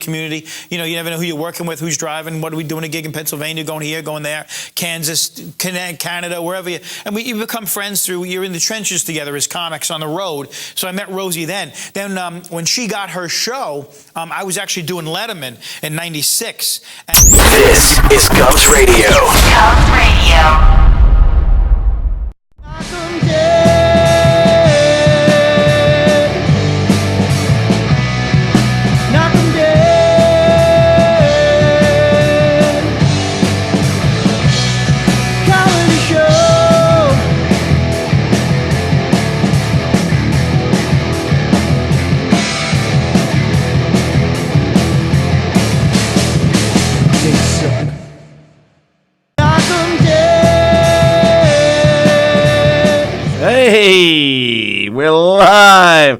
community. You never know who you're working with, who's driving, what are we doing a gig in Pennsylvania, going here, going there, Kansas, Canada, wherever and you become friends you're in the trenches together as comics on the road. So I met Rosie then. Then when she got her show, I was actually doing Letterman in 96. This is Cubs Radio. Cubs Radio. Hey, we're live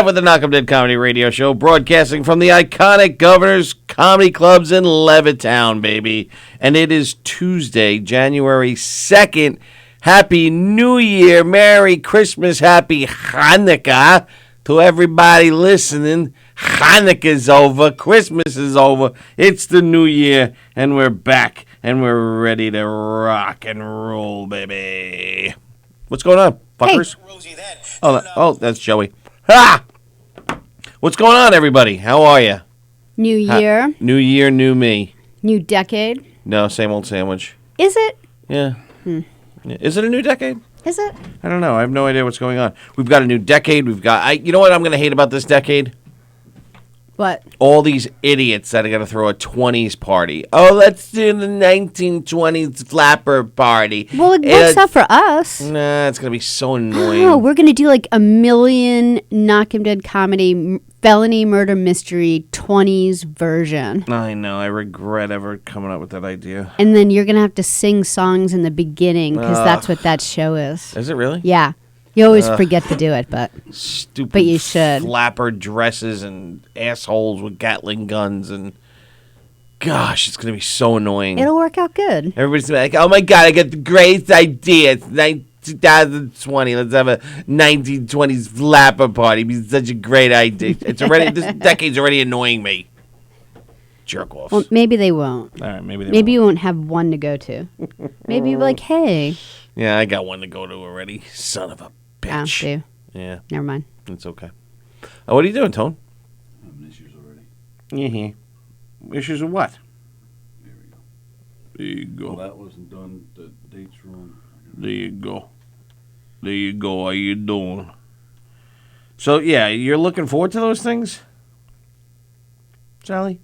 with the Knockem Dead Comedy Radio Show, broadcasting from the iconic Governor's Comedy Clubs in Levittown, baby. And it is Tuesday, January 2nd. Happy New Year, Merry Christmas, Happy Hanukkah to everybody listening. Hanukkah's over, Christmas is over, it's the New Year, and we're back, and we're ready to rock and roll, baby. What's going on, fuckers? Hey. Oh, that's Joey. Ha! What's going on, everybody? How are you? New year. New year, new me. New decade. No, same old sandwich. Is it? Yeah. Yeah. Is it a new decade? Is it? I don't know. I have no idea what's going on. We've got a new decade. You know what I'm going to hate about this decade? What? All these idiots that are going to throw a 20s party. Oh, let's do the 1920s flapper party. Well, it works out for us. Nah, it's going to be so annoying. Oh, we're going to do like a million Knockem Dead comedy felony murder mystery 20s version. I know. I regret ever coming up with that idea. And then you're going to have to sing songs in the beginning because that's what that show is. Is it really? Yeah. You always forget to do it, but you should. Flapper dresses and assholes with Gatling guns and gosh, it's gonna be so annoying. It'll work out good. Everybody's gonna be like, "Oh my god, I got the greatest idea! It's 2020. Let's have a 1920s flapper party. It's such a great idea. It's already this decade's already annoying me. Jerk offs. Well, maybe they won't. All right, maybe won't. You won't have one to go to. Maybe you'll be like, hey. Yeah, I got one to go to already. Son of a bitch. Oh, do you? Yeah. Never mind. It's okay. What are you doing, Tone? Having issues already. Mm-hmm. Issues with what? There we go. There you go. Well, that wasn't done. The date's wrong. There you go. There you go. How you doing? So, yeah, you're looking forward to those things? Sallie?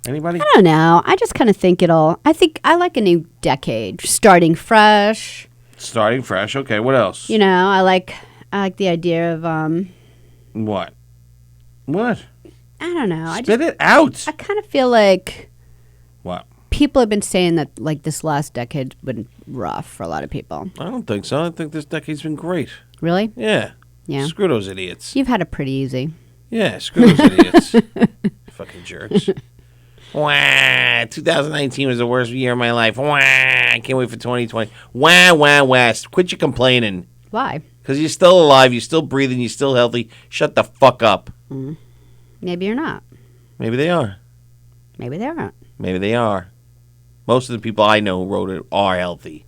Anybody? I don't know. I just kind of think I think I like a new decade. Starting fresh. Starting fresh. Okay, what else? I like the idea of What? What? I don't know. Spit it out. I kind of feel like What? people have been saying that like this last decade's been rough for a lot of people. I don't think so. I think this decade's been great. Really? Yeah. Yeah. Screw those idiots. You've had it pretty easy. Yeah, screw those idiots. Fucking jerks. Wah, 2019 was the worst year of my life. Wah, I can't wait for 2020. Wah, wah, wah. Quit your complaining. Why? Because you're still alive, you're still breathing, you're still healthy. Shut the fuck up. Maybe you're not. Maybe they are. Maybe they aren't. Maybe they are. Most of the people I know who wrote it are healthy.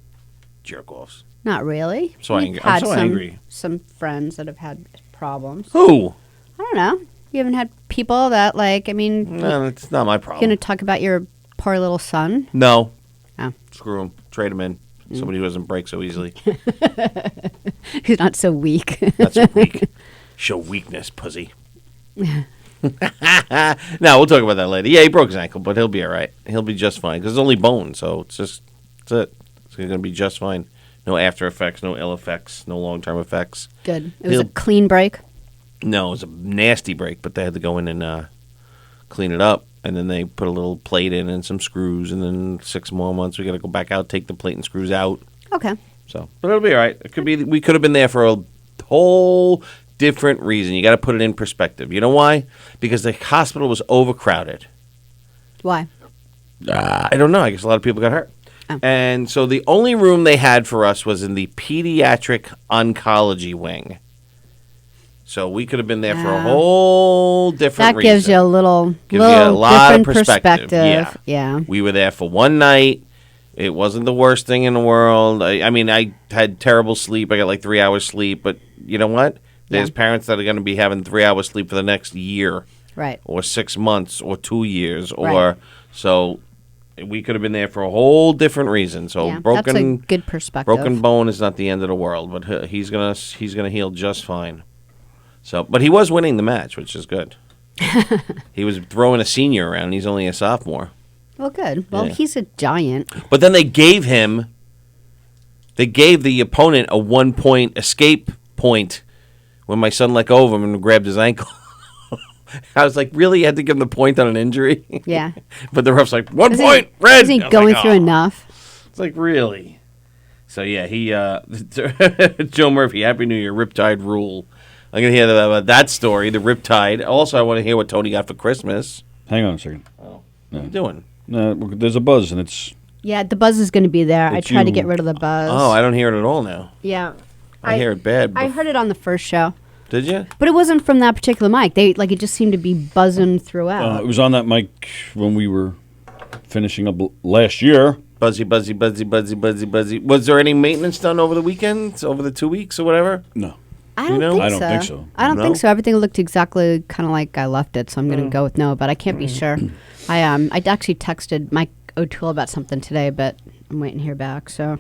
Jerk-offs. Not really. So You've angry. I'm had so angry. Some friends that have had problems. Who? I don't know. You haven't had people that No, it's not my problem. You're going to talk about your poor little son? No. Oh. Screw him. Trade him in. Somebody who doesn't break so easily. Who's not so weak. That's weak. Show weakness, pussy. No, we'll talk about that later. Yeah, he broke his ankle, but he'll be all right. He'll be just fine because it's only bone, so that's it. It's going to be just fine. No after effects, no ill effects, no long-term effects. Good. It was a clean break? No, it was a nasty break, but they had to go in and clean it up. And then they put a little plate in and some screws. And then 6 more months, we got to go back out, take the plate and screws out. Okay. So, but it'll be all right. We could have been there for a whole different reason. You got to put it in perspective. You know why? Because the hospital was overcrowded. Why? I don't know. I guess a lot of people got hurt. Oh. And so the only room they had for us was in the pediatric oncology wing. So we could have been there for a whole different That reason. gives you a little Gives you a lot of different perspective. Yeah. We were there for one night. It wasn't the worst thing in the world. I mean, I had terrible sleep. I got like 3 hours sleep. But you know what? There's parents that are going to be having 3 hours sleep for the next year. Right. Or 6 months or 2 years. Or Right. So we could have been there for a whole different reason. So Yeah, broken, that's a good perspective. broken bone is not the end of the world. But he's gonna heal just fine. So, but he was winning the match, which is good. He was throwing a senior around. He's only a sophomore. Well, good. Well, Yeah. he's a giant. But then they gave the opponent a 1 point escape point when my son let go of him and grabbed his ankle. I was like, really? You had to give him the point on an injury? Yeah. But the ref's like, 1 Is point, he, red. Is he I was going like, through "Oh." enough? It's like, really? So, yeah, he, Joe Murphy, Happy New Year, Riptide rule. I'm going to hear about that story, the Riptide. Also, I want to hear what Tony got for Christmas. Hang on a second. What are you doing? There's a buzz, and it's... Yeah, the buzz is going to be there. I It's tried to you. get rid of the buzz. Oh, I don't hear it at all now. Yeah. I hear it bad. I heard it on the first show. Did you? But it wasn't from that particular mic. It just seemed to be buzzing throughout. it was on that mic when we were finishing up last year. Buzzy, buzzy, buzzy, buzzy, buzzy, buzzy. Was there any maintenance done over the weekend, over the 2 weeks or whatever? No. I don't know? think I so. don't think so. I don't No? think so. Everything looked exactly kind of like I left it, so I'm going to go with no, but I can't be sure. I actually texted Mike O'Toole about something today, but I'm waiting to hear back, so.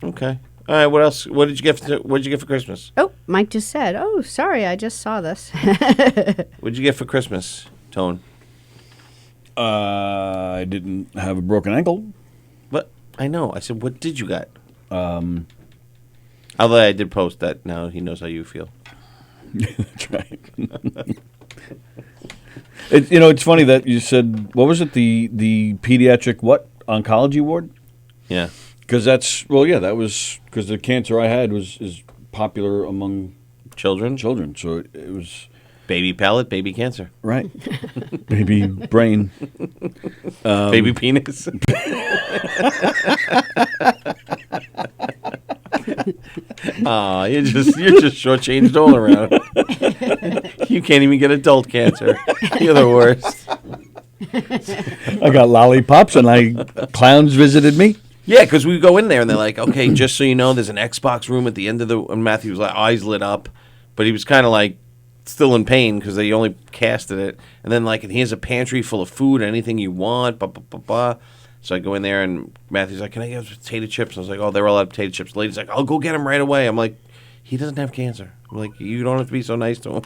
Okay. All right. What else? What did you get? What did you get for Christmas? Oh, Mike just said, "Oh, sorry, I just saw this." What did you get for Christmas, Tone? I didn't have a broken ankle. What? I know. I said, what did you get? Although I did post that. Now he knows how you feel. That's right. It's funny that you said, what was it, the pediatric oncology ward? Yeah. Because that was because the cancer I had is popular among Children. so it was Baby palate. Baby cancer. right. Baby brain. Baby penis. Aw, you're just shortchanged all around. You can't even get adult cancer. You're the worst. I got lollipops and clowns visited me. Yeah, because we go in there and they're like, okay, just so you know, there's an Xbox room at the end of the. And Matthew's like, eyes lit up, but he was kind of like still in pain because they only casted it. And then and here's a pantry full of food, anything you want. Blah, blah, blah, blah. So I go in there and Matthew's like, can I get potato chips? I was like, oh, they're all out of potato chips. The lady's like, I'll go get them right away. I'm like, he doesn't have cancer. I'm like, you don't have to be so nice to him.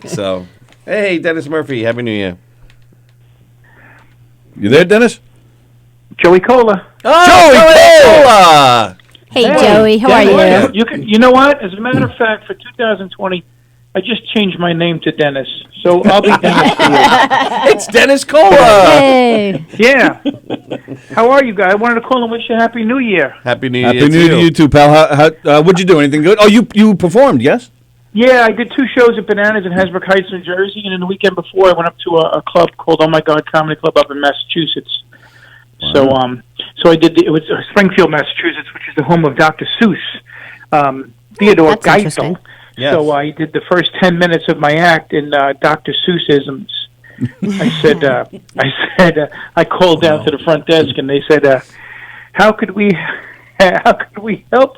So, hey, Dennis Murphy, Happy New Year. You there, Dennis? Joey Cola. Oh, Joey Cola! Hey, Joey, how are you? You know what? As a matter of fact, for 2020, I just changed my name to Dennis, so I'll be Dennis. It's Dennis Cola. Hey. Yeah. How are you guys? I wanted to call and wish you a Happy New Year. Happy New Year. Happy New Year to you too, pal. What'd you do? Anything good? Oh, you performed, yes? Yeah, I did 2 shows at Bananas in Hasbrook Heights, New Jersey, and then the weekend before, I went up to a club called Oh My God Comedy Club up in Massachusetts. Wow. So I did. It was Springfield, Massachusetts, which is the home of Dr. Seuss, Theodore That's interesting. Geisel. Yes. So I did the first 10 minutes of my act in Dr. Seussisms. I called down to the front desk and they said, how could we help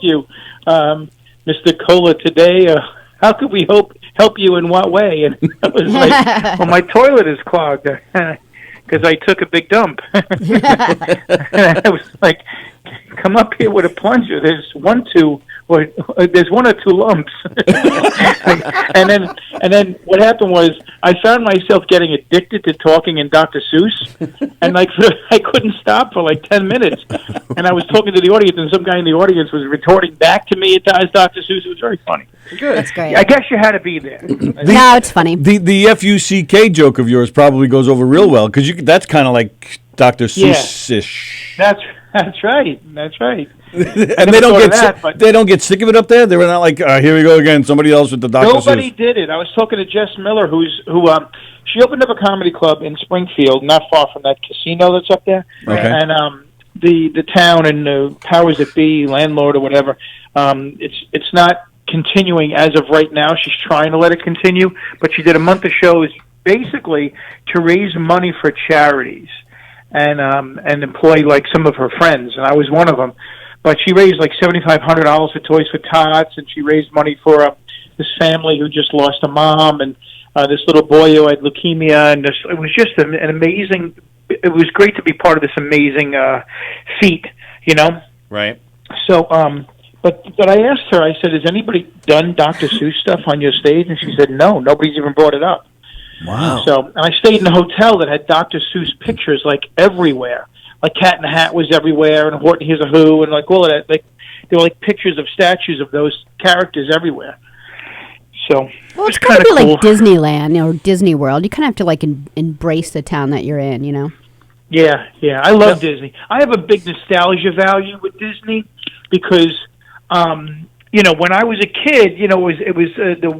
you, Mr. Cola today? How could we help you in what way? And I was like, well, my toilet is clogged because I took a big dump. And I was like, come up here with a plunger. There's one or two lumps. and then what happened was I found myself getting addicted to talking in Dr. Seuss, and I couldn't stop for 10 minutes. And I was talking to the audience, and some guy in the audience was retorting back to me as Dr. Seuss. It was very funny. Good. That's great. I guess you had to be there. No, it's funny. The FUCK joke of yours probably goes over real well because that's kind of like Dr. Seuss-ish. That's right. That's right. And they don't get sick of it up there. They're not like, here we go again. Somebody else with the Dr. Nobody Seuss. did it. I was talking to Jess Miller, who she opened up a comedy club in Springfield, not far from that casino that's up there. Okay. And the town and the powers that be, landlord or whatever, it's not continuing as of right now. She's trying to let it continue, but she did a month of shows basically to raise money for charities and employ like some of her friends, and I was one of them. But she raised like $7,500 for Toys for Tots, and she raised money for this family who just lost a mom, and this little boy who had leukemia, and it was just an amazing. It was great to be part of this amazing feat, you know. Right. So, but I asked her. I said, "Has anybody done Dr. Seuss stuff on your stage?" And she said, "No, nobody's even brought it up." Wow. So, and I stayed in a hotel that had Dr. Seuss pictures like everywhere. Like Cat in the Hat was everywhere, and Horton Hears a Who, and like all of that. Like there were like pictures of statues of those characters everywhere. So Well, it's kind kind of of be cool. like Disneyland, or Disney World. You kind of have to like embrace the town that you're in, you know. Yeah, I love Disney. I have a big nostalgia value with Disney because, you know, when I was a kid, you know, it was the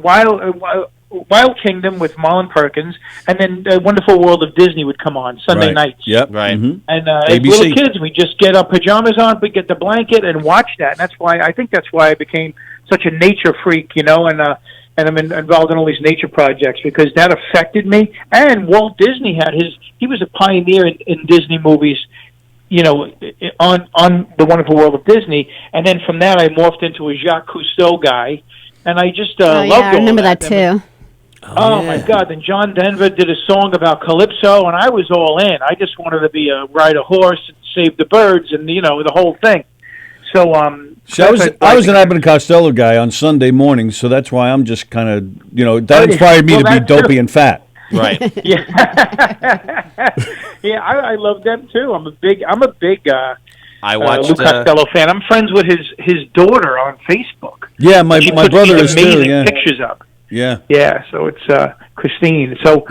Wild Kingdom with Marlon Perkins, and then the Wonderful World of Disney would come on Sunday nights. Yep. Right. Mhm. And as ABC. little kids, we just get our pajamas on, we get the blanket, and watch that. And that's why I became such a nature freak, you know, and I'm involved in all these nature projects because that affected me. And Walt Disney he was a pioneer in Disney movies, you know, on the Wonderful World of Disney. And then from that, I morphed into a Jacques Cousteau guy, and I just loved all I remember that too. Oh my God! Then John Denver did a song about Calypso, and I was all in. I just wanted to ride a horse and save the birds, and you know the whole thing. So, I was an Abbott and Costello guy on Sunday mornings, so that's why I'm just kind of, you know, that inspired me to be dopey and fat. Right. Yeah, yeah, I love them too. I'm a big I watched Lou Costello fan. I'm friends with his daughter on Facebook. Yeah, my She puts brother these is too. amazing Yeah. pictures up. Yeah. Yeah, so it's Christine. So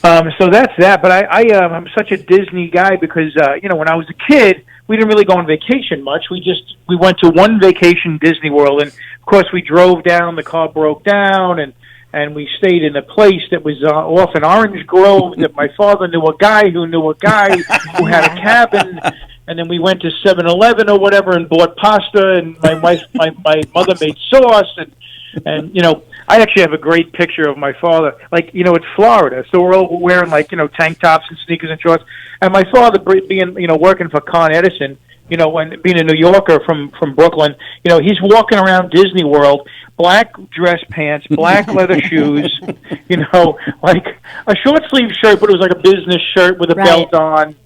that's that. But I'm such a Disney guy because you know when I was a kid, we didn't really go on vacation much. We went to one vacation, Disney World, and of course we drove down. The car broke down, and we stayed in a place that was off in Orange Grove. That my father knew a guy who knew a guy who had a cabin. And then we went to 7-Eleven or whatever and bought pasta, and my mother made sauce, and you know. I actually have a great picture of my father, like, you know, it's Florida, so we're all wearing, like, you know, tank tops and sneakers and shorts. And my father, being, you know, working for Con Edison, you know, and being a New Yorker from Brooklyn, you know, he's walking around Disney World, black dress pants, black leather shoes, you know, like a short sleeve shirt, but it was like a business shirt with a belt on.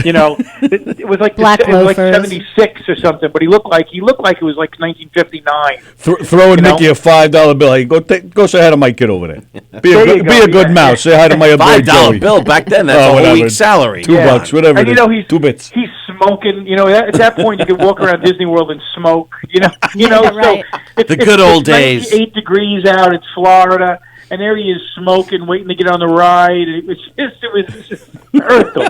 You know, it was like Black it was like loafers. 76 or something, but he looked like it was like 1959. Throwing You know? Nicky a $5 bill. Hey, go say hi to my kid over there. Be a good mouse. Say hi to my boy $5 Joey. bill back then. That's a whole whatever. week's salary. $2, whatever And it you know is. 2 bits. he's smoking. You know, at that point you could walk around Disney World and smoke. You know, right. So it's, The good old days. 98 degrees out. It's Florida, and there he is smoking, waiting to get on the ride. It was just earthly.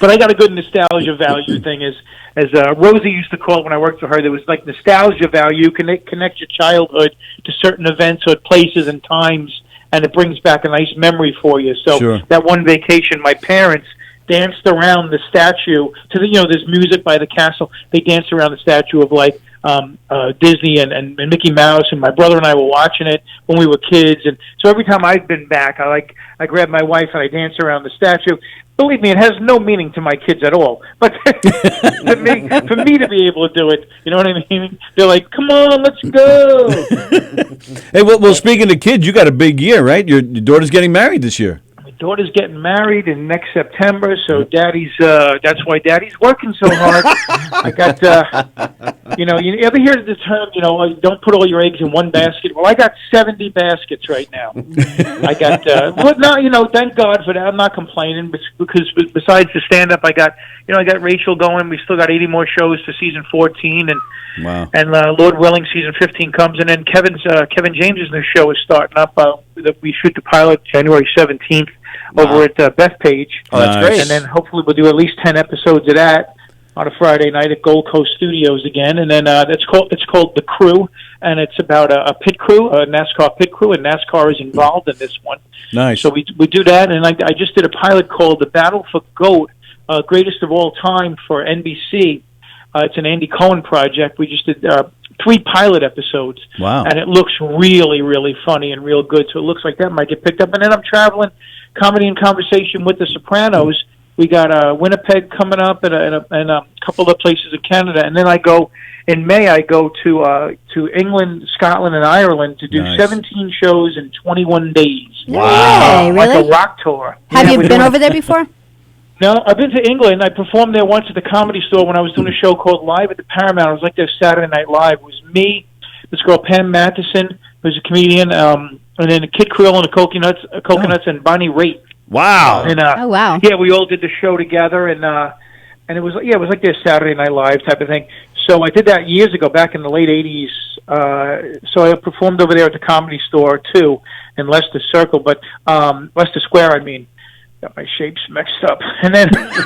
But I got a good nostalgia value thing, as Rosie used to call it when I worked for her. There was like nostalgia value, connect your childhood to certain events or places and times, and it brings back a nice memory for you. So Sure. that one vacation, my parents danced around the statue to the, you know, there's music by the castle. They danced around the statue of like Disney and Mickey Mouse, and my brother and I were watching it when we were kids. And so every time I've been back, I grab my wife and I dance around the statue. Believe me, it has no meaning to my kids at all. But for me to be able to do it, you know what I mean? They're like, "Come on, let's go." Hey, well, speaking of kids, you got a big year, right? Your daughter's getting married this year. My daughter's getting married in next September, so that's why Daddy's working so hard. I got, you know, you ever hear the term, you know, don't put all your eggs in one basket? Well, I got 70 baskets right now. I got, well, no, you know, thank God for that. I'm not complaining because besides the stand-up, I got Rachel going. We still got 80 more shows to season 14, and Wow. And Lord willing, season 15 comes, and then Kevin James's new show is starting up. We shoot the pilot January 17th over at Bethpage. Oh, that's great. And then hopefully we'll do at least 10 episodes of that on a Friday night at Gold Coast Studios again. And then it's called The Crew, and it's about a pit crew, a NASCAR pit crew, and NASCAR is involved in this one. Nice. So we do that, and I just did a pilot called The Battle for GOAT, Greatest of All Time for NBC. It's an Andy Cohen project. We just did 3 pilot episodes. Wow. And it looks really, really funny and real good. So it looks like that might get picked up. And then I'm traveling comedy and conversation with The Sopranos. We got Winnipeg coming up and a couple of places in Canada. And then in May, I go to England, Scotland, and Ireland to do 17 shows in 21 days. No way, really? Like a rock tour. Have you been over there before? No, I've been to England. I performed there once at the Comedy Store when I was doing a show called Live at the Paramount. It was like their Saturday Night Live. It was me, this girl Pam Matheson, who's a comedian, and then Kid Creole and the Coconuts, and Bonnie Raitt. Wow. And, Oh, wow. Yeah, we all did the show together, and it was like their Saturday Night Live type of thing. So I did that years ago, back in the late '80s. So I performed over there at the Comedy Store too, in Leicester Circle, but Leicester Square, I mean. Got my shapes mixed up, and then that's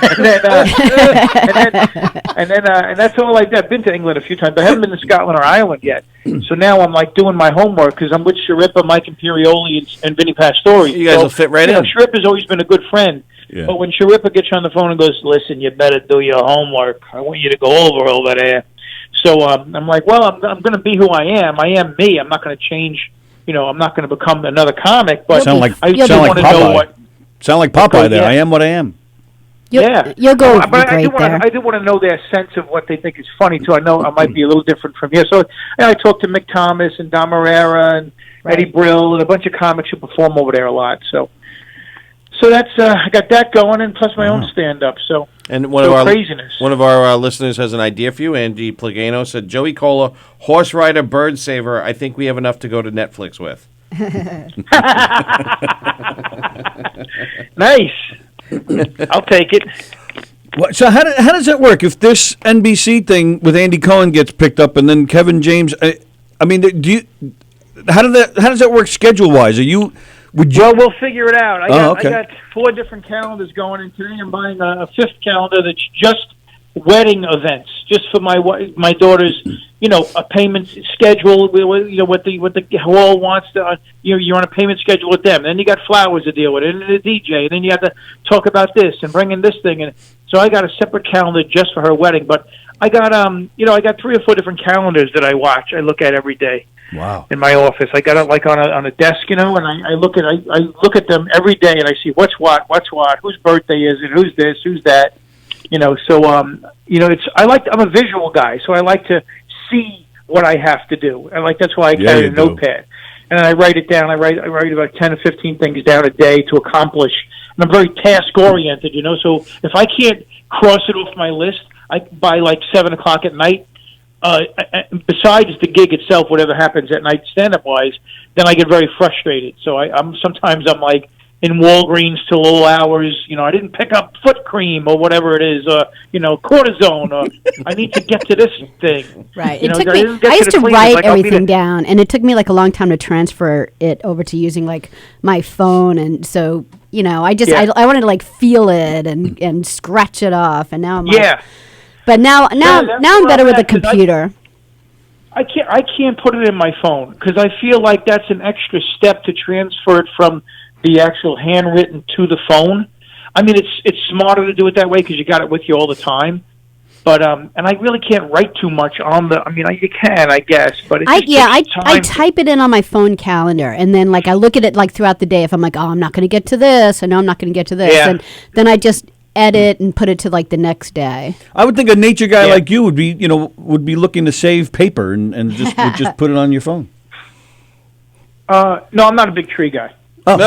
all I did. I've been to England a few times, but I haven't been to Scotland or Ireland yet. So now I'm like doing my homework because I'm with Sharippa, Mike Imperioli, and Vinny Pastore. You guys will fit right in. Sharippa's always been a good friend, Yeah. but when Sharippa gets you on the phone and goes, "Listen, you better do your homework. I want you to go over there." So I'm like, well, I'm going to be who I am. I am me. I'm not going to change. I'm not going to become another comic. But Sound like I just want to know Popeye. what. Sound like Popeye there. Yeah. I am what I am. You'll go But great there. I do want to know their sense of what they think is funny too. I know I might be a little different from here. So I talked to Mick Thomas and Dom Herrera and Eddie Brill and a bunch of comics who perform over there a lot. So that's I got that going, and plus my own stand up. So And one of craziness. our listeners has an idea for you. Angie Plagano said, Joey Cola, horse rider, bird saver. I think we have enough to go to Netflix with. Nice. I'll take it. So how does that work? If this NBC thing with Andy Cohen gets picked up, and then Kevin James, I mean, how does that work schedule wise? Well, we'll figure it out. I okay. got 4 different calendars going, and today I'm buying a 5th calendar that's just wedding events, just for my daughter's, a payment schedule. What the hall wants to. You're on a payment schedule with them. Then you got flowers to deal with, and the DJ, and then you have to talk about this and bring in this thing, and so I got a separate calendar just for her wedding. But I got I got 3 or 4 different calendars that I watch. I look at every day. Wow. In my office, I got it like on a desk, and I look at them every day, and I see what's what, whose birthday is it, who's this, who's that, So I'm a visual guy, so I like to see what I have to do. That's why I carry a notepad, and I write it down. I write about 10 or 15 things down a day to accomplish, and I'm very task oriented, So if I can't cross it off my list, by like 7:00 at night. Besides the gig itself, whatever happens at night stand-up wise, then I get very frustrated. So I'm sometimes like in Walgreens till all hours. I didn't pick up foot cream or whatever it is, cortisone. Or I need to get to this thing. Right. It took me. I used to write everything down, and it took me like a long time to transfer it over to using like my phone, and so I wanted to like feel it and scratch it off, and now I'm like, But now I'm better with a computer. I can't put it in my phone because I feel like that's an extra step to transfer it from the actual handwritten to the phone. I mean, it's smarter to do it that way because you got it with you all the time. But and I really can't write too much on the. I mean, you can, I guess, but I type it in on my phone calendar, and then like I look at it like throughout the day. If I'm like, oh, I'm not going to get to this, I know I'm not going to get to this, and then I just edit and put it to like the next day. I would think a nature guy like you would be looking to save paper and just would just put it on your phone. No, I'm not a big tree guy. Oh.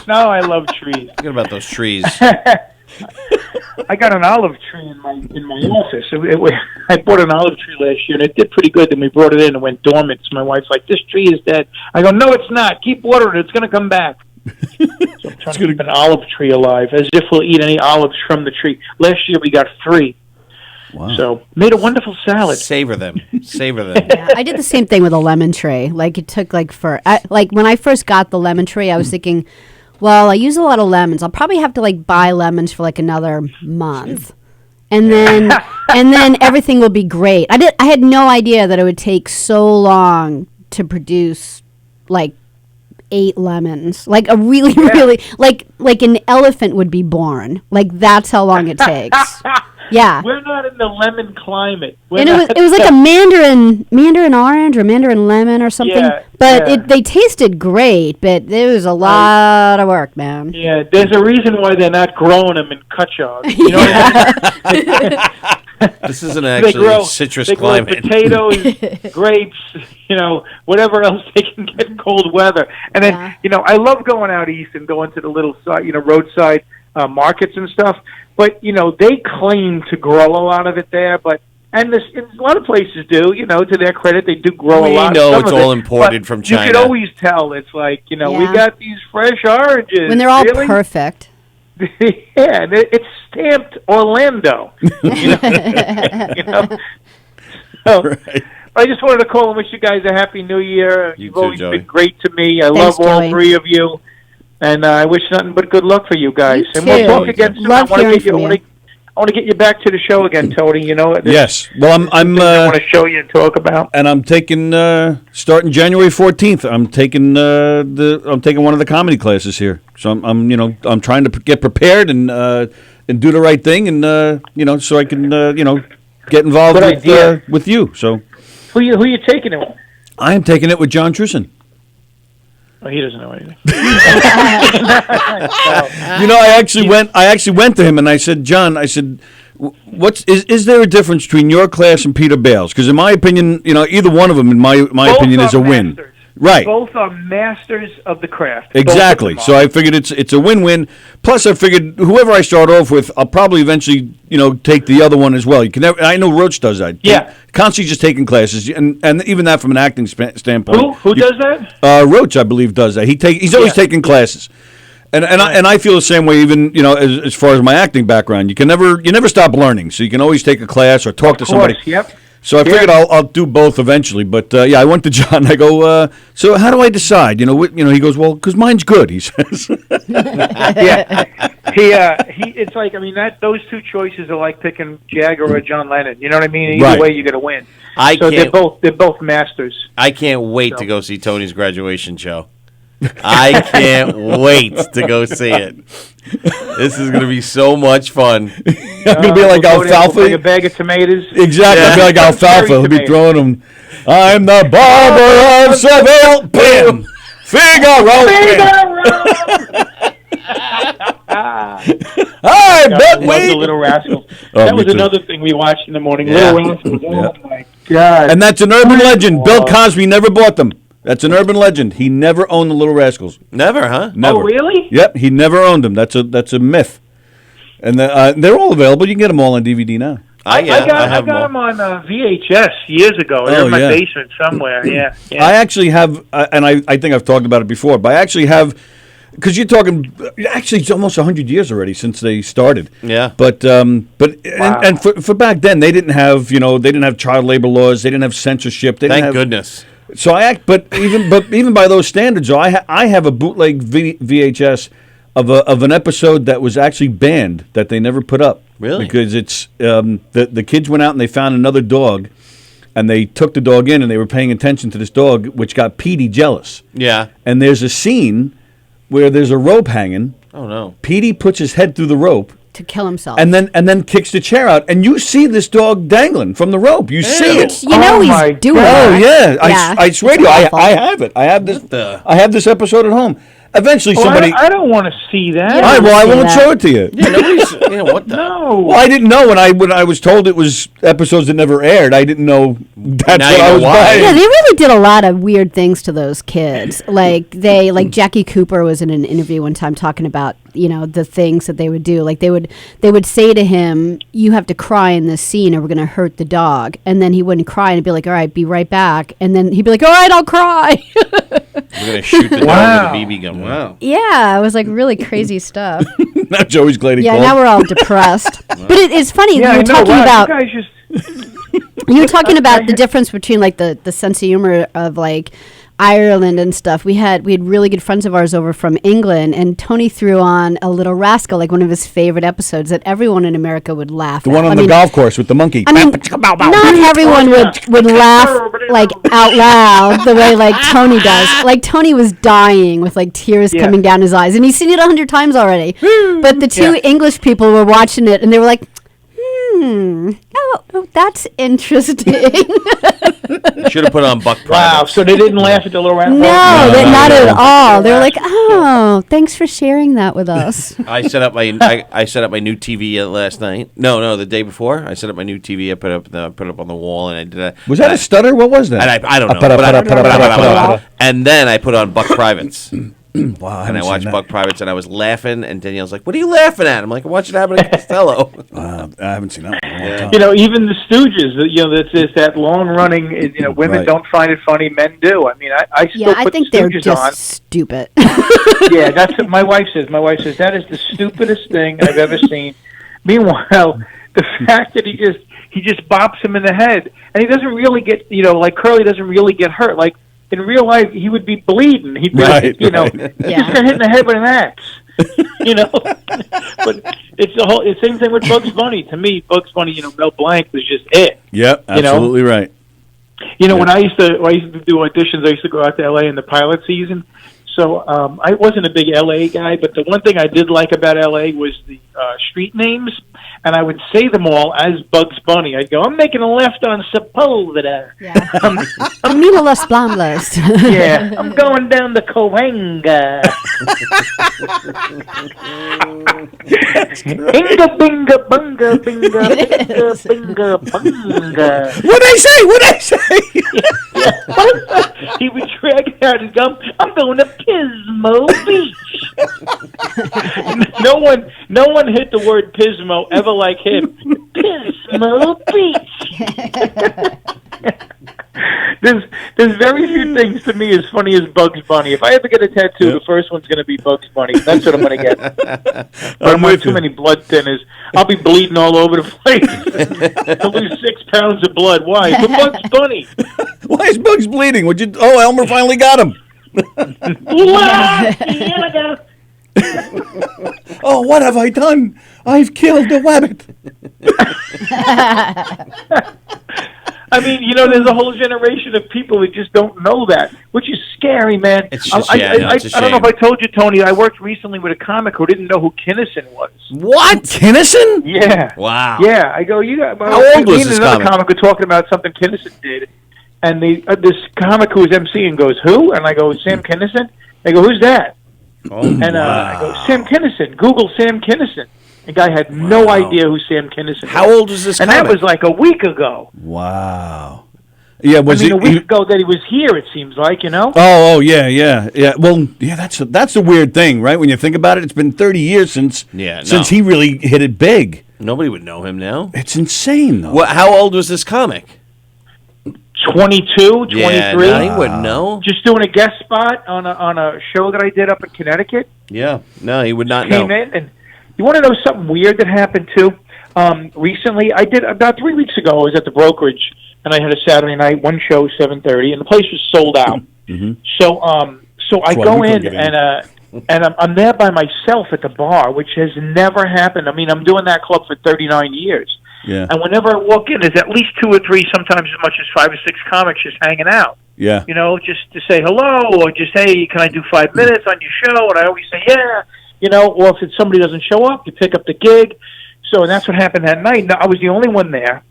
No, I love trees. Forget about those trees. I got an olive tree in my office. I bought an olive tree last year, and it did pretty good. Then we brought it in and went dormant. So my wife's like, "This tree is dead." I go, "No, it's not. Keep watering it. It's going to come back." So I'm trying to keep an olive tree alive, as if we'll eat any olives from the tree. Last year we got 3. Wow. So made a wonderful salad. Savor them. Yeah, I did the same thing with a lemon tree. Like it took like when I first got the lemon tree, I was thinking, well, I use a lot of lemons. I'll probably have to like buy lemons for like another month. And then everything will be great. I had no idea that it would take so long to produce like 8 lemons. Like a really like an elephant would be born. Like that's how long it takes. Yeah. We're not in the lemon climate. And it was like a mandarin orange or mandarin lemon or something. Yeah, but yeah. they tasted great, but it was a lot of work, man. Yeah, there's a reason why they're not growing them in cut jars. You know what I mean? This isn't actually a citrus they grow climate. potatoes, grapes, whatever else they can get in cold weather. And then, Yeah. I love going out east and going to the little roadside markets and stuff. But, they claim to grow a lot of it there, and a lot of places do, to their credit, they do grow a lot. We know some it's of all it, imported but from China. You could always tell. It's like, we Yeah. got these fresh oranges. When they're all really? perfect. Yeah, and it's stamped Orlando. You know? So, Right. I just wanted to call and wish you guys a happy New Year. You You've too, always Joey. been great to me. I Thanks, love all Joey. three of you, and I wish nothing but good luck for you guys. You And we'll too. talk again soon. Love hearing from you. I want to get you back to the show again, Tony. There's Yes. Well, I'm I want to show you and talk about. and I'm taking starting January 14th. I'm taking one of the comedy classes here. So I'm trying to get prepared and do the right thing and so I can get involved Good idea. with you. So Who you taking it with? I am taking it with John Truson. Oh, he doesn't know anything. I actually went to him and I said, John, is there a difference between your class and Peter Bale's? Because in my opinion, either one of them, in my opinion, is a win. Masters. Right. Both are masters of the craft. Both Exactly. of them So are. I figured it's a win-win. Plus, I figured whoever I start off with, I'll probably eventually, take the other one as well. You can never, I know Roach does that. Yeah. Constantly just taking classes, and even that from an acting standpoint. Who does that? Roach, I believe, does that. He's always taking classes. And I feel the same way. Even as far as my acting background, you never stop learning. So you can always take a class or talk to somebody. Yep. So I figured I'll do both eventually. But I went to John. I go, so how do I decide? He goes, well, because mine's good. He says. Yeah. It's like, those two choices are like picking Jagger or John Lennon. You know what I mean? Either Right. way, you're gonna win. I so can't- they're both masters. I can't wait to go see Tony's graduation show. I can't wait to go see it. This is going to be so much fun. I'm gonna be like We'll go there, alfalfa. we'll bring a bag of tomatoes. Exactly. I'll be like alfalfa. He'll be Cherry throwing them. I'm the barber of Seville. Bam. I bet I love the we. Little Rascals. Oh, That me was too. another thing we watched in the morning. Yeah. Little Rascals. Oh Yeah. my God! And that's an urban legend. Bill Cosby never bought them. That's an urban legend. He never owned the Little Rascals. Never, huh? Never. Oh, really? Yep. He never owned them. That's a myth. And they're all available. You can get them all on DVD now. I have got them all. them on VHS years ago. They're Oh, in my yeah. basement somewhere. Yeah. I actually have, and I think I've talked about it before, but I actually have, because you're talking, actually, it's almost 100 years already since they started. Yeah. But and for back then, they didn't have, they didn't have child labor laws, they didn't have censorship. They didn't Thank have, goodness. So but even by those standards, though, I have a bootleg VHS of an episode that was actually banned that they never put up. Really? Because it's the kids went out and they found another dog, and they took the dog in and they were paying attention to this dog, which got Petey jealous. Yeah. And there's a scene where there's a rope hanging. Oh, no. Petey puts his head through the rope To kill himself. and then kicks the chair out, and you see this dog dangling from the rope. You see it. You know Oh, my he's doing Oh that. yeah, I swear to you, It's awful. I have it. I have this. the- I have this episode at home. Eventually, Well, somebody. I don't want to see that. Yeah. All right, well, I see won't that. show it to you. Yeah, nobody's. What the? No. Well, I didn't know when I was told it was episodes that never aired. I didn't know that's Now what you I know was why. buying. Yeah, they really did a lot of weird things to those kids. Like Jackie Cooper was in an interview one time talking about, the things that they would do. Like they would say to him, "You have to cry in this scene, or we're going to hurt the dog." And then he wouldn't cry, and he'd be like, "All right, be right back." And then he'd be like, "All right, I'll cry." We're going to shoot the dog with a BB gun. Wow. Yeah, it was like really crazy stuff. Now Joey's glad he Yeah, called. now we're all depressed. But it's funny Yeah, you I were know. talking Wow, about. you guys just. You were talking about the difference between like the sense of humor of like Ireland and stuff. We had really good friends of ours over from England, and Tony threw on A Little Rascal, like one of his favorite episodes that everyone in America would laugh The at. one on the golf course with the monkey. I mean, not everyone would laugh like out loud the way like Tony does. Like Tony was dying with like tears Yeah. coming down his eyes, and he's seen it 100 times already. But the two English people were watching it, and they were like, Oh, that's interesting. Should have put on Buck Wow. Privates. So they didn't laugh at the little round. No, not at all. They were like, Yeah. "Oh, thanks for sharing that with us." I set up my I set up my new TV last night. No, the day before. I set up my new TV. I put it up on the wall, and I did that. Was that a stutter? What was that? And I don't know. Wow, And then I put on Buck Privates. I And I haven't watched seen that. Buck Privates, and I was laughing, and Danielle's like, "What are you laughing at?" I'm like, "I'm watching Abbott and Costello." I haven't seen that in a long time. You know, even the Stooges. That's that long running. Women Right. don't find it funny, men do. I mean, I still Yeah, I put think the they're Stooges just on. stupid. Yeah, that's what my wife says. My wife says that is the stupidest thing I've ever seen. Meanwhile, the fact that he just bops him in the head, and he doesn't really get, like Curly doesn't really get hurt. Like in real life, he would be bleeding. He'd be, Right, he right. just got hit in the head with an axe. But it's the whole. It's the same thing with Bugs Bunny. To me, Bugs Bunny, Mel Blanc was just it. Yep, absolutely right. When I used to do auditions, I used to go out to LA in the pilot season. So I wasn't a big LA guy, but the one thing I did like about LA was the street names, and I would say them all as Bugs Bunny. I'd go, "I'm making a left on Sepulveda." Yeah. Camino Las Blamblas. Yeah, I'm going down to Coanga. Inga binga bunga binga binga binga bunga. What'd I say? What'd I say? He would drag out his gum. I'm going to Pismo Beach. No one hit the word Pismo ever like him. Pismo Beach. There's very few things to me as funny as Bugs Bunny. If I ever get a tattoo, the first one's going to be Bugs Bunny. That's what I'm going to get. But I'm on too many blood thinners. I'll be bleeding all over the place. I'll lose 6 pounds of blood. Why? For Bugs Bunny. Why is Bugs bleeding? Elmer finally got him. Oh, what have I done? I've killed a rabbit. I mean, there's a whole generation of people that just don't know that, which is scary, man. It's just, I it's a I don't know if shame. I told you, Tony, I worked recently with a comic who didn't know who Kinnison was. What? Kinnison? Yeah. Wow. Yeah, I go, you got... How old was me and this another comic? were talking about something Kinnison did, and this comic who was emceeing goes, "Who?" And I go, "Sam Kinison." They go, "Who's that?" I go, "Sam Kinison. Google Sam Kinison." The guy had no idea who Sam Kinison was. How old was this And comic? that was like a week ago. Wow. Yeah, A week ago that he was here, it seems like, Oh, yeah. Well, yeah, that's the weird thing, right? When you think about it, it's been 30 years since he really hit it big. Nobody would know him now. It's insane, though. Well, how old was this comic? 22, 23. Yeah, no, he wouldn't know. Just doing a guest spot on a show that I did up in Connecticut. Yeah, no, he would not know. Came in, and you want to know something weird that happened too? Recently, I did about 3 weeks ago. I was at the brokerage, and I had a Saturday night, one show, 7:30, and the place was sold out. Mm-hmm. So I go in, and I'm there by myself at the bar, which has never happened. I mean, I'm doing that club for 39 years. Yeah. And whenever I walk in, there's at least 2 or 3, sometimes as much as 5 or 6 comics just hanging out. Yeah. Just to say hello, or just, "Hey, can I do 5 minutes on your show?" And I always say, "Yeah." Or if somebody doesn't show up, you pick up the gig. So, and that's what happened that night. Now, I was the only one there.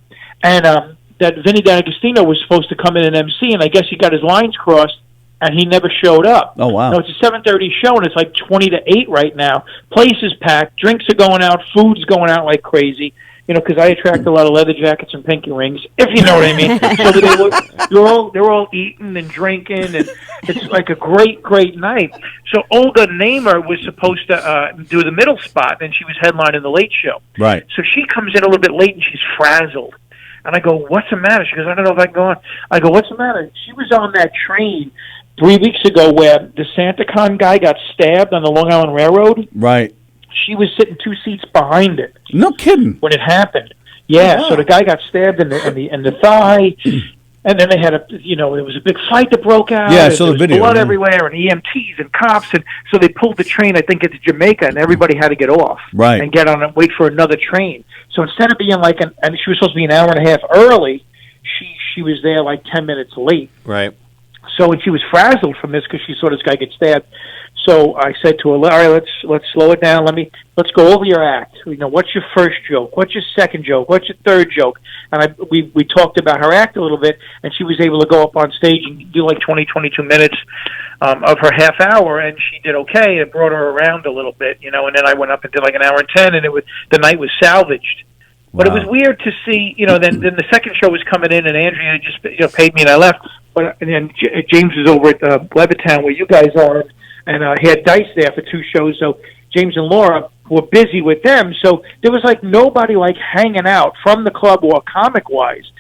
And that Vinny D'Agostino was supposed to come in and MC, and I guess he got his lines crossed, and he never showed up. Oh, wow. No, it's a 7:30 show, and it's like 20 to 8 right now. Place is packed. Drinks are going out. Food's going out like crazy. Because I attract a lot of leather jackets and pinky rings, if you know what I mean. So they're all eating and drinking, and it's like a great, great night. So Olga Namer was supposed to do the middle spot, and she was headlining the late show. Right. So she comes in a little bit late, and she's frazzled. And I go, "What's the matter?" She goes, "I don't know if I can go on." I go, "What's the matter?" She was on that train 3 weeks ago where the SantaCon guy got stabbed on the Long Island Railroad. Right. She was sitting 2 seats behind it. No kidding. When it happened. Yeah, so the guy got stabbed in the thigh, and then they had there was a big fight that broke out. Yeah, I and saw there the was video. blood Yeah. everywhere, and EMTs and cops, and so they pulled the train, I think, into Jamaica, and everybody had to get off. Right. And get on and wait for another train. So instead of being and she was supposed to be an hour and a half early, she was there like 10 minutes late. Right. So, and she was frazzled from this because she saw this guy get stabbed. So I said to her, "All right, let's slow it down. Let's go over your act. What's your first joke? What's your second joke? What's your third joke?" And we talked about her act a little bit, and she was able to go up on stage and do like 22 minutes of her half hour, and she did okay. It brought her around a little bit, and then I went up and did like an hour and 10, and the night was salvaged. But it was weird to see, then the second show was coming in, and Andrea just paid me, and I left. And then James was over at Levittown, where you guys are, and he had Dice there for 2 shows. So James and Laura were busy with them. So there was like nobody like hanging out from the club or comic-wise,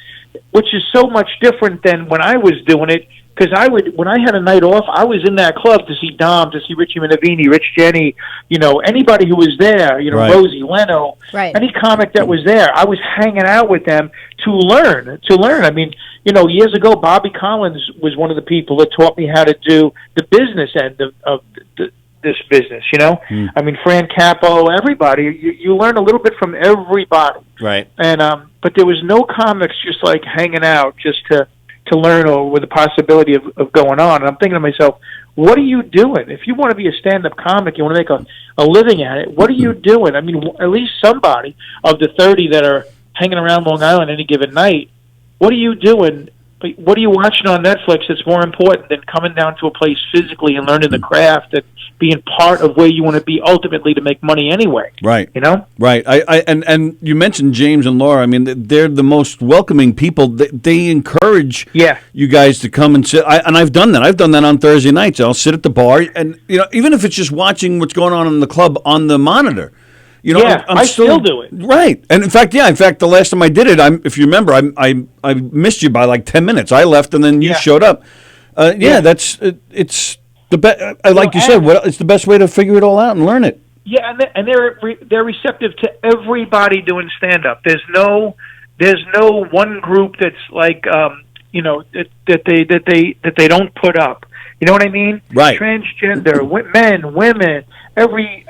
which is so much different than when I was doing it. Because when I had a night off, I was in that club to see Dom, to see Richie Minervini, Rich Jenny, anybody who was there, Right. Rosie, Leno, Right. any comic that was there. I was hanging out with them to learn. I mean, years ago, Bobby Collins was one of the people that taught me how to do the business end of this business, I mean, Fran Capo, everybody. You learn a little bit from everybody. Right. And but there was no comics just like hanging out just to learn or with the possibility of going on. And I'm thinking to myself, what are you doing? If you want to be a stand-up comic, you want to make a living at it, what are you doing? I mean, at least somebody of the 30 that are hanging around Long Island any given night, what are you doing? What are you watching on Netflix that's more important than coming down to a place physically and learning the craft and being part of where you want to be ultimately to make money anyway? Right. Right. And you mentioned James and Laura. I mean, they're the most welcoming people. They encourage you guys to come and sit. And I've done that. I've done that on Thursday nights. I'll sit at the bar, and even if it's just watching what's going on in the club on the monitor. I still do it. Right, and in fact, the last time I did it, if you remember, I missed you by like 10 minutes. I left, and then you showed up. It's the best. Like you said, it's the best way to figure it all out and learn it. Yeah, and they're receptive to everybody doing stand up. There's no one group that's like that they don't put up. You know what I mean? Right. Transgender, men, women, every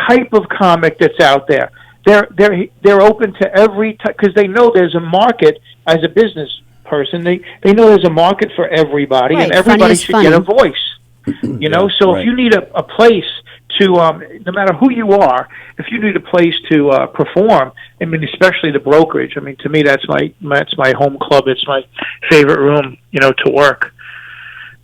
type of comic that's out there. They're open to every type because they know there's a market as a business person. They know there's a market for everybody, Right. and everybody Funny is should get a voice. So Right. if you need a place to, no matter who you are, if you need a place to perform, I mean, especially the brokerage. I mean, to me, that's my home club. It's my favorite room, to work.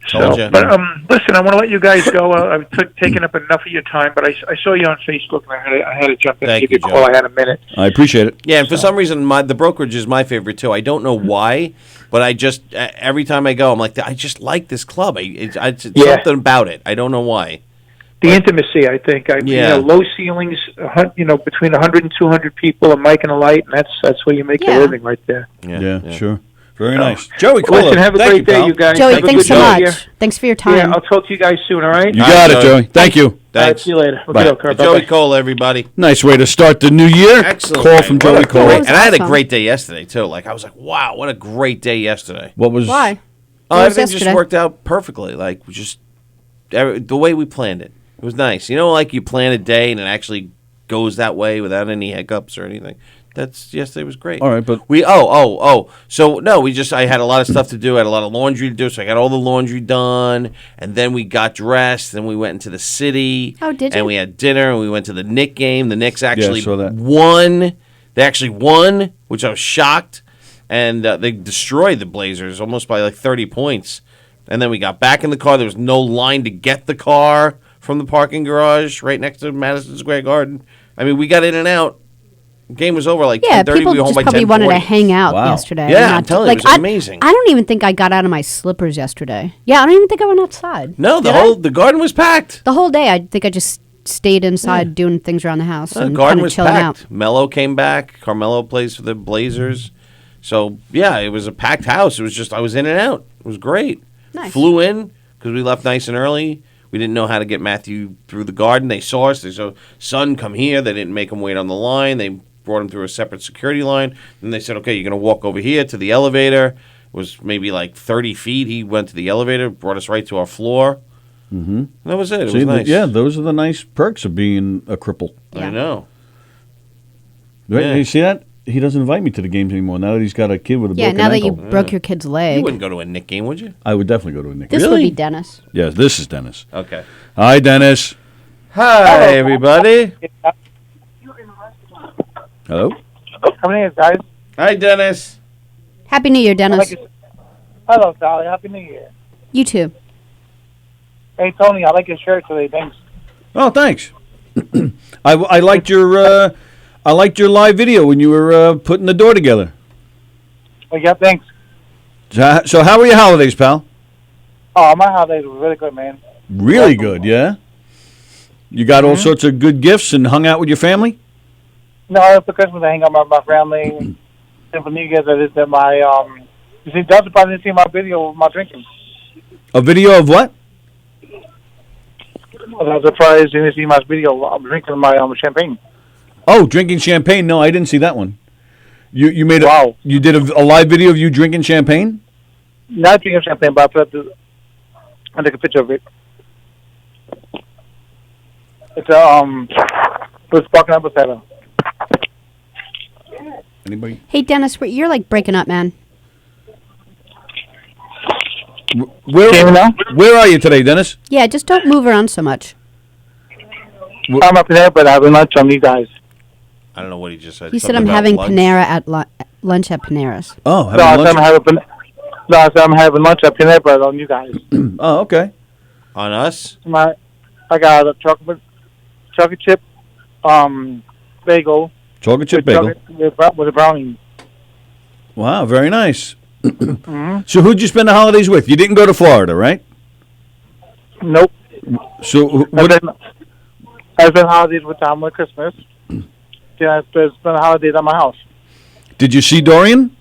Told ya. But listen, I want to let you guys go. I've taken up enough of your time, but I saw you on Facebook, and I had to jump in and Thank give you a you, call. Joe. I had a minute. I appreciate it. Yeah, and for some reason, the brokerage is my favorite too. I don't know why, but I just every time I go, I'm like, I just like this club. It's something about it. I don't know why. The intimacy, I think. Low ceilings, between 100 and 200 people, a mic and a light, and that's where you make Yeah. your living right there. Yeah, sure. Very nice. Joey, cool. Listen, have a Thank great you, day, pal. you guys. Joey, Have a thanks good so day much. here. Thanks for your time. Yeah, I'll talk to you guys soon, all right? You got it, Joey. Thank you. All right, Thanks. see you later. Bye. Okay, Joey bye-bye. Cole, everybody. Nice way to start the new year. Excellent. Call from Joey Cole. That was And I had a awesome. great day yesterday too. Like I was like, wow, what a great day yesterday. What was? Why? Oh, What was everything just yesterday? worked out perfectly. Like the way we planned it. It was nice. Like you plan a day and it actually goes that way without any hiccups or anything. Yesterday was great. All right, but So no, I had a lot of stuff to do. I had a lot of laundry to do, so I got all the laundry done, and then we got dressed, and we went into the city. Oh, did you? And we had dinner, and we went to the Knicks game. The Knicks actually saw that. won. They actually won, which I was shocked, and they destroyed the Blazers almost by like 30 points. And then we got back in the car. There was no line to get the car from the parking garage right next to Madison Square Garden. I mean, we got in and out. Game was over like 10:30. People We were home just by probably wanted to 10:40. hang out Wow. yesterday. Yeah, not I'm telling you, like, it was amazing. I don't even think I got out of my slippers yesterday. Yeah, I don't even think I went outside. No, Did I? the garden was packed. The whole day, I think I just stayed inside doing things around the house The and garden kind of was chilling out. packed. Mello came back. Carmelo plays for the Blazers. So yeah, it was a packed house. It was just I was in and out. It was great. Nice. Flew in because we left nice and early. We didn't know how to get Matthew through the garden. They saw us. They said, "Son, come here." They didn't make him wait on the line. They brought him through a separate security line. Then they said, "Okay, you're going to walk over here to the elevator." It was maybe like 30 feet. He went to the elevator, brought us right to our floor. Mm-hmm. That was it. It was nice. Yeah, those are the nice perks of being a cripple. I know. Right? Yeah. You see that? he doesn't invite me to the games anymore. Now that he's got a kid with a Yeah, broken now that ankle. you broke your kid's You leg. wouldn't go to a Nick game, would you? I would definitely go to a Nick. This would be Dennis. Yes, this is Dennis. Okay. Hi, Dennis. Hi, everybody. Hello. How many guys? Hi, Dennis. Happy New Year, Dennis. Hello, Sallie. Happy New Year. You too. Hey, Tony, I like your shirt today. Thanks. Oh, thanks. I liked your live video when you were putting the door together. Oh, yeah, thanks. So how were your holidays, pal? Oh, my holidays were really good, man. Really good, yeah. You got all sorts of good gifts and hung out with your family. No, for Christmas I hang out with my family. And for New Year's I just did my You see, Delta probably didn't see my video of my drinking. A video of what? I was surprised you didn't see my video of drinking my champagne. Oh, drinking champagne. No, I didn't see that one. You made Wow. You did a live video of you drinking champagne? Not drinking champagne, but I took a picture of it. It's it was sparking up with that. Anybody? Hey, Dennis, you're like breaking up, man. Where Can you now? Where are you today, Dennis? Yeah, just don't move around so much. I'm up there, but I have lunch on you guys. I don't know what he just said. He said Something I'm about having lunch. Panera at lunch at Panera's. Oh, No, having I lunch? said I'm having lunch up there, but on you guys. Oh, okay. On us? I got a chocolate chip bagel. Chocolate chip bagel. With a brownie. Wow, very nice. So who'd you spend the holidays with? You didn't go to Florida, right? Nope. So I spent holidays with Tom with Christmas. Then I spent holidays at my house. did you see Dorian?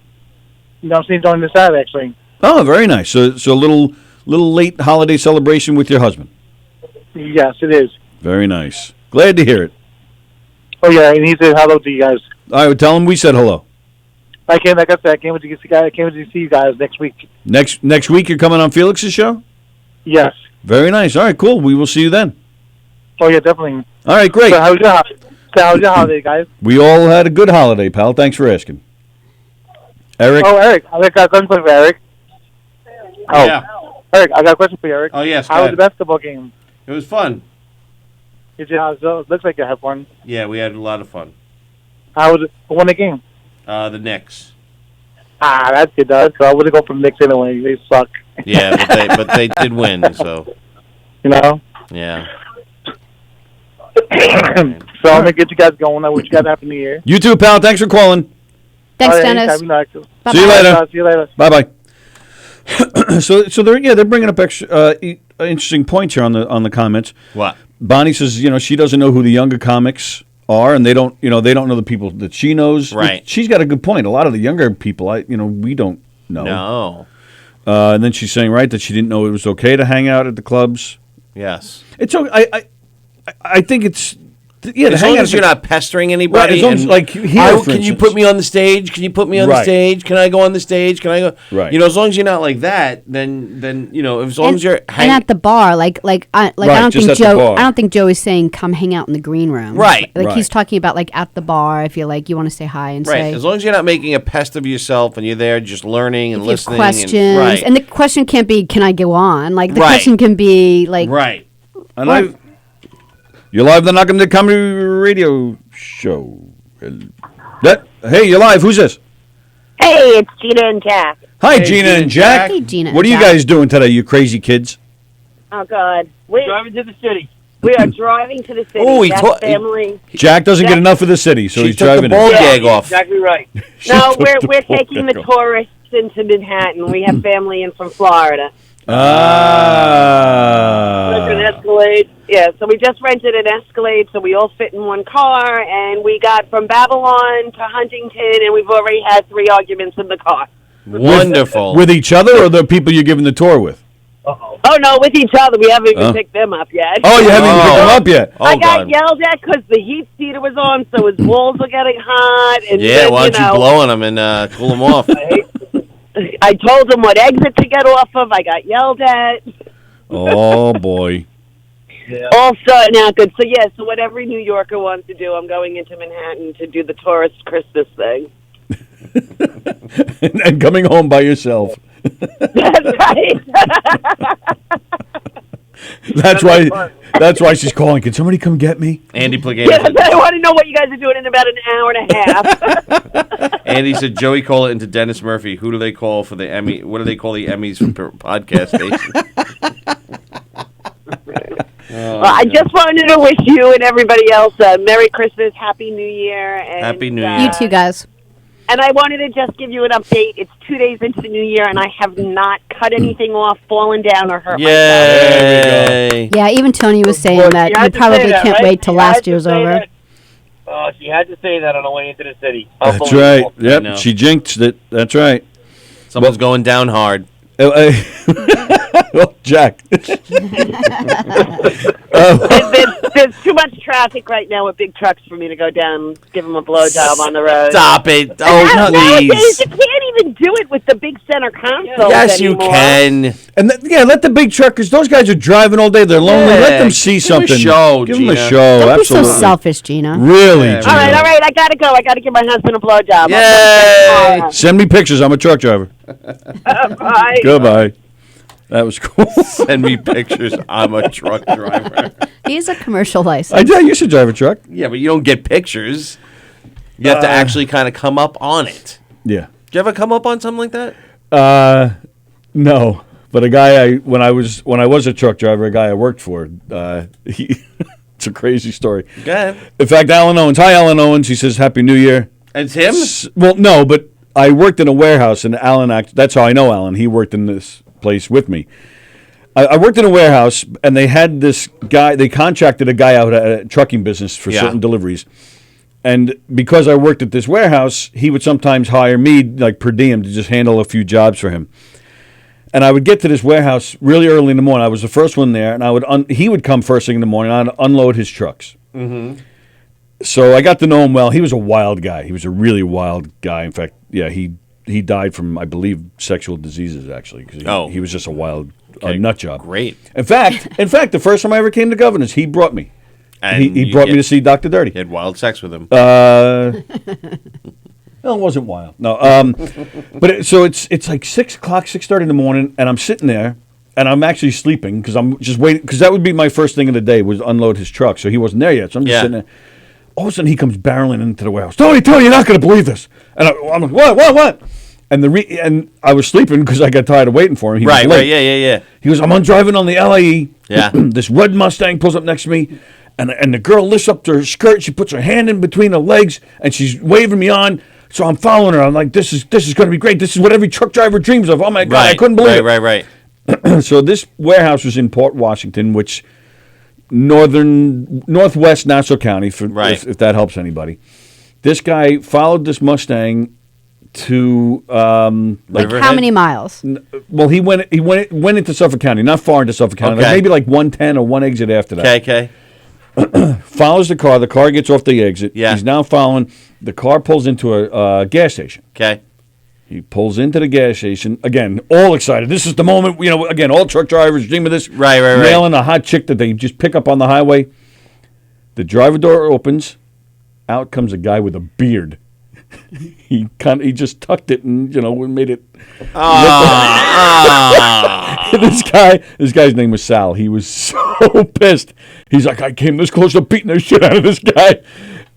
You know, I'm seeing during the Saturday actually. Oh, very nice. So a little late holiday celebration with your husband. Yes, it is. Very nice. Glad to hear it. Oh yeah, and he said hello to you guys. I would tell him we said hello. Like I said, I can't wait to see you guys next week. Next week you're coming on Felix's show? Yes. Very nice. All right, cool. We will see you then. Oh yeah, definitely. All right, great. So how's your holiday, guys? We all had a good holiday, pal. Thanks for asking. Eric? Oh, Eric, I got a question for Eric. Oh, Yeah. Eric, I got a question for you, Eric. Oh, yes. How was the basketball game? It was fun. It looks like you had fun. Yeah, we had a lot of fun. How was it? Who won the game? The Knicks. Ah, that's good. So I would have gone from Knicks anyway. They suck. Yeah, but they did win, so You know? yeah. So I'm going to get you guys going. I wish you guys a happy New Year. You too, pal. Thanks for calling. Thanks, All right, Dennis. anytime, Bye-bye. See you later. See you later. Bye-bye. So they're bringing up extra, interesting points here on the comments. What? Bonnie says, she doesn't know who the younger comics are, and they don't know the people that she knows. Right. She's got a good point. A lot of the younger people, we don't know. No. And then she's saying, right, that she didn't know it was okay to hang out at the clubs. Yes. It's okay. I think it's As long as you're not pestering anybody. Right, as long as, and, like, here, for can you instance. put me on the stage? Can you put me on the Right. stage? Can I go on the stage? Can I go? Right. As long as you're not like that, then as long as you're And at the bar, I don't just think at the Joe. bar. I don't think Joe is saying come hang out in the green room. Right. Like Right. he's talking about like at the bar. I feel like you want to say hi and right. say As long as you're not making a pest of yourself and you're there just learning and if you have listening. questions. Right. And the question can't be can I go on? Like the Right. question can be like right. And you're live on the Knockem Comedy Radio Show. Hey, you're live. Who's this? Hey, it's Gina and Jack. Hi, Hey, Gina and Jack. Hey, Gina What are and you Jack. guys doing today, you crazy kids? Oh God, we Driving to the city. are driving to the city. Oh, he That's taught- family. Jack doesn't get Jack- enough of the city, so She he's took the driving ball in. gag off. Exactly right. No, took we're the ball taking the gag off. tourists into Manhattan. We have family in from Florida. Rented an Ah. Escalade. Yeah, so we just rented an Escalade, so we all fit in one car, and we got from Babylon to Huntington, and we've already had 3 arguments in the car. Wonderful. With each other or the people you're giving the tour with? Oh no, with each other. We haven't even Oh. picked them up yet. Oh, you haven't even picked them up yet? Oh, I got God. yelled at because the heat seater was on, so his balls were getting hot. And Yeah, then, why don't you blow on them and cool them off? I told him what exit to get off of. I got yelled at. Oh, boy. All starting out good. So, yeah, so what every New Yorker wants to do, I'm going into Manhattan to do the tourist Christmas thing. and coming home by yourself. That's right. That's why she's calling. Can somebody come get me? Andy Plegani. Yeah, I want to know what you guys are doing in about an hour and a half. Andy said Joey Cola into Dennis Murphy. Who do they call for the Emmy? What do they call the Emmys for podcast station? Well, I just wanted to wish you and everybody else a Merry Christmas, Happy New Year. And, Happy New Year. You too, guys. And I wanted to just give you an update. It's 2 days into the new year, and I have not cut anything off, fallen down, or hurt myself. Yay! Yeah, even Tony was saying that you you had to probably say that, can't right? wait till You had last to year's say over. that. Oh, she had to say that on the way into the city. That's right. Unbelievable. I know. Yep, she jinxed it. That's right. Someone's going down hard. Well, Jack. There's too much traffic right now with big trucks for me to go down and give them a blowjob on the road. Stop it! And Oh, nowadays, please! you can't even do it with the big center console Yes, you anymore. can. And let the big truckers. Those guys are driving all day. They're lonely. Yeah, Let them see give 'em a something. show, Give them a Gina. show. Don't Absolutely. be so selfish, Gina. Really, Yeah, Gina. All right, I gotta go. I gotta give my husband a blowjob. Yay! Send me pictures. I'm a truck driver. Bye. Goodbye. That was cool. Send me pictures. I'm a truck driver. He has a commercial license. I used to drive a truck. Yeah, but you don't get pictures. You have to actually kind of come up on it. Yeah. Did you ever come up on something like that? No. But a guy when I was a truck driver, a guy I worked for, it's a crazy story. Go ahead. In fact, Alan Owens. Hi, Alan Owens. He says Happy New Year. It's him? Well, no, but I worked in a warehouse, and Alan. That's how I know Alan. He worked in this place with me. I worked in a warehouse, and they had this guy. They contracted a guy out at a trucking business for certain deliveries. And because I worked at this warehouse, he would sometimes hire me, like per diem, to just handle a few jobs for him. And I would get to this warehouse really early in the morning. I was the first one there, and he would come first thing in the morning. And I'd unload his trucks. Mm-hmm. So I got to know him well. He was a wild guy. He was a really wild guy. In fact, yeah, he died from, I believe, sexual diseases, actually. 'Cause he was just a wild nut job. Great. In fact, the first time I ever came to Governor's, he brought me. And He brought me to see Dr. Dirty. You had wild sex with him. Well, it wasn't wild. No. But it's like 6 o'clock, 6:30 in the morning, and I'm sitting there, and I'm actually sleeping because I'm just waiting, because that would be my first thing of the day was unload his truck. So he wasn't there yet. So I'm just sitting there. All of a sudden, he comes barreling into the warehouse. Tony, you're not going to believe this. And I'm like, what? And and I was sleeping because I got tired of waiting for him. He was late. Yeah. He goes, I'm driving on the LIE. Yeah. This red Mustang pulls up next to me, and the girl lifts up her skirt. She puts her hand in between her legs, and she's waving me on. So I'm following her. I'm like, this is going to be great. This is what every truck driver dreams of. Oh, my God, I couldn't believe it. Right. So this warehouse was in Port Washington, which northwest Nassau County, if that helps anybody. This guy followed this Mustang to like how many miles? Well, he went into Suffolk County, not far into Suffolk County, like maybe like 110 or one exit after that. Okay. Follows the car. The car gets off the exit. Yeah. He's now following. The car pulls into a gas station. Okay. He pulls into the gas station. Again, all excited. This is the moment, again, all truck drivers dream of this. Right. Nailing a hot chick that they just pick up on the highway. The driver door opens. Out comes a guy with a beard. He just tucked it and, made it. This guy's name was Sal. He was so pissed. He's like, I came this close to beating the shit out of this guy.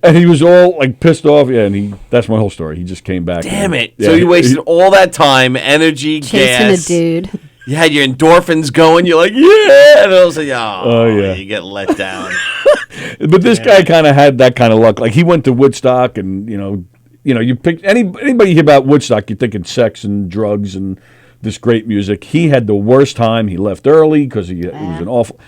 And he was all like pissed off. Yeah, and that's my whole story. He just came back. Damn it. Yeah, So you wasted all that time, energy, Chasing gas. a dude. You had your endorphins going. You're like, yeah. And all of a sudden, yeah. You get let down. But this guy kind of had that kind of luck. Like, he went to Woodstock, and, you pick anybody you hear about Woodstock, you're thinking sex and drugs and this great music. He had the worst time. He left early because it was an awful.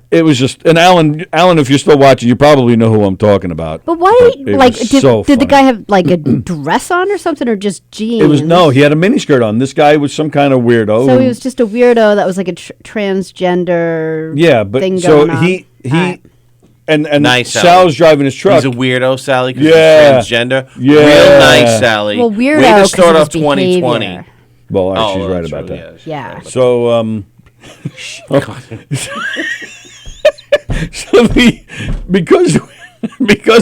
It was just, and Alan, if you're still watching, you probably know who I'm talking about. But why? It was so did the funny. guy have like a dress on or something, or just jeans? It was he had a miniskirt on. This guy was some kind of weirdo. So he was just a weirdo that was like a transgender. but thing so going on. he and Nice, Sal's driving his truck. He's a weirdo, Sally, because Yeah. he's transgender. Yeah. Real nice, Sally. Well, weirdo Way to 'cause start of off his 2020. behavior. Well, she's right that's about true, that. Yeah. So because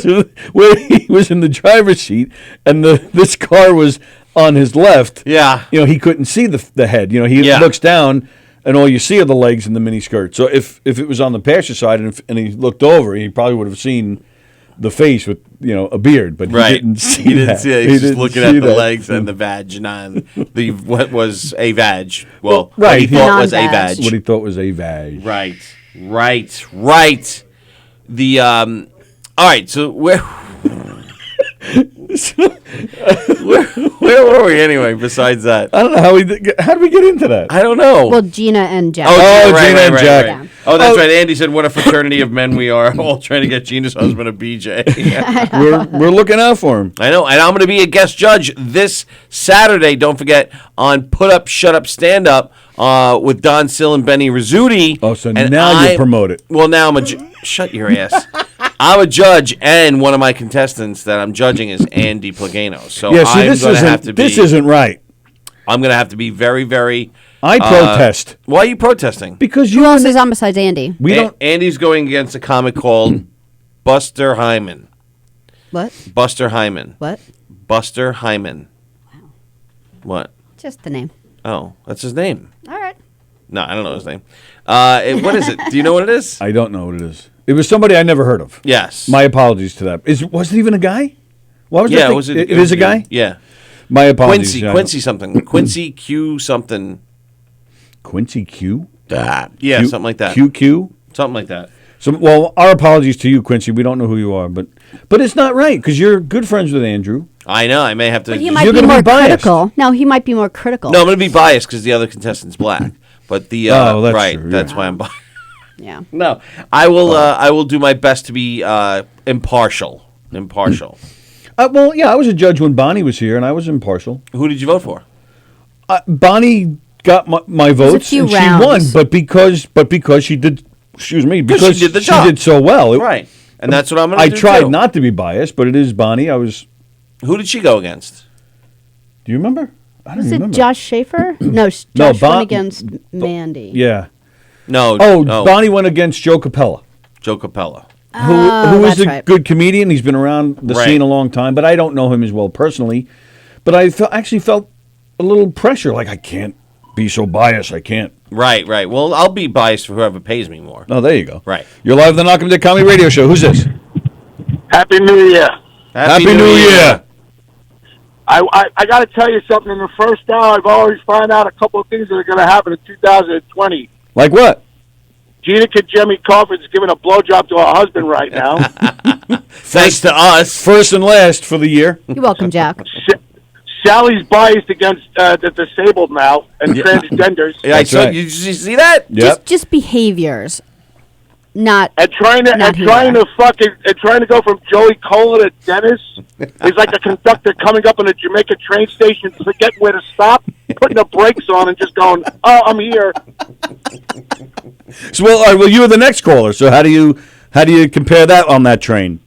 of where he was in the driver's seat and this car was on his left. Yeah. He couldn't see the head. He looks down and all you see are the legs and the mini skirt. So if it was on the passenger side and he looked over, he probably would have seen the face with a beard, but he didn't see He didn't that. see it. He's just looking at the legs and the vag, what was a vag. Well, what he thought was a vag. What he thought was a vag. Right. The all right. So where were we anyway? Besides that, I don't know how did we get into that? I don't know. Well, Gina and Jack. Gina and Jack. Yeah. Oh, that's right. Andy said, "What a fraternity of men we are, all trying to get Gina's husband a BJ." We're looking out for him. I know, and I'm going to be a guest judge this Saturday. Don't forget on Put Up, Shut Up, Stand Up with Don Sill and Benny Rizzuti. Oh, so now you promote it. Well, now I'm shut your ass. I'm a judge, and one of my contestants that I'm judging is Andy Plagano. So this isn't right. I'm going to have to be very, very. I protest. Why are you protesting? Because who else is on besides Andy? Andy's going against a comic called Buster Hyman. What? Buster Hyman. What? Buster Hyman. Wow. What? Just the name. Oh, that's his name. All right. No, I don't know his name. What is it? Do you know what it is? I don't know what it is. It was somebody I never heard of. Yes. My apologies to that. Was it even a guy? Why was yeah, it is a guy? Yeah. My apologies. Quincy something. Quincy Q something. Quincy Q? Yeah, Q, something like that. QQ? Something like that. So, well, our apologies to you, Quincy. We don't know who you are, but it's not right because you're good friends with Andrew. I know. I may have to. But he might be more critical. No, he might be more critical. No, I'm going to be biased because the other contestant's black. But the that's right, true, that's why I'm biased. Yeah. No, I will. I will do my best to be impartial. Well, yeah, I was a judge when Bonnie was here, and I was impartial. Who did you vote for? Bonnie got my votes, and she won, but because she did. Excuse me, because she did the job. She did so well, Right, and that's what I'm going to do. I tried not to be biased, but it is Bonnie. Who did she go against? Do you remember? I don't remember. Was it Josh Schaefer? No, Josh went against Mandy. Yeah. No. Bonnie went against Joe Capella. Joe Capella. Who is a good comedian. He's been around the scene a long time, but I don't know him as well personally. But I actually felt a little pressure, like I can't be so biased. I can't. Right. Well, I'll be biased for whoever pays me more. Oh, there you go. Right. You're live on the Knockem Comedy Radio Show. Who's this? Happy New Year. Happy New Year. I got to tell you something. In the first hour, I've already found out a couple of things that are going to happen in 2020. Like what? Gina Jemmy Coffin's giving a blowjob to her husband right now. Thanks to us. First and last for the year. You're welcome, Jack. Sallie's biased against the disabled now and transgenders. Yeah, right. You see that? Yep. Just behaviors, not and trying to go from Joey Cola to Dennis. He's like a conductor coming up on a Jamaica train station, forgetting where to stop, putting the brakes on, and just going, "Oh, I'm here." So, well, you were the next caller. So how do you compare that on that train?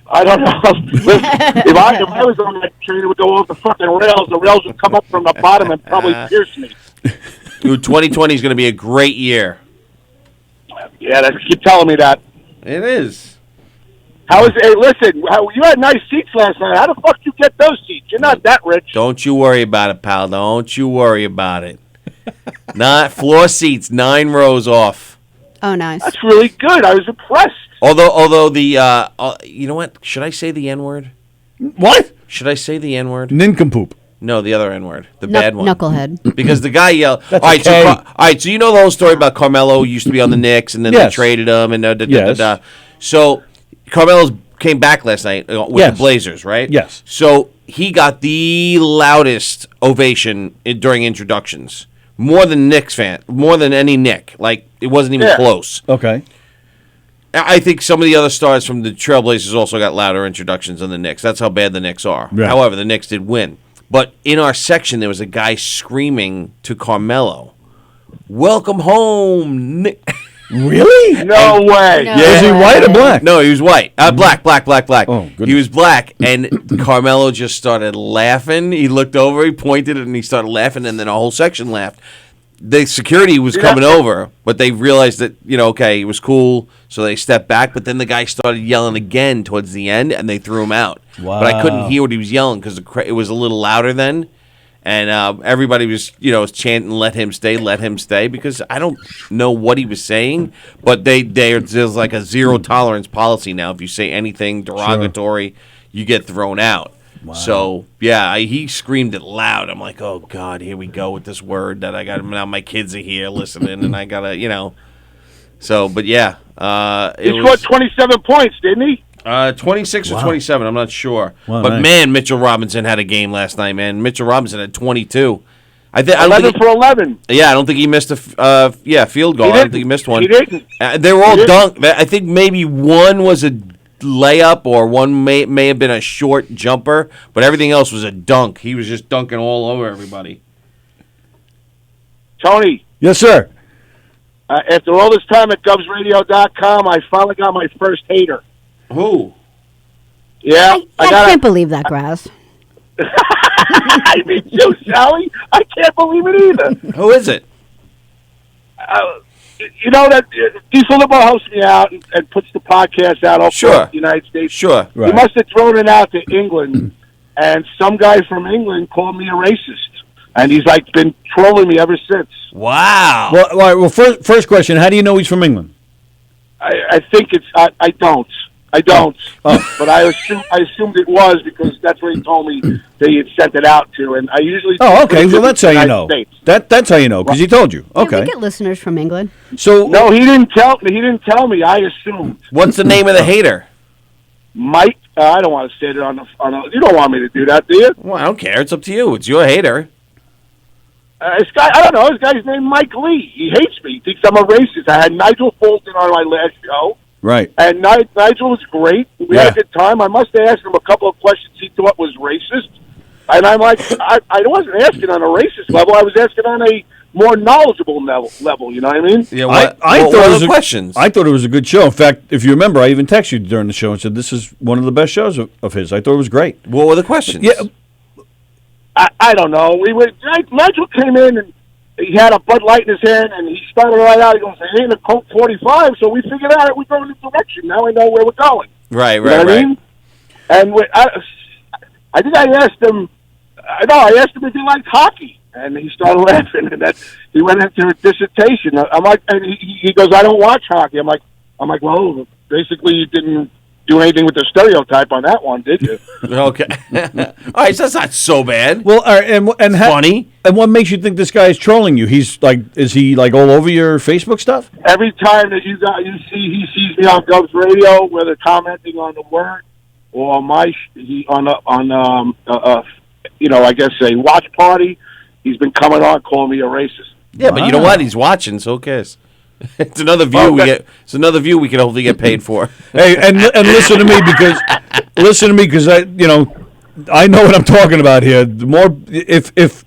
I don't know. If I was on that train, it would go off the fucking rails. The rails would come up from the bottom and probably pierce me. 2020 is going to be a great year. Yeah, they keep telling me that. It is. Listen, you had nice seats last night. How the fuck you get those seats? You're not that rich. Don't you worry about it, pal. Don't you worry about it. Not floor seats, 9 rows off. Oh, nice. That's really good. I was impressed. Although the you know what? Should I say the N-word? What? Should I say the N-word? Nincompoop. No, the other N-word, the bad one. Knucklehead. Because the guy yelled. That's all right, okay. so you know the whole story about Carmelo used to be on the Knicks and then they traded him and Yes. So Carmelo came back last night with the Blazers, right? Yes. So he got the loudest ovation during introductions, more than any Knick. Like it wasn't even close. Okay. I think some of the other stars from the Trailblazers also got louder introductions than the Knicks. That's how bad the Knicks are. Right. However, the Knicks did win. But in our section, there was a guy screaming to Carmelo, "Welcome home, Nick." Really? No way. No. Is he white or black? No, he was white. Black. Oh, goodness. He was black, and Carmelo just started laughing. He looked over, he pointed, and he started laughing, and then the whole section laughed. the security was coming over, but they realized that, okay, it was cool, so they stepped back. But then the guy started yelling again towards the end, and they threw him out. Wow. But I couldn't hear what he was yelling because it was a little louder then. And everybody was, chanting, let him stay, because I don't know what he was saying, but there's like a zero tolerance policy now. If you say anything derogatory, you get thrown out. Wow. So, yeah, he screamed it loud. I'm like, oh, God, here we go with this word that I got. Now my kids are here listening, and I got to, So, but, yeah. He scored 27 points, didn't he? 26 or 27, I'm not sure. Wow, but, nice. man, Mitchell Robinson had a game last night, man. Mitchell Robinson had 22. 11 for 11. Yeah, I don't think he missed a field goal. I don't think he missed one. He didn't. They were all dunk. I think maybe one was a layup or one may have been a short jumper, but everything else was a dunk. He was just dunking all over everybody. Tony. Yes, sir. After all this time at GubsRadio.com, I finally got my first hater. Who? Yeah. I can't believe that, Graz. I mean, too, Sallie. I can't believe it either. Who is it? That Diesel Liberal hosts me out and puts the podcast out all across the United States. Sure. Right. He must have thrown it out to England, and some guy from England called me a racist, and he's been trolling me ever since. Wow. Well, all right. Well, first question: how do you know he's from England? I think it's. I don't. But I assumed it was because that's where he told me that he had sent it out to, and I usually. Oh, okay. Well, that's how you know. States. That's how you know because he told you. Okay. Yeah, we get listeners from England. So no, he didn't tell me. I assumed. What's the name of the hater? Mike. I don't want to say it on the. You don't want me to do that, do you? Well, I don't care. It's up to you. It's your hater. This guy, I don't know. This guy's named Mike Lee. He hates me. He thinks I'm a racist. I had Nigel Fulton on my last show. Right. And Nigel was great. We had a good time. I must have asked him a couple of questions he thought was racist. And I'm like, I wasn't asking on a racist level. I was asking on a more knowledgeable level. You know what I mean? Yeah. What were the questions? I thought it was a good show. In fact, if you remember, I even texted you during the show and said this is one of the best shows of his. I thought it was great. What were the questions? Yeah. I don't know. Nigel came in and he had a Bud Light in his hand, and he started right out. He goes, "It ain't a Colt 45," so we figured out we're going in this direction. Now I know where we're going. Right. You know what I mean? And I think I asked him. I asked him if he liked hockey, and he started laughing, and he went into a dissertation. I'm like, and he goes, "I don't watch hockey." I'm like, well, basically, you didn't do anything with the stereotype on that one, did you? Okay. All right, so that's not so bad. Well, and funny. And what makes you think this guy is trolling you? Is he all over your Facebook stuff? Every time that he sees me on Gubs Radio, whether commenting on the word or on I guess a watch party, he's been coming on calling me a racist. Yeah, but you know what? He's watching, so who cares? It's another view we get. It's another view we can hopefully get paid for. Hey, and listen to me because I know what I'm talking about here. The more if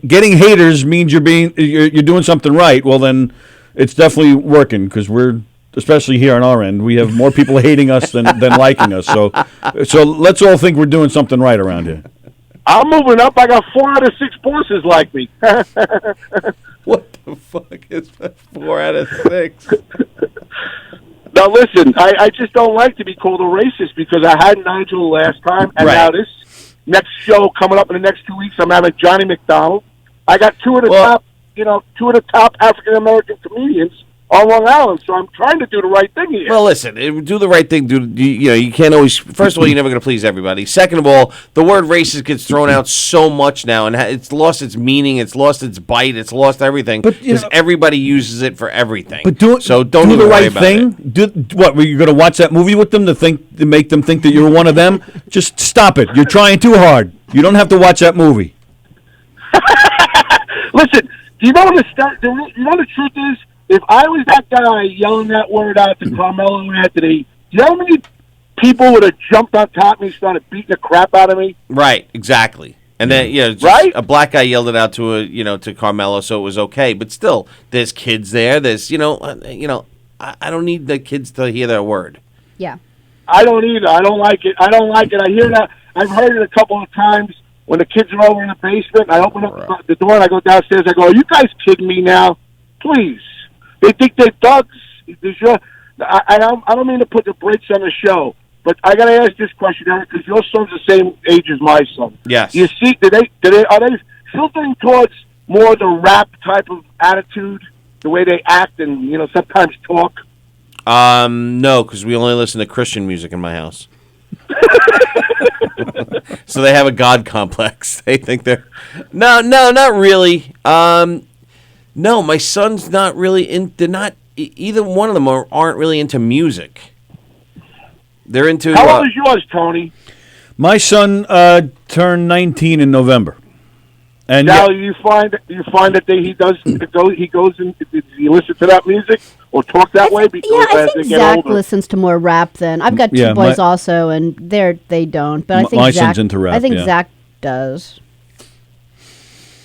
getting haters means you're doing something right, well then it's definitely working because we're especially here on our end we have more people hating us than liking us. So let's all think we're doing something right around here. I'm moving up. I got 4 out of 6 bosses like me. What the fuck is that? 4 out of 6? Now listen, I just don't like to be called a racist because I had Nigel last time, and now this next show coming up in the next 2 weeks, I'm having Johnny McDonald. I got two of the top African American comedians on Long Island, so I'm trying to do the right thing here. Well, listen, do the right thing. You can't always. First of all, you're never going to please everybody. Second of all, the word racist gets thrown out so much now, and it's lost its meaning, it's lost its bite, it's lost everything because everybody uses it for everything. But don't do the right thing. Were you going to watch that movie with them to make them think that you're one of them? Just stop it. You're trying too hard. You don't have to watch that movie. Listen, do you know what the truth is? If I was that guy yelling that word out to Carmelo Anthony, do you know how many people would have jumped on top of me and started beating the crap out of me? Right, exactly. And then, a black guy yelled it out to Carmelo, so it was okay. But still, there's kids there. There's, I don't need the kids to hear that word. Yeah. I don't either. I don't like it. I hear that. I've heard it a couple of times when the kids are over in the basement, I open up the door and I go downstairs. I go, "Are you guys kidding me now? Please." They think they're thugs. I don't mean to put the brakes on the show, but I got to ask this question, Eric, because your son's the same age as my son. Yes. You see, are they filtering towards more the rap type of attitude, the way they act and, sometimes talk? No, because we only listen to Christian music in my house. So they have a God complex. They think they're... No, not really. No, my son's not really they're not... Either one of them aren't really into music. They're into... How old is yours, Tony? My son turned 19 in November. And now you find that he goes and you listen to that music or talk that way because I as think they get Zach older. listens to more rap than I've got two boys also, and they don't. But I think my Zach, son's into rap. I think yeah. Zach does.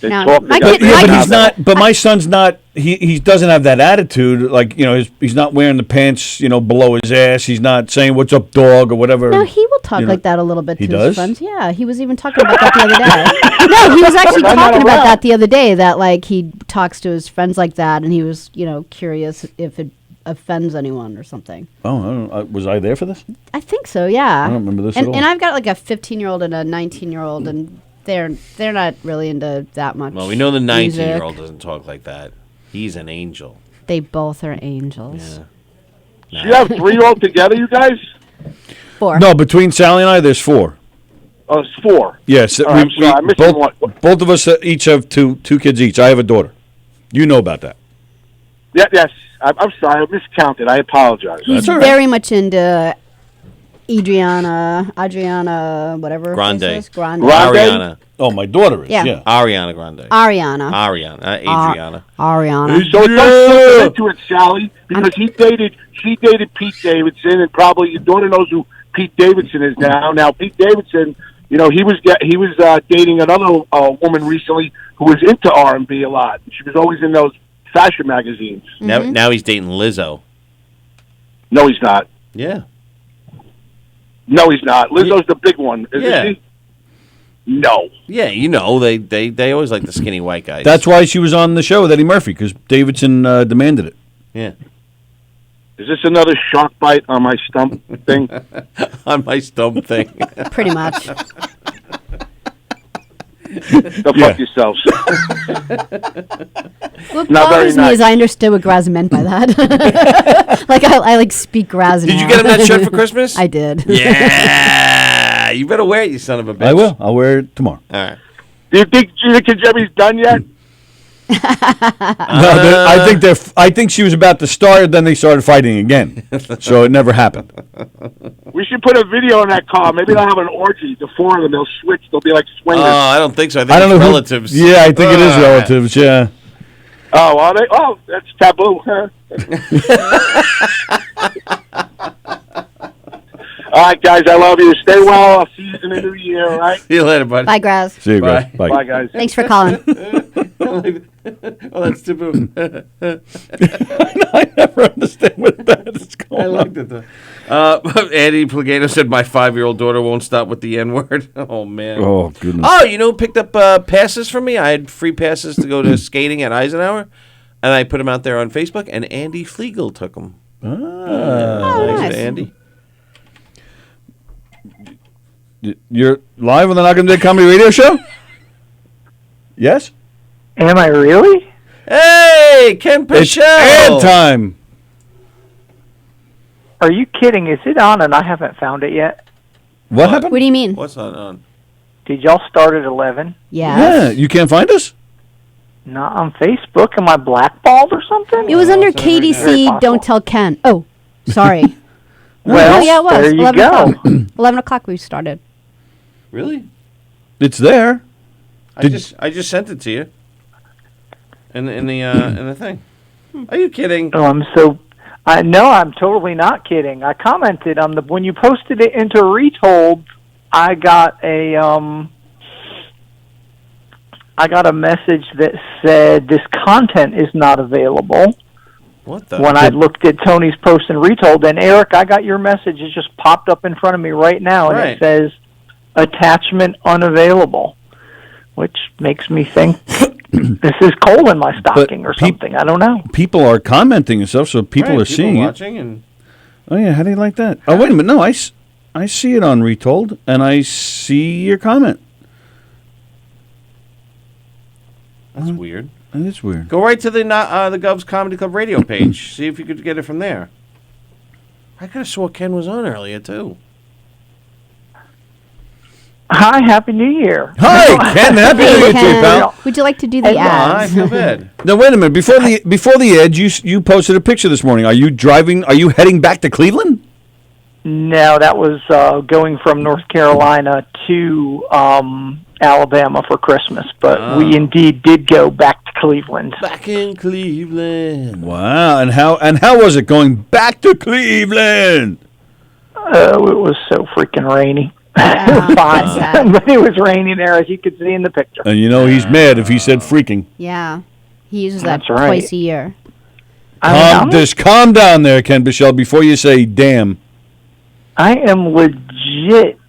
They Now, talk my about kid- it. my But kid- he's not. But my son's not. He doesn't have that attitude. Like he's not wearing the pants. Below his ass. He's not saying "What's up, dog" or whatever. No, he will talk like that a little bit He to does? his friends. Yeah, he was even talking about that the other day. No, he was actually But I'm not talking about around. that the other day. That like he talks to his friends like that, and he was curious if it offends anyone or something. Oh, I don't know. Was I there for this? I think so. Yeah. I don't remember this and, at all. And I've got like a 15-year-old and a 19-year-old, and they're not really into that much. Well, we know the music. 19-year-old doesn't talk like that. He's an angel. They both are angels. Yeah. You have 3 altogether, you guys? 4. No, between Sally and I, there's 4. Oh, it's 4. Yes, All right, I'm sorry, I missed one. both of us each have two kids each. I have a daughter. You know about that. Yeah, yes. I'm sorry, I miscounted. I apologize. He's very much into Adriana, whatever. her Grande. face is. Grande. Ariana. Oh, my daughter is. Yeah. Yeah. Ariana Grande. Ariana. Adriana. Ariana. So don't slip into it, Sally, because she dated Pete Davidson, and probably your daughter knows who Pete Davidson is now. Now, Pete Davidson, he was dating another woman recently who was into R&B a lot. She was always in those fashion magazines. Now he's dating Lizzo. No, he's not. Yeah. No, he's not. Lizzo's the big one, isn't Yeah. she? No. Yeah, they always like the skinny white guys. That's why she was on the show with Eddie Murphy, because Davidson demanded it. Yeah. Is this another shark bite on my stump thing? On my stump thing. Pretty much. Go fuck yourselves. What Not very bothers me nice. is I understood what Graz meant by that. Like I speak Graz now. Did you get him that shirt for Christmas? I did. Yeah. You better wear it, you son of a bitch. I will. I'll wear it tomorrow. All right. Do you think Gina Kajemi's done yet? No, I think she was about to start, then they started fighting again. So it never happened. We should put a video in that car. Maybe they'll have an orgy. The 4 of them, they'll switch. They'll be like swingers. I don't think so. I think I don't it's know relatives. Yeah, I think it is relatives. Yeah. Oh, are they? Oh, that's taboo. Huh? All right, guys, I love you. Stay well. I'll see you in the new year, all right? See you later, buddy. Bye, Graz. See you, guys. Bye. Bye, guys. Thanks for calling. Oh, that's taboo. I never understand what that is going I on. liked it, though. Andy Plagano said, my 5-year-old daughter won't stop with the N-word. Oh, man. Oh, goodness. Oh, picked up passes for me? I had free passes to go to skating at Eisenhower, and I put them out there on Facebook, and Andy Flegel took them. Thanks nice. to Andy. You're live on the Knockem Dead Comedy Radio Show? Yes? Am I really? Hey, Ken It's Pichel. ad time. Are you kidding? Is it on and I haven't found it yet? What happened? What do you mean? What's on? Did y'all start at 11? Yeah. Yeah, you can't find us? Not on Facebook? Am I blackballed or something? It was under it's already KDC. there. Don't tell Ken. Oh, sorry. Well, Oh, yeah, it was. there you 11 go. o'clock. 11 o'clock we started. Really? It's there. I just sent it to you. In the thing. Are you kidding? Oh, no, I'm totally not kidding. I commented on when you posted it into Retold, I got a message that said this content is not available. What the? When I looked at Tony's post and Retold, and Eric, I got your message. It just popped up in front of me right now, and Right. it says attachment unavailable. which makes me think this is coal in my stocking or something. I don't know. People are commenting and stuff, so people are seeing watching and Oh, yeah, how do you like that? Oh, wait a minute. No, I see it on Retold, and I see your comment. That's weird. That is weird. Go right to the Gov's Comedy Club radio page. See if you could get it from there. I could have swore Ken was on earlier, too. Hi, Happy New Year. Hi, Ken. Happy New Year to you, pal. Would you like to do the I ads? feel bad. Now, wait a minute. Before the ad, you posted a picture this morning. Are you heading back to Cleveland? No, that was going from North Carolina to Alabama for Christmas, but we indeed did go back to Cleveland. Back in Cleveland. Wow. And how was it going back to Cleveland? It was so freaking rainy. It was fine, but it was raining there, as you could see in the picture. And you know he's mad if he said freaking. Yeah. He uses that That's right. twice a year. Just calm down there, Ken Bichelle, before you say damn. I am legit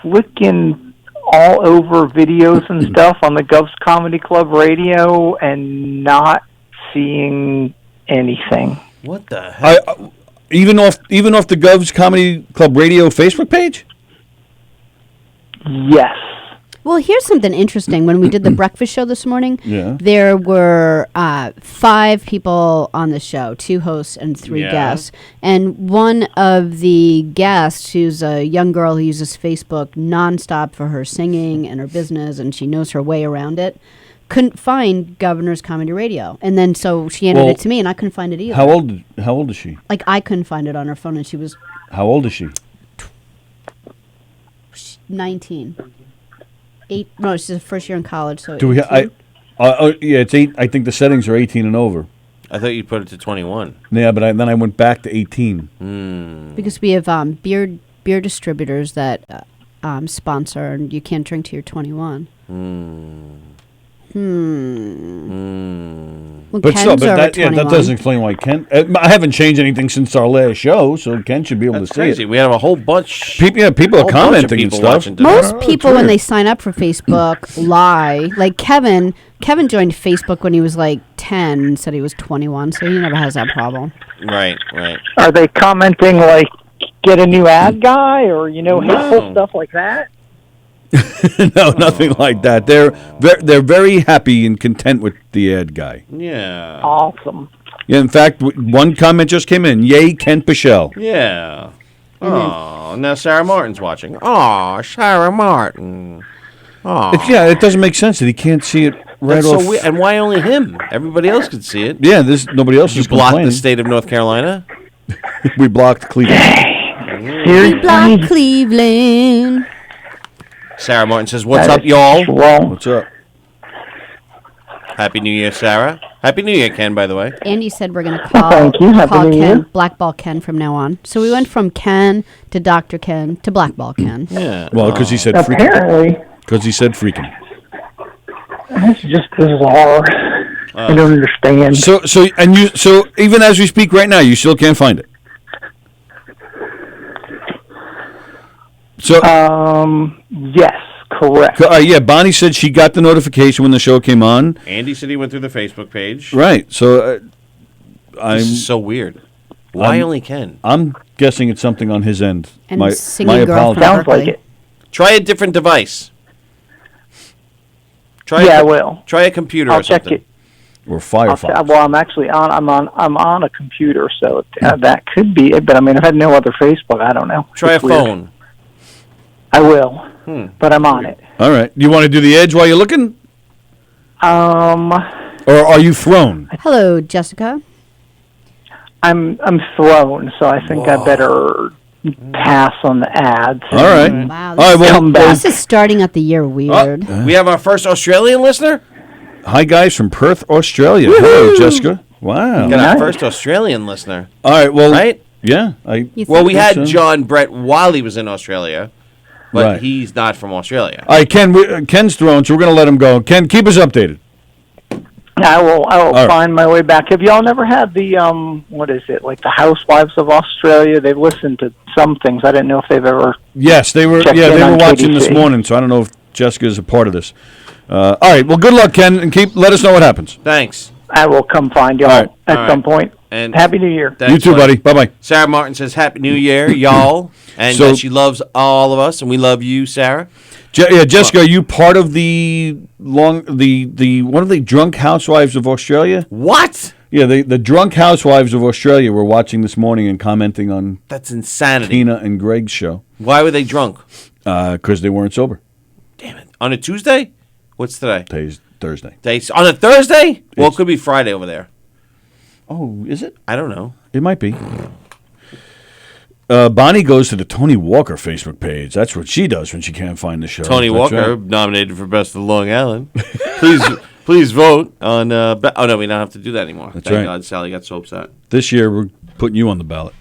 clicking all over videos and stuff on the Gov's Comedy Club radio and not seeing anything. What the heck? Even off the Gov's Comedy Club radio Facebook page? Yes. Well, here's something interesting. When we did the breakfast show this morning, Yeah. there were 5 people on the show, 2 hosts and 3 guests. And one of the guests, who's a young girl who uses Facebook nonstop for her singing and her business, and she knows her way around it, couldn't find Governor's Comedy Radio. And then so she handed it to me, and I couldn't find it either. How old is she? Like, I couldn't find it on her phone, and she was How old is she? 19. No, she's the first year in college, so Do we? Yeah, it's 8. I think the settings are 18 and over. I thought you put it to 21. Yeah, but then I went back to 18. because we have beer distributors that sponsor, and you can't drink till you're 21. Well, But Ken's still, over that 21. doesn't explain why Ken. I haven't changed anything since our last show, so Ken should be able That's to see crazy. it. We have a whole bunch. People are whole bunch of commenting and people stuff. watching today. Most people, when weird. they sign up for Facebook, lie. Like Kevin joined Facebook when he was like 10 and said he was 21, so he never has that problem. Right. Are they commenting like, get a new ad guy, or, hateful stuff like that? No, nothing like that. They're very happy and content with the ad guy. Yeah. Awesome. Yeah, in fact, one comment just came in. Yay, Kent Bichelle. Yeah. Oh, now Sarah Martin's watching. Oh, Sarah Martin. Oh. It doesn't make sense that he can't see it right That's off. so weird. And why only him? Everybody else could see it. Yeah, nobody else You is blocked complaining. the state of North Carolina? We blocked Cleveland. We block Cleveland. Sarah Martin says, "What's up, y'all?" What's up? Happy New Year, Sarah. Happy New Year, Ken, by the way. Andy said we're going to call, Thank you. Happy call New Ken, Year. Blackball Ken from now on. So we went from Ken to Dr. Ken to Blackball Ken. Yeah. Well, because he said freaking. Apparently, Because he said freaking. it's just bizarre. I don't understand. So even as we speak right now, you still can't find it. So Yes, correct. yeah, Bonnie said she got the notification when the show came on. Andy said he went through the Facebook page. Right. So This is so weird. Why only Ken? I'm guessing it's something on his end. And my singing girl apologies. from Sounds like Berkeley. it. Try a different device. I will. Try a computer I'll or check something. it. Or Firefox. Well, I'm actually on. I'm on a computer, so that could be it. But I mean, I've had no other Facebook. I don't know. Try It's a weird. phone. I will, but I'm on it. All right. You want to do the edge while you're looking? Or are you thrown? Hello, Jessica. I'm thrown, so I think I better pass on the ads. All right. Wow. All right. Well, Come back. This is starting at the year weird. We have our first Australian listener. hi, guys from Perth, Australia. Hello, Jessica. Wow. Got our Nice. first Australian listener. All right. Well, Right? Yeah. You Well, think- we had so. John Brett while he was in Australia, but Right. he's not from Australia. All right, Ken. Ken's thrown, so we're going to let him go. Ken, keep us updated. I will right. find my way back. Have y'all never had the what is it, like the Housewives of Australia? They've listened to some things. I didn't know if they've ever. Yes, they were. Checked Yeah, in they were on watching this KDC. morning, so I don't know if Jessica is a part of this. All right. Well, good luck, Ken, and let us know what happens. Thanks. I will come find y'all All right. at some point. And Happy New Year. Thanks, You too, buddy. Bye-bye. Sarah Martin says Happy New Year, y'all. And So- she loves all of us, and we love you, Sarah. Jessica, are you part of the one of the drunk housewives of Australia? What? Yeah, the drunk housewives of Australia were watching this morning and commenting on That's insanity. Tina and Greg's show Why were they drunk? because they weren't sober. Damn it. On a Tuesday? What's today? Today's Thursday. On a Thursday? Well, it It's- could be Friday over there. Oh, is it? I don't know. It might be. Bonnie goes to the Tony Walker Facebook page. That's what she does when she can't find the show. Tony That's Walker right. nominated for Best of Long Island. Please vote on. Oh no, we don't have to do that anymore. That's Thank right. God, Sally got so upset. This year we're putting you on the ballot.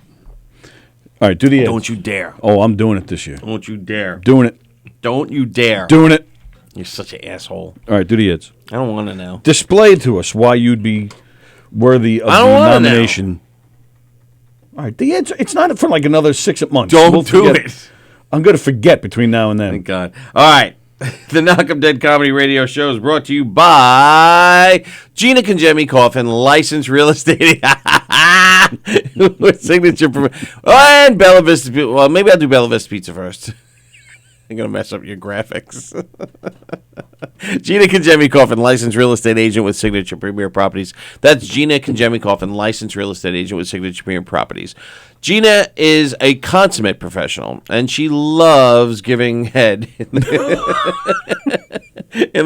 All right, do the ads. Don't you dare! Oh, I'm doing it this year. Don't you dare! Doing it. Don't you dare! Doing it. You're such an asshole. All right, do the ads. I don't want to know. Display to us why you'd be worthy of I don't the wanna know. nomination. All right, the ads. It's not for like another 6 months. Don't We'll do forget. it. I'm going to forget between now and then. Thank God. All right. The Knockem Dead Comedy Radio Show is brought to you by Gina Conjemi Coffin, licensed real estate with signature. And Bella Vista. Well, maybe I'll do Bella Vista Pizza first. I'm going to mess up your graphics. Gina Conjemi Coffin, licensed real estate agent with Signature Premier Properties. That's Gina Conjemi Coffin, licensed real estate agent with Signature Premier Properties. Gina is a consummate professional, and she loves giving head in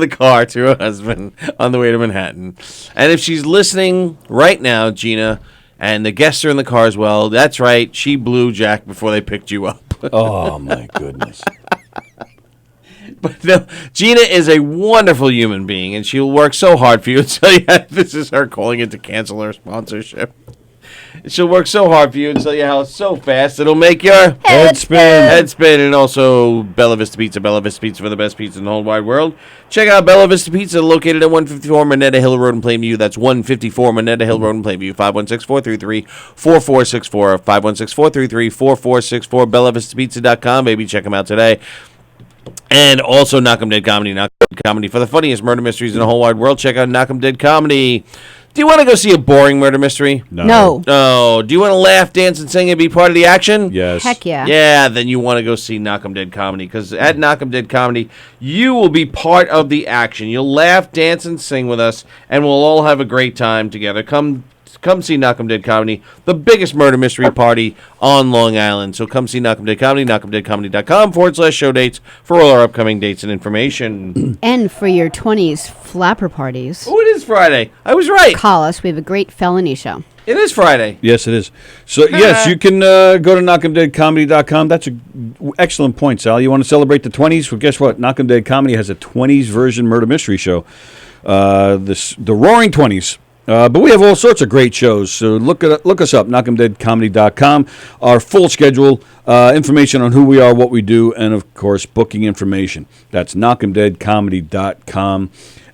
the car to her husband on the way to Manhattan. And if she's listening right now, Gina, and the guests are in the car as well, that's right, she blew Jack before they picked you up. Oh, my goodness. But no, Gina is a wonderful human being, and she'll work so hard for you. So yeah, this is her calling in to cancel her sponsorship. She'll work so hard for you and tell you how it's so fast it'll make your Head spin. head spin. And also Bella Vista Pizza for the best pizza in the whole wide world. Check out Bella Vista Pizza, located at 154 Monetta Hill Road in Plainview. That's 154 Monetta Hill Road in Plainview. 516-433-4464. 516-433-4464. BellaVistaPizza.com, baby. Check them out today. And also Knockem Dead Comedy. Knockem Dead Comedy for the funniest murder mysteries in the whole wide world. Check out Knockem Dead Comedy. Do you want to go see a boring murder mystery? No. No. Do you want to laugh, dance, and sing and be part of the action? Yes. Heck yeah. Yeah, then you want to go see Knockem Dead Comedy, because at Knockem Dead Comedy, you will be part of the action. You'll laugh, dance, and sing with us, and we'll all have a great time together. Come see Knockem Dead Comedy, the biggest murder mystery party on Long Island. So come see Knockem Dead Comedy, knockemdeadcomedy.com/show dates for all our upcoming dates and information. And for your 20s flapper parties, Oh, it is Friday. I was right. call us. We have a great felony show. It is Friday. Yes, it is. So, yes, you can go to knockemdeadcomedy.com. That's an excellent point, Sal. You want to celebrate the 20s? Well, guess what? Knockem Dead Comedy has a 20s version murder mystery show. The Roaring 20s. But we have all sorts of great shows, so look us up, knockemdeadcomedy.com. Our full schedule, information on who we are, what we do, and, of course, booking information. That's knockemdeadcomedy.com.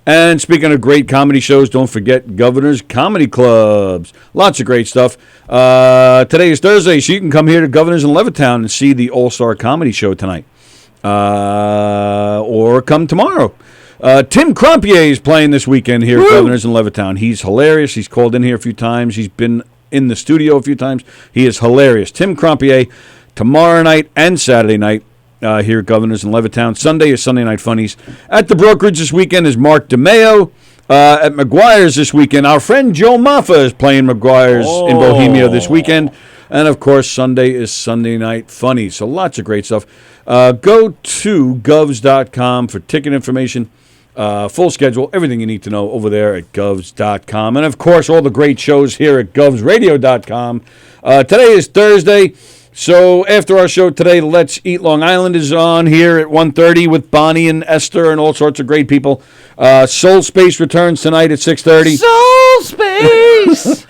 And speaking of great comedy shows, don't forget Governor's Comedy Clubs. Lots of great stuff. Today is Thursday, so you can come here to Governor's in Levittown and see the All-Star Comedy Show tonight. Or come tomorrow. Tim Crompier is playing this weekend here at Governor's in Levittown. He's hilarious. He's called in here a few times. He's been in the studio a few times. He is hilarious. Tim Crompier, tomorrow night and Saturday night here at Governor's in Levittown. Sunday is Sunday Night Funnies. At the brokerage this weekend is Mark DeMeo. At McGuire's this weekend, our friend Joe Maffa is playing McGuire's in Bohemia this weekend. And, of course, Sunday is Sunday Night Funny. So lots of great stuff. Go to govs.com for ticket information. Full schedule, everything you need to know over there at govs.com. And, of course, all the great shows here at govsradio.com. Today is Thursday, so after our show today, Let's Eat Long Island is on here at 1:30 with Bonnie and Esther and all sorts of great people. Soul Space returns tonight at 6:30. Soul Space!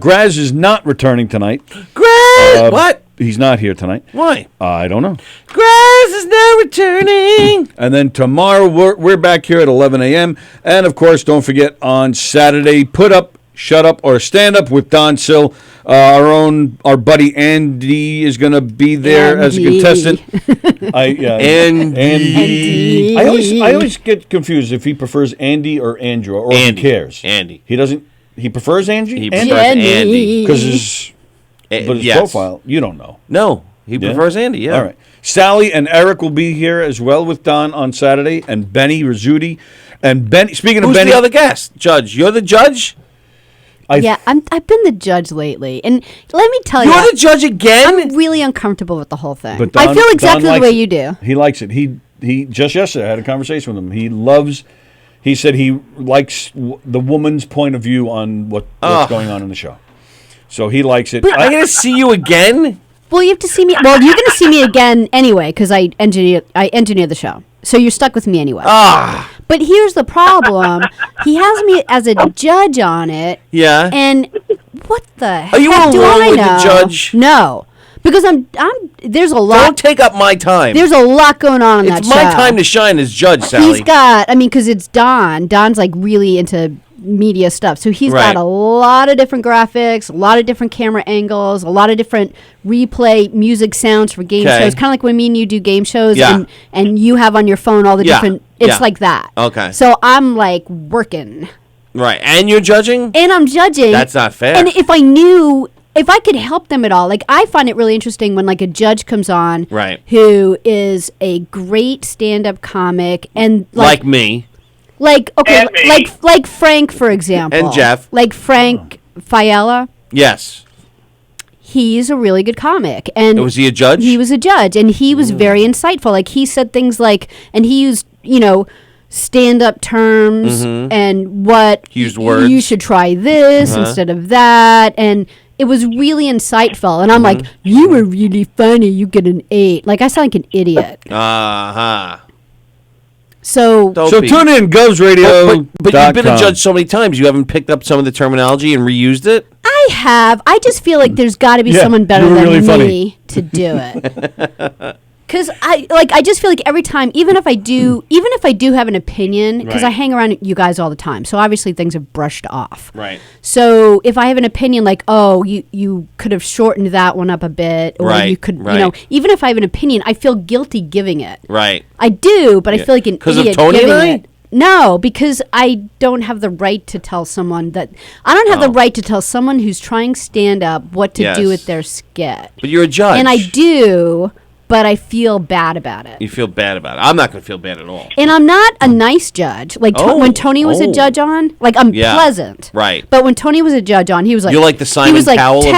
Graz is not returning tonight. Graz! What? He's not here tonight. Why? I don't know. Graz is now returning. And then tomorrow we're back here at 11 a.m. And, of course, don't forget on Saturday, Put Up, Shut Up or Stand Up with Don Sill. Our buddy Andy is going to be there as a contestant. Andy. I always get confused if he prefers Andy or Andrew or Andy. he cares. Andy. He doesn't. He prefers Angie. He prefers Andy. Because his profile, you don't know. No, he prefers Andy. Yeah. All right. Sallie and Eric will be here as well with Don on Saturday, and Benny Rizzuti. And Benny. Speaking of Who's Benny, the other guest? Judge. You're the judge. I've been the judge lately, and let me tell you, You're the judge again. I'm really uncomfortable with the whole thing. But I feel exactly Don the way likes you it. do. He likes it. He just yesterday I had a conversation with him. He said he likes the woman's point of view on what's going on in the show. So he likes it. I'm going to see you again? Well, you have to see me. Well, you're going to see me again anyway because I engineer the show. So you're stuck with me anyway. But here's the problem. He has me as a judge on it. Yeah. And what the heck Are you do alone I with know? the judge? No. Because there's a lot. Don't take up my time. There's a lot going on in that show. It's my time to shine as judge, Sallie. He's got, because it's Don. Don's like really into media stuff. So he's got a lot of different graphics, a lot of different camera angles, a lot of different replay music sounds for game shows. Kind of like when me and you do game shows and you have on your phone all the different, it's like that. Okay. So I'm like working. Right. And you're judging? And I'm judging. That's not fair. And if I could help them at all, like I find it really interesting when like a judge comes on who is a great stand-up comic and like me. Like like Frank, for example. And Jeff. Like Frank Fiala. Yes. He's a really good comic. And was he a judge? He was a judge, and he was very insightful. Like he said things like, and he used, stand-up terms and what he used words. You should try this instead of that, and it was really insightful. And I'm like, you were really funny. You get an 8. Like I sound like an idiot. So tune in, Govs Radio. But you've been a judge so many times, you haven't picked up some of the terminology and reused it? I have. I just feel like there's got to be someone better than me to do it. Because I just feel like every time, even if I do have an opinion, because I hang around you guys all the time, so obviously things have brushed off. Right. So if I have an opinion like, oh, you could have shortened that one up a bit, or you could, even if I have an opinion, I feel guilty giving it. Right. I do, but I feel like an idiot of Tony giving and I? it. No, because I don't have the right to tell someone that. I don't have the right to tell someone who's trying stand-up what to do with their skit. But you're a judge. And I do, but I feel bad about it. You feel bad about it. I'm not going to feel bad at all. And I'm not a nice judge. Like when Tony was a judge on, like I'm pleasant. Right. But when Tony was a judge on, he was like, you're like the Simon he was like Cowell 10, of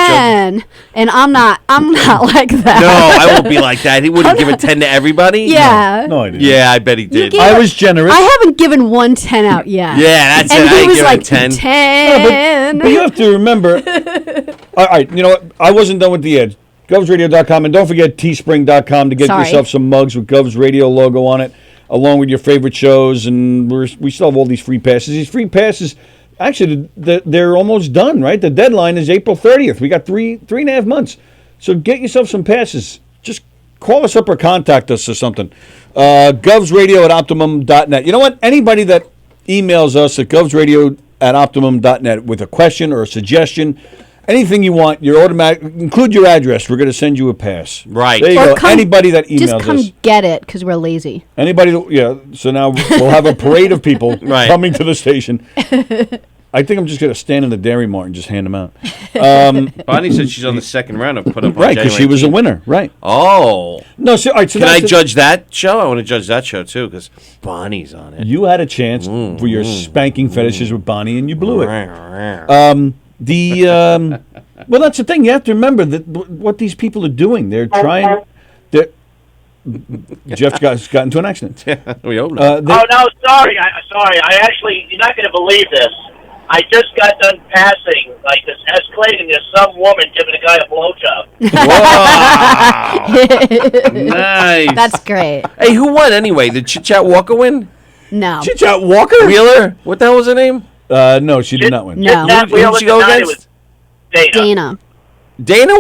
judges. and I'm not like that. No, I won't be like that. He wouldn't give a 10 to everybody. Yeah. No, I didn't. Yeah, I bet he did. I was generous. I haven't given one 10 out yet. Yeah, that's and it. he I was give like it a 10. 10. But you have to remember. All right, you know what? I wasn't done with the ads. GovsRadio.com, and don't forget teespring.com to get yourself some mugs with Govs Radio logo on it, along with your favorite shows. And we still have all these free passes. These free passes, actually, they're almost done, right? The deadline is April 30th. We got three and a half months. So get yourself some passes. Just call us up or contact us or something. GovsRadio@Optimum.net. You know what? Anybody that emails us at GovsRadio@Optimum.net with a question or a suggestion, anything you want, your automatic, include your address. We're going to send you a pass. Right. There you go. Anybody that emails us. Just come get it because we're lazy. Anybody, so now we'll have a parade of people coming to the station. I think I'm just going to stand in the Dairy Mart and just hand them out. Bonnie said she's on the second round of Put Up on Right, because she was a winner. Right. Oh. No, so, all right, so can I judge that show? I want to judge that show, too, because Bonnie's on it. You had a chance for your spanking fetishes with Bonnie, and you blew it. Well, that's the thing. You have to remember that what these people are doing. They're trying. Jeff's got into an accident. We hope not. No, sorry. I actually, you're not going to believe this. I just got done passing, like this escalating. There's some woman giving a guy a blowjob. Wow. Nice. That's great. Hey, who won anyway? Did Chit Chat Walker win? No. Chit Chat Walker? Wheeler? What the hell was her name? No, she did not win. No. Who did she go against? Dana. Dana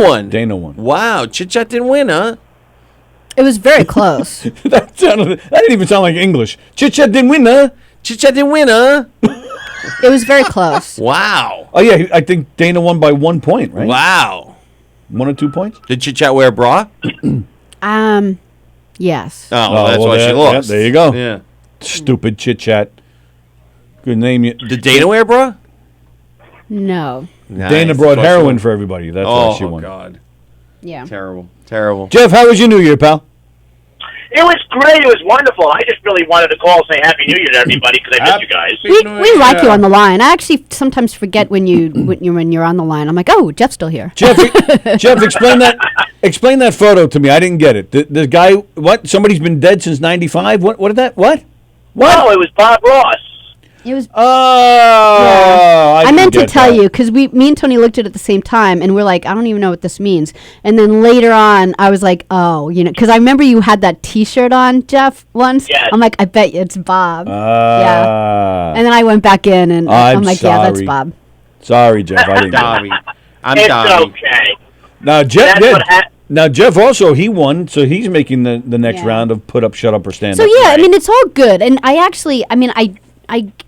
won. Wow, Chit Chat didn't win, huh? It was very close. That didn't even sound like English. Chit Chat didn't win, huh? Chit Chat didn't win, huh? It was very close. Wow. Oh yeah, I think Dana won by 1 point, right? Wow. 1 or 2 points. Did Chit Chat wear a bra? Yes. Oh, well, that's why she lost. Yeah, there you go. Yeah. Stupid Chit Chat. Good name. Did Dana wear a bra? No. Dana Nice. brought That's why she heroin won. for everybody. That's why she Oh, won. God. Yeah. Terrible. Jeff, how was your New Year, pal? It was great. It was wonderful. I just really wanted to call and say Happy New Year to everybody because I missed you guys. We like you on the line. I actually sometimes forget when you're on the line. I'm like, oh, Jeff's still here. Jeff, explain that photo to me. I didn't get it. The guy, what? Somebody's been dead since '95. What did that? What? No, it was Bob Ross. It was. Oh, I meant to get tell that. you because me and Tony looked at it at the same time, and we're like, I don't even know what this means. And then later on, I was like, oh, because I remember you had that T-shirt on, Jeff, once. Yes. I'm like, I bet you it's Bob. Yeah. Ah. And then I went back in, and I'm like, yeah, that's sorry. Bob. Sorry, Jeff. I didn't. Dobby. I'm It's Dobby. okay. Now, Jeff. That's what Now, Jeff also he won, so he's making the next Yeah. round of put up, shut up, or stand So up. yeah, I mean, it's all good, and I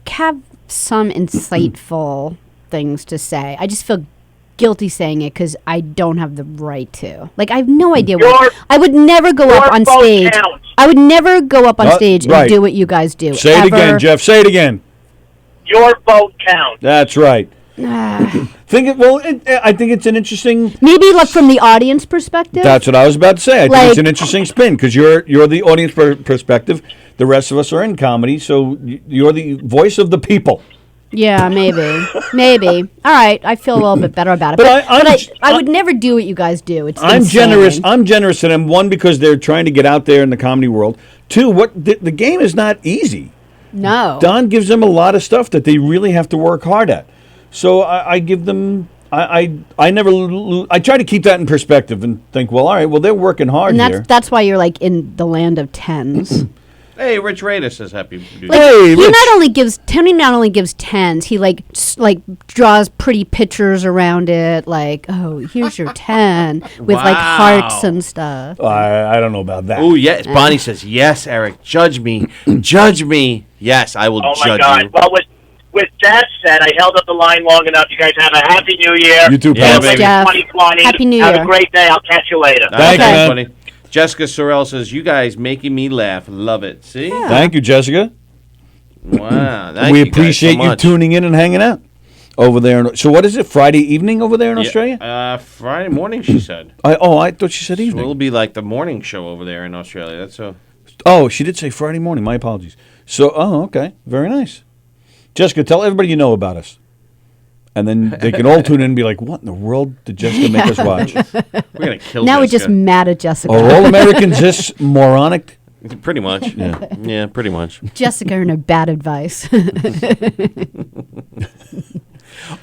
have some insightful things to say. I just feel guilty saying it because I don't have the right to. Like, I have no idea what. I would never go up on vote stage. counts. I would never go up on stage right. and do what you guys do. Say it again, ever. Jeff. Say it again. Your vote counts. That's right. Ah. I think it's an interesting. Maybe like from the audience perspective. That's what I was about to say. I think Like- it's an interesting spin because you're the audience perspective. The rest of us are in comedy, so you're the voice of the people. Yeah, maybe. All right, I feel a little bit better about it. But I would never do what you guys do. It's I'm insane. generous. I'm generous to them. One, because they're trying to get out there in the comedy world. Two, the game is not easy. No. Don gives them a lot of stuff that they really have to work hard at. So I give them. I never. I try to keep that in perspective and think, well, all right, well, they're working hard And here. that's why you're like in the land of tens. Hey, Rich Raider says happy. Like, Hey, he Rich. Tony not only gives tens, he like draws pretty pictures around it, like, oh, here's your 10 with like hearts and stuff. I don't know about that. Oh, yes. Bonnie says, yes, Eric, judge me. Judge me. Yes, I will Oh my judge God! you. Well, with that said, I held up the line long enough. You guys have a happy New Year. You too, Yeah, pal. baby. Jeff. 2020. Happy New Have Year. a great day. I'll catch you later. Thank you, Okay. man. Funny. Jessica Sorrell says, you guys making me laugh. Love it. See? Thank you, Jessica. Wow. Thank We you guys appreciate so you much. tuning in and hanging out over there. So what is it? Friday evening over there in Australia? Friday morning, she said. I thought she said So evening. it'll be like the morning show over there in Australia. That's so. Oh, she did say Friday morning. My apologies. So, okay. Very nice. Jessica, tell everybody you know about us. And then they can all tune in and be like, what in the world did Jessica make us watch? We're going to kill Now we're Jessica. just mad at Jessica. Are all Americans this moronic? Pretty much. Yeah, pretty much. Jessica and her bad advice.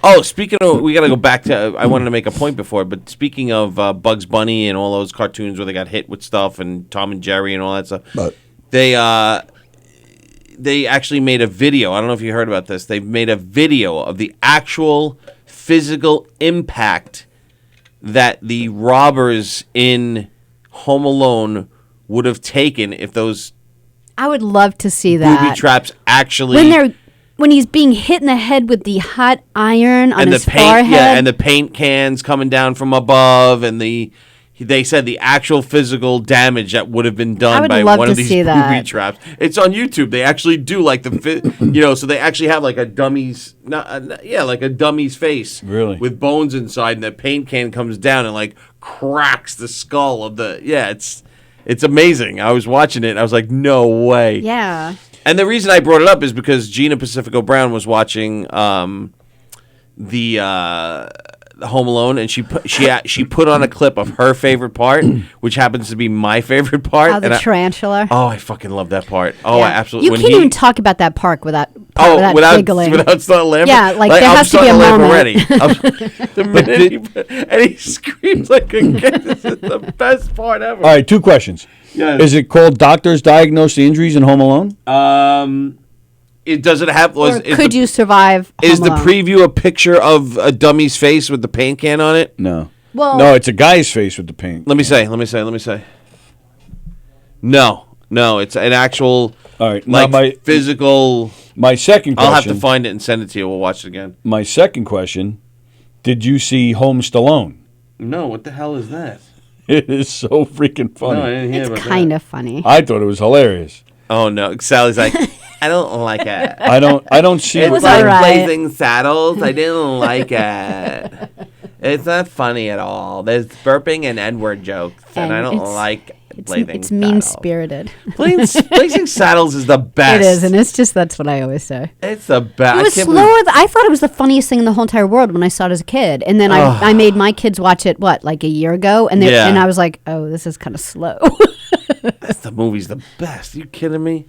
Oh, speaking of, we got to go back to, I wanted to make a point before, but speaking of Bugs Bunny and all those cartoons where they got hit with stuff and Tom and Jerry and all that stuff, they actually made a video. I don't know if you heard about this. They've made a video of the actual physical impact that the robbers in Home Alone would have taken if those I would love to see that. booby traps actually when he's being hit in the head with the hot iron on and his the paint, forehead. yeah, and the paint cans coming down from above, and they said the actual physical damage that would have been I done would by love one to of these see booby that. traps. It's on YouTube. They actually do like so they actually have like a dummy's, like a dummy's face, Really? with bones inside, and the paint can comes down and like cracks the skull of the. Yeah, it's amazing. I was watching it, and I was like, no way. Yeah. And the reason I brought it up is because Gina Pacifico Brown was watching the Home Alone, and she put on a clip of her favorite part, which happens to be my favorite part. Oh, the tarantula. I fucking love that part. Oh, Yeah. I absolutely. You when can't he- even talk about that park without without giggling. without starting laughing. Yeah, like, there I'm has to be starting a laugh moment. already. The minute and he screams like a kid. This is the best part ever. All right, 2 questions. Yes. Is it called Doctors Diagnose the Injuries in Home Alone? It doesn't have. Or could you survive? Is Home the Alone? preview a picture of a dummy's face with the paint can on it? No. Well, No, it's a guy's face with the paint. Let me say. No, it's an actual All right, now like physical. My second question. I'll have to find it and send it to you. We'll watch it again. My second question, did you see Home Stallone? No, what the hell is that? It is so freaking funny. No, I didn't hear It's about kind that. of funny. I thought it was hilarious. Oh no, Sally's like, I don't like it. I don't see It's what like alright. Blazing Saddles. I didn't like it. It's not funny at all. There's burping and N-word jokes, and I don't it's- like It's Blazing it's mean Saddles. spirited. Blazing Saddles is the best. It is, and it's just that's what I always say. It's the best. It was slower. I thought it was the funniest thing in the whole entire world when I saw it as a kid, and then I made my kids watch it like a year ago, and Yeah. and I was like, oh, this is kind of slow. The movie's the best. Are you kidding me?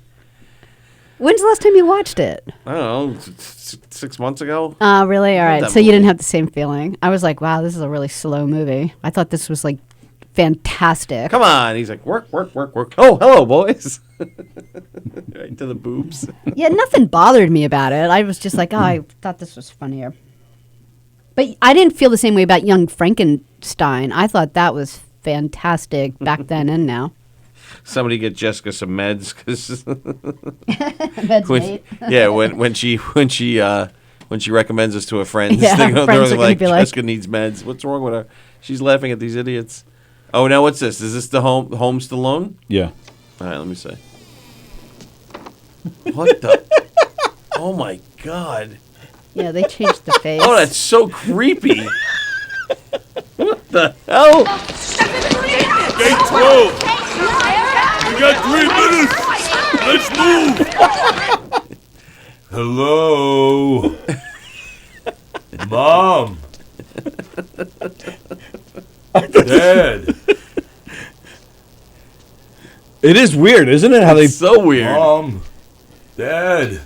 When's the last time you watched it? I don't know, 6 months ago. Really? All right. that So you movie. didn't have the same feeling. I was like, wow, this is a really slow movie. I thought this was like fantastic. Come on. He's like, work. Oh, hello, boys. Right to the boobs. Yeah, nothing bothered me about it. I was just like, oh, I thought this was funnier. But I didn't feel the same way about Young Frankenstein. I thought that was fantastic back then and now. Somebody get Jessica some meds, because That's mate. yeah, when she recommends us to her friends, Yeah, they're her friends are gonna like, be like- Jessica needs meds. What's wrong with her? She's laughing at these idiots. Oh, now what's this? Is this the Home Stallone? Yeah. All right, let me see. What the? Oh my God! Yeah, they changed the face. Oh, that's so creepy. What the hell? Gate 12. We got 3 minutes. Let's move. Hello. Mom. Dad. It is weird, isn't it? How It's so weird. Mom. Dad.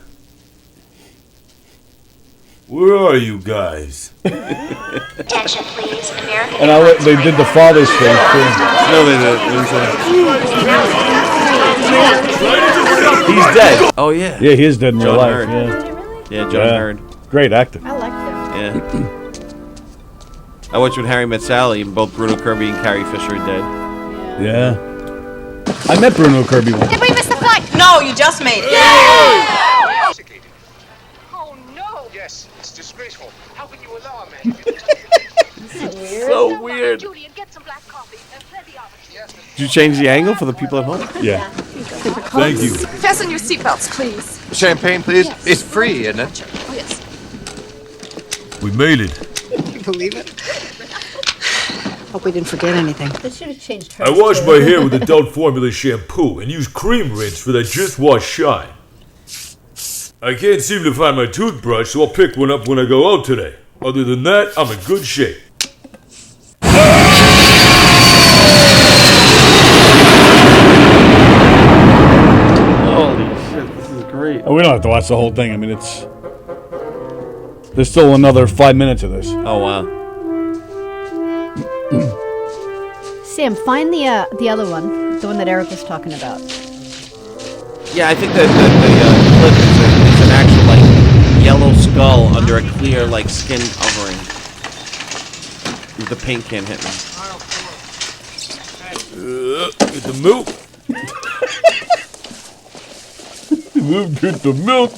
Where are you guys? Attention, please. American And they did the father's face too. No, they didn't. He's dead. Oh yeah. Yeah, he is dead in real John life. Hurd. Yeah. Yeah, John Hurd. Great actor. I liked him. Yeah. I watched When Harry Met Sally, and both Bruno Kirby and Carrie Fisher are dead. Yeah. I met Bruno Kirby once. Did we miss the flight? No, you just made it. Oh no! Yes, it's disgraceful. How can you allow a man? So weird. Julian, get some black coffee. Plenty of it. Did you change the angle for the people at home? Yeah. Thank you. Fasten your seatbelts, please. Champagne, please. It's free, isn't it? Oh, yes. We made it. Can you believe it? Hope we didn't forget anything. They should have changed her. I wash my hair with adult formula shampoo and use cream rinse for that just wash shine. I can't seem to find my toothbrush, so I'll pick one up when I go out today. Other than that, I'm in good shape. Holy shit, this is great. We don't have to watch the whole thing. I mean, there's still another 5 minutes of this. Oh wow. Sam, find the other one, the one that Eric was talking about. Yeah, I think that the clip is an actual like yellow skull under a clear like skin covering. With the paint can hitting. Get the milk. Get the milk.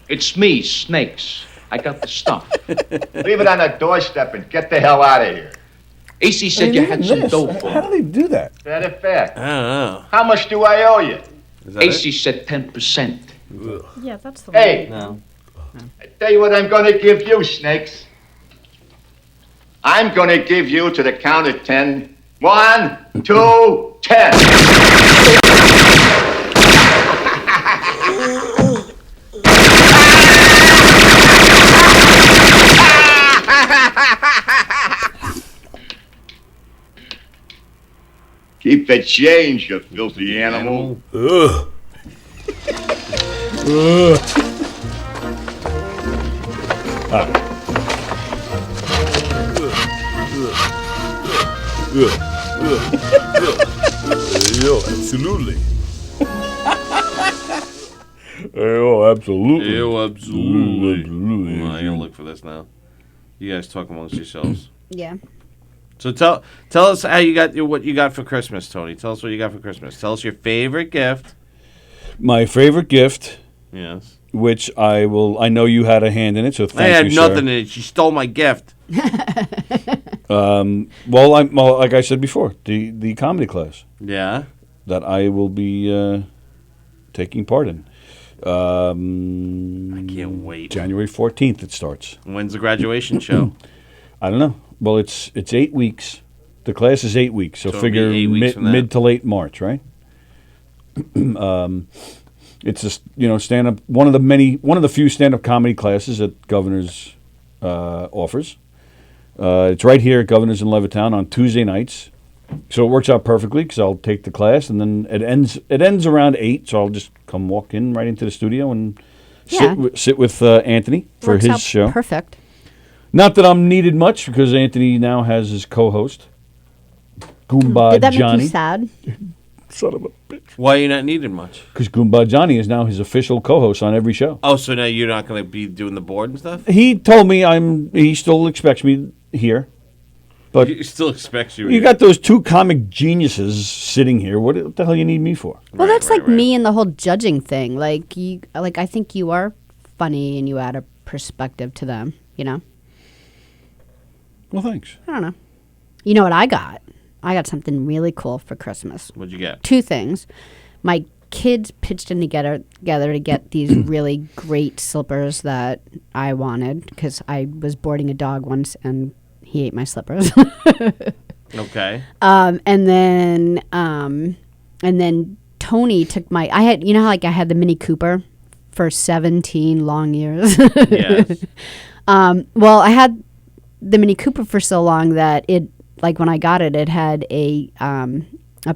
It's me, Snakes. I got the stuff. Leave it on the doorstep and get the hell out of here. AC said you had some dough for How me. do they do that? That a fact. I don't know. How much do I owe you? Is that AC said 10%. Yeah, that's the Hey, No. I tell you what I'm going to give you, Snakes. I'm going to give you to the count of 10. 1, 2, 10. Keep the change, you filthy animal. Ugh. Yo, absolutely. Oh, absolutely. Ew, absolutely. Absolutely. Well, I gotta look for this now. You guys talk amongst yourselves. Yeah. So tell us how you got what you got for Christmas, Tony. Tell us what you got for Christmas. Tell us your favorite gift. My favorite gift, Yes. which I know you had a hand in it, so thank you, I had sir. nothing in it. She stole my gift. Well, like I said before, the comedy class Yeah. that I will be taking part in. I can't wait. January 14th it starts. When's the graduation show? I don't know. Well, it's 8 weeks. The class is 8 weeks, so So it'll figure be 8 weeks from that. mid to late March, right? It's a stand up one of the few stand up comedy classes that Governor's offers. It's right here at Governor's in Levittown on Tuesday nights, so it works out perfectly because I'll take the class and then it ends around 8, so I'll just come walk in right into the studio and sit with Anthony for Works his out show. Perfect. Not that I'm needed much because Anthony now has his co-host, Goomba Did that make Johnny. you sad? Son of a bitch. Why are you not needed much? Because Goomba Johnny is now his official co-host on every show. Oh, so now you're not going to be doing the board and stuff? He told me he still expects me here. But He still expects you. you got those two comic geniuses sitting here. What the hell you need me for? Well, that's like me and the whole judging thing. Like I think you are funny and you add a perspective to them. You know. Well, thanks. I don't know. You know what I got? I got something really cool for Christmas. What'd you get? 2 things. My kids pitched in together to get these really great slippers that I wanted because I was boarding a dog once and he ate my slippers. Okay. And then Tony took my. I had I had the Mini Cooper for 17 long years. Yes. Well, I had the Mini Cooper for so long that when I got it, it had a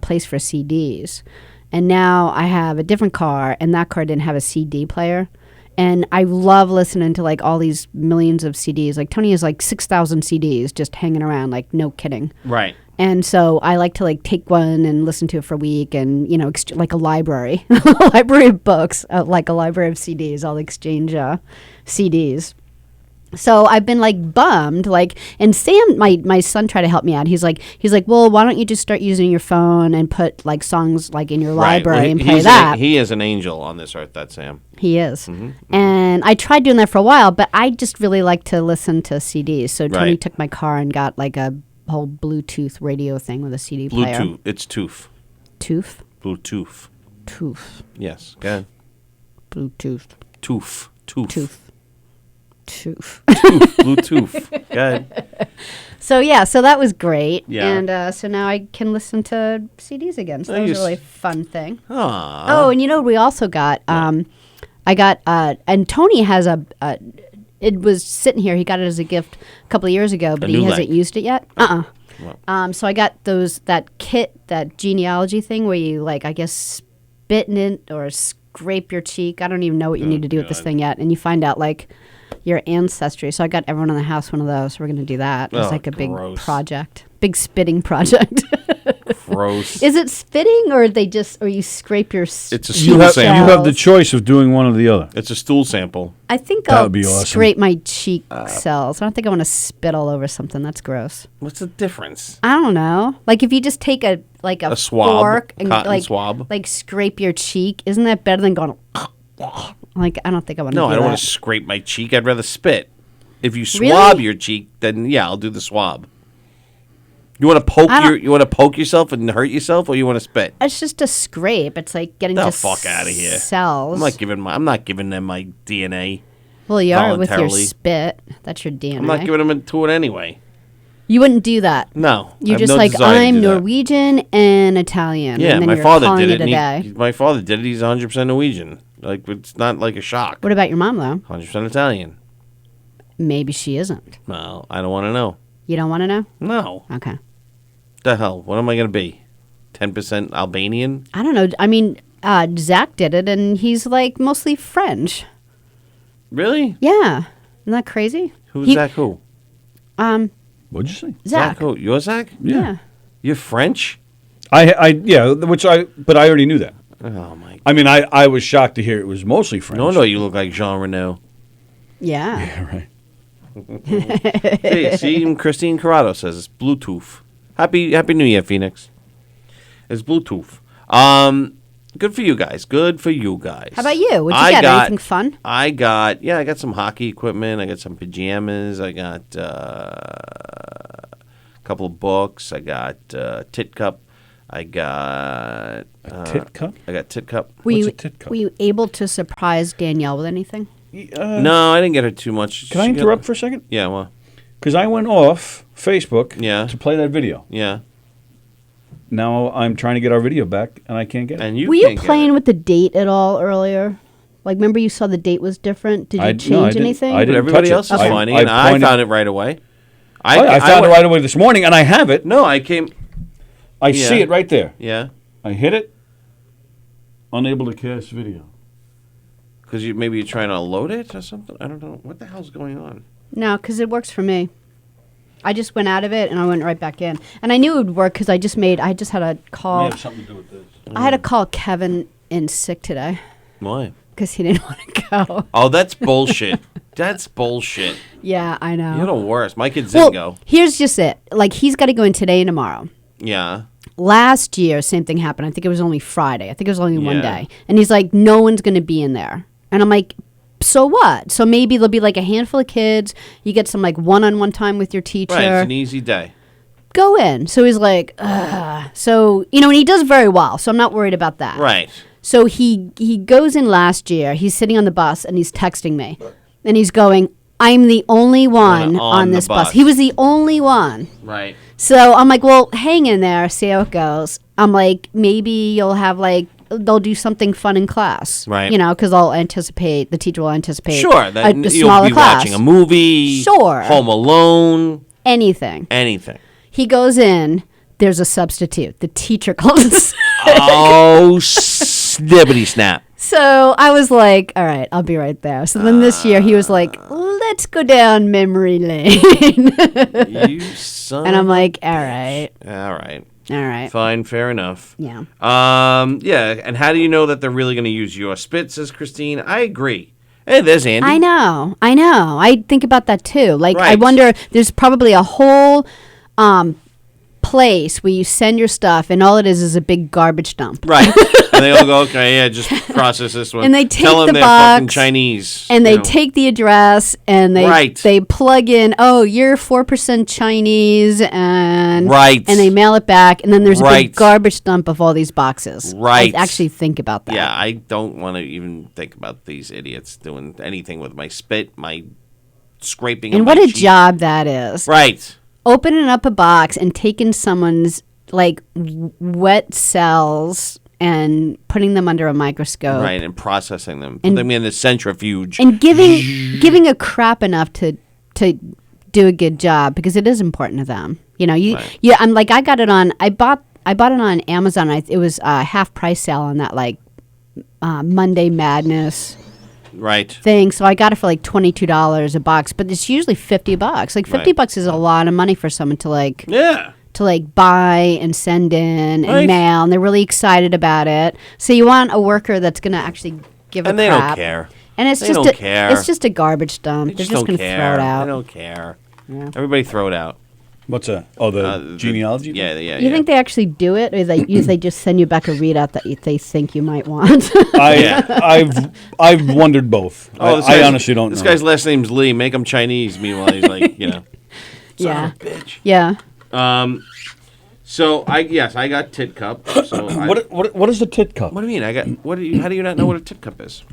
place for CDs. And now I have a different car, and that car didn't have a CD player. And I love listening to all these millions of CDs. Like Tony has 6,000 CDs just hanging around, no kidding. Right. And so I like to take one and listen to it for a week, and like a library, a library of books, like a library of CDs. I'll exchange CDs. So I've been bummed, and Sam, my son, tried to help me out. He's like, well, why don't you just start using your phone and put songs in your library and play that? He is an angel on this earth, that Sam. He is. Mm-hmm. And I tried doing that for a while, but I just really like to listen to CDs. So Tony took my car and got a whole Bluetooth radio thing with a CD player. Bluetooth. It's tooth. Tooth? Bluetooth. Tooth. Yes. Go ahead. Bluetooth. Tooth. Tooth. Tooth. Tooth. Bluetooth. Go ahead. So that was great. Yeah. And so now I can listen to CDs again. So that was a really fun thing. Aww. Oh, and what we also got? I got, and Tony has it was sitting here. He got it as a gift a couple of years ago, but he hasn't used it yet. So I got that kit, that genealogy thing where you I guess spit in it or scrape your cheek. I don't even know what you need to do with this thing yet. And you find out your ancestry. So I got everyone in the house one of those. We're going to do that. It's a big project. Big spitting project. Gross. Is it spitting or you scrape your It's a You stool have, sample. you have the choice of doing one or the other. It's a stool sample. I think That I'll would be awesome. scrape my cheek cells. I don't think I want to spit all over something. That's gross. What's the difference? I don't know. If you just take a swab, fork and cotton swab. scrape your cheek, isn't that better than going I don't think I want to No, do I don't that. want to scrape my cheek. I'd rather spit. If you swab your cheek, then yeah, I'll do the swab. You want to poke yourself and hurt yourself, or you want to spit? It's just a scrape. It's getting The to fuck outta here. cells. I'm not giving them my DNA. Well, you are with your voluntarily. spit. That's your DNA. I'm not giving them to it anyway. You wouldn't do that. No, I You're have just no desire to I'm do that. Norwegian and Italian. Yeah, and then my you're father calling did it. a and day. my father did it. He's 100% Norwegian. It's not a shock. What about your mom though? 100% Italian. Maybe she isn't. Well, I don't want to know. You don't want to know? No. Okay. The hell? What am I going to be? 10% Albanian? I don't know. I mean, Zach did it, and he's mostly French. Really? Yeah. Isn't that crazy? Who's Zach who? What'd you say? Zach. who? You're Zach? Yeah. You're French? But I already knew that. Oh, my. I mean, I was shocked to hear it was mostly French. No, you look like Jean Reno. Yeah. Yeah, right. Hey, see, even Christine Corrado says it's Bluetooth. Happy New Year, Phoenix. It's Bluetooth. Good for you guys. Good for you guys. How about you? What'd you get? Anything fun? I got some hockey equipment. I got some pajamas. I got a couple of books. I got Tit Cup. I got Tit Cup? I got Tit Cup. What's a Tit Cup? Were you able to surprise Danielle with anything? No, I didn't get her too much. Can I interrupt for a second? Yeah, well. Because I went off Facebook Yeah. to play that video. Yeah. Now I'm trying to get our video back, and I can't get it. And Were you playing with the date at all earlier? Like, remember you saw the date was different? Did you change anything? I didn't Everybody touch else it. is finding it. I found it right away. I found it right away this morning, and I have it. No, I came. I see it right there. Yeah. I hit it. Unable to cast video. Because maybe you're trying to load it or something? I don't know. What the hell's going on? No, because it works for me. I just went out of it and I went right back in, and I knew it would work because I just had a call. May have something to do with this. I had to call Kevin in sick today Why? because he didn't want to go. Oh, that's bullshit. That's bullshit. Yeah, I know. You're the worst. My kids didn't go. Here's just it. Like, he's got to go in today and tomorrow. Yeah. Last year, same thing happened. I think it was only Friday. I think it was only one Yeah. day. And he's like, no one's going to be in there. And I'm like, so what? So maybe there'll be like a handful of kids. You get some like one-on-one time with your teacher. Right, it's an easy day. Go in. So he's like, ugh. So, and he does very well. So I'm not worried about that. Right. So he goes in last year. He's sitting on the bus and he's texting me. And he's going, I'm the only one on this bus. He was the only one. Right. So I'm like, well, hang in there, see how it goes. I'm like, maybe you'll have they'll do something fun in class. Right. Because the teacher will anticipate Sure. That the you'll smaller be class. watching a movie. Sure. Home Alone. Anything. He goes in, there's a substitute. The teacher calls. Oh, snibbity snap. So I was like, all right, I'll be right there. So then this year he was like, let's go down memory lane. You son. And I'm like, all right. All right. All right. Fine, fair enough. Yeah. Yeah, and how do you know that they're really going to use your spit, says Christine? I agree. Hey, there's Andy. I know. I think about that too. Like, I Right. wonder, there's probably a whole place where you send your stuff and all it is a big garbage dump. Right. And they all go, okay, yeah, just process this one. And they take Tell them the they're fucking box, Chinese. and they you know. take the address and they plug in, oh, you're 4% Chinese, and Right. and they mail it back, and then there's a Right. big garbage dump of all these boxes. Right. I actually think about that. Yeah, I don't want to even think about these idiots doing anything with my spit, my scraping And of what my a cheek. job that is. Right. Opening up a box and taking someone's wet cells and putting them under a microscope. Right, and processing them. And- Put them in the centrifuge. And giving a crap enough to do a good job, because it is important to them. I'm like, I got it on. I bought it on Amazon. It was a half price sale on that Monday Madness Right. thing. So I got it for $22 a box, but it's usually $50. Like $50 is a lot of money for someone to Yeah. to buy and send in and Right. mail, and they're really excited about it. So you want a worker that's going to actually give a And they crap. don't care. And it's They just don't care. it's just a garbage dump. They They're just just don't going to care. throw it out. They don't care. Yeah. Everybody throw it out. What's that? Oh, the genealogy? Yeah, yeah. You think they actually do it, or they just send you back a readout that they think you might want? I've wondered both. Oh, I honestly don't know. This guy's last name's Lee. Make him Chinese. Meanwhile, he's son yeah, of a bitch. yeah. So I got Tit Cup. So what is the Tit Cup? What do you mean? How do you not know what a Tit Cup is?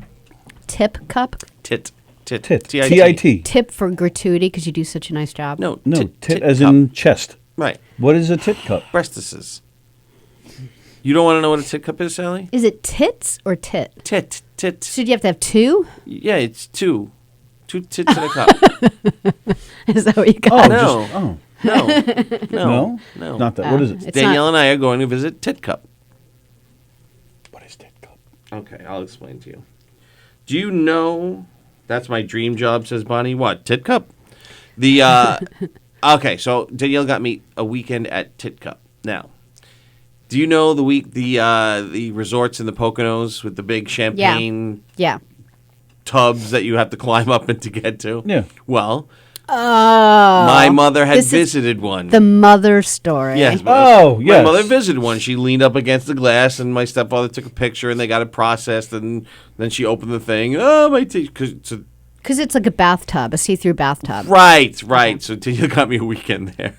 Tip cup. Tit. T-I-T. Tip for gratuity because you do such a nice job. No, tit as in chest. Right. What is a tit cup? Breastises. You don't want to know what a tit cup is, Sallie? Is it tits or tit? Tit. So do you have to have two? Yeah, it's two tits in a cup. Is that what you got? No. No. Not that. What is it? Danielle and I are going to visit Tit Cup. What is Tit Cup? Okay, I'll explain to you. Do you know? That's my dream job, says Bonnie. What? Tit Cup? Okay, so Danielle got me a weekend at Tit Cup. Now, do you know the resorts in the Poconos with the big champagne Yeah. tubs that you have to climb up and to get to? Yeah. Well, Oh. My mother had This is visited one. The mother story. Yes. Oh, My yes. mother visited one. She leaned up against the glass, and my stepfather took a picture, and they got it processed, and then she opened the thing. Oh, my teeth. Because it's like a bathtub, a see-through bathtub. Right. So you got me a weekend there.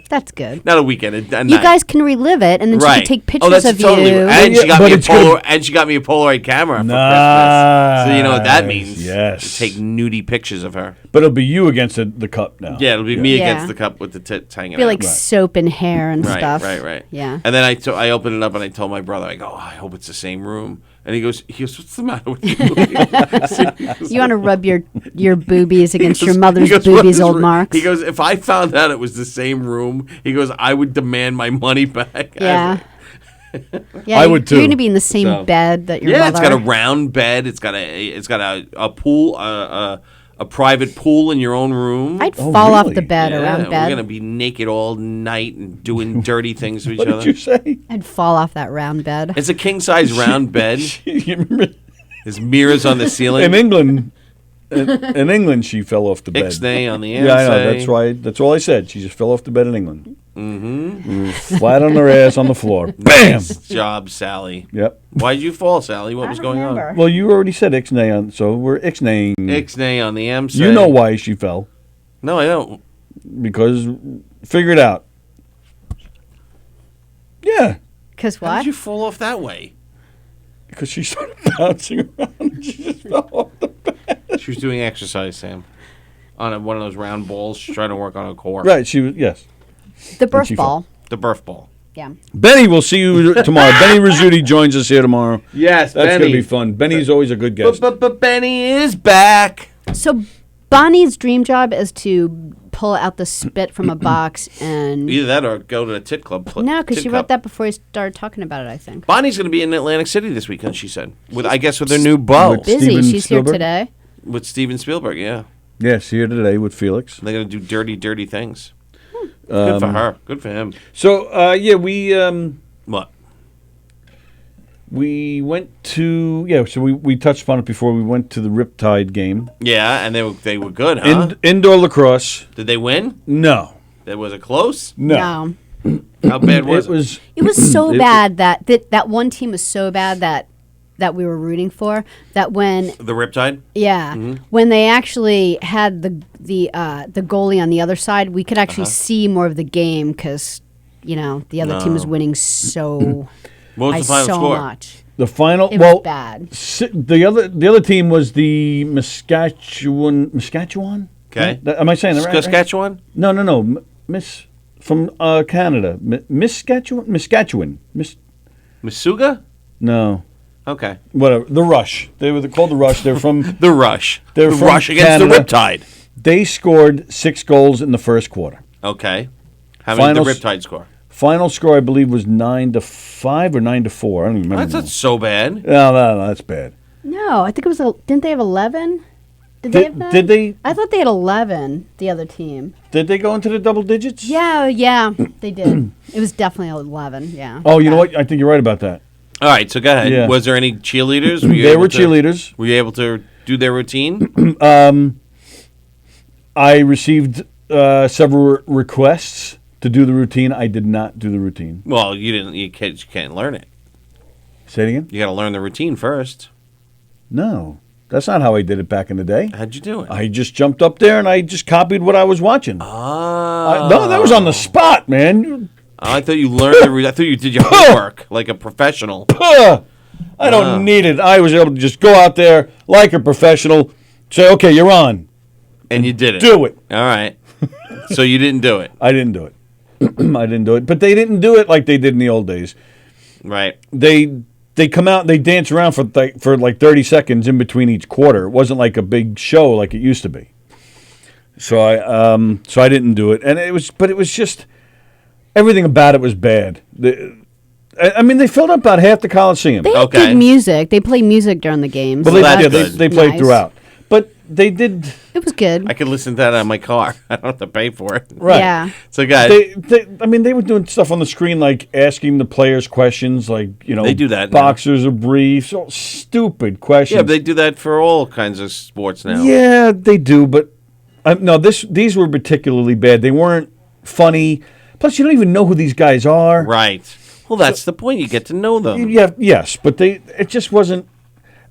That's good. Not a weekend, a You night. guys can relive it, and then she Right. can take Oh, pictures that's of totally. you. And she got But me a it's gonna- and she got me a Polaroid camera for Christmas. So you know what that means. Yes. Take nudie pictures of her. But it'll be you against the cup now. Yeah, it'll be me Yeah. against the cup with the tits hanging Be out. like soap and hair and Right, stuff. right. Yeah. And then I opened it up and I told my brother, I go, I hope it's the same room. And he goes, what's the matter with you? You want to rub your boobies against He your goes- mother's he goes, boobies, "What is old re-" Marks. He goes, if I found out it was the same room, he goes, I would demand my money back. Yeah. Yeah, I would too. You're going to be in the same So- bed that your Yeah, mother. it's got a round bed. It's got a pool, a private pool in your own room. I'd fall off the really? bed, Yeah, around we're bed. gonna be naked all night and doing dirty things to each What other. did you say? I'd fall off that round bed. It's a king size round bed. You remember There's mirrors on the ceiling. in England? In England, she fell off the bed. Ixnay on the Yeah, I know. inside. That's right. That's all I said. She just fell off the bed in England. Mm-hmm. Flat on her ass on the floor. Bam. Nice job, Sally. Yep. Why'd you fall, Sally? What was going on? Well, you already said ixnay on, so we're ixnaying. Ixnay on the M side. You know why she fell? No, I don't. Because figure it out. Yeah, Because How what? did you fall off that way? because she started bouncing around and she just fell off the bed. She was doing exercise, Sam. On one of those round balls. She's trying to work on a core. Right, she was, yes. The birth she ball. The birth ball. Yeah. Benny, we'll see you tomorrow. Benny Rizzuti joins us here tomorrow. Yes, That's going Benny. to be fun. Benny's always a good guest. But Benny is back. So Bonnie's dream job is to pull out the spit from a box and. Either that or go to the tit club. No, because tit she cup. wrote that before he started talking about it, I think. Bonnie's going to be in Atlantic City this weekend, she said. With I guess with her new beau. With Busy. Steven She's Spielberg? here today. With Steven Spielberg, yeah. Yes, here today with Felix. They're going to do dirty things. Good for her. Good for him. So, yeah, What? we went to, so we touched upon it before. We went to the Riptide game. Yeah, and they were good, huh? Indoor lacrosse. Did they win? No. Was it close? No. How bad was it? It was so bad that one team was so bad that we were rooting for that when The Riptide? when they actually had the goalie on the other side, we could actually see more of the game because the other team was winning so What was the final so score? much. The final, It well, was bad. The other team was the Saskatchewan. Okay. Am I saying that right? Saskatchewan? No. Miss from Canada. Saskatchewan. Masuga? No. Okay. Whatever. The Rush. They were called the Rush. They're from The Rush. They're the from Rush against Canada. the Riptide. They scored 6 goals in the first quarter. Okay. How many did the Finals- Riptide score? Final score, I believe, was 9-5 or 9-4. I don't even remember. That's not so bad. No, that's bad. No, I think it was. Didn't they have 11? Did they have that? Did they? I thought they had 11. The other team. Did they go into the double digits? Yeah, they did. It was definitely 11. Yeah. Oh, you know what? I think you're right about that. All right, so go ahead. Yeah. Was there any cheerleaders? Were you They able were to- cheerleaders. Were you able to do their routine? I received several requests to do the routine. I did not do the routine. Well, you didn't. You can't learn it. Say it again? You got to learn the routine first. No. That's not how I did it back in the day. How'd you do it? I just jumped up there and I just copied what I was watching. No, that was on the spot, man. I thought you learned I thought you did your homework like a professional. I don't need it. I was able to just go out there like a professional, say, okay, you're on. And you did it. Do it. All right. So you didn't do it. I didn't do it. I didn't do it. But they didn't do it like they did in the old days. Right. They come out, they dance around for like 30 seconds in between each quarter. It wasn't like a big show like it used to be. So I didn't do it. And it was just everything about it was bad. I mean, they filled up about half the Coliseum. They had good music. They play music during the games. Well, so they that's played nice. throughout. But they did. It was good. I could listen to that on my car. I don't have to pay for it. Right. Yeah. So, guys. They were doing stuff on the screen like asking the players questions, like, They do that now. boxers or briefs, all stupid questions. Yeah, but they do that for all kinds of sports now. Yeah, they do, but No, these were particularly bad. They weren't funny. Plus, you don't even know who these guys are. Right. Well, that's the point. You get to know them. Yeah, yes, but it just wasn't.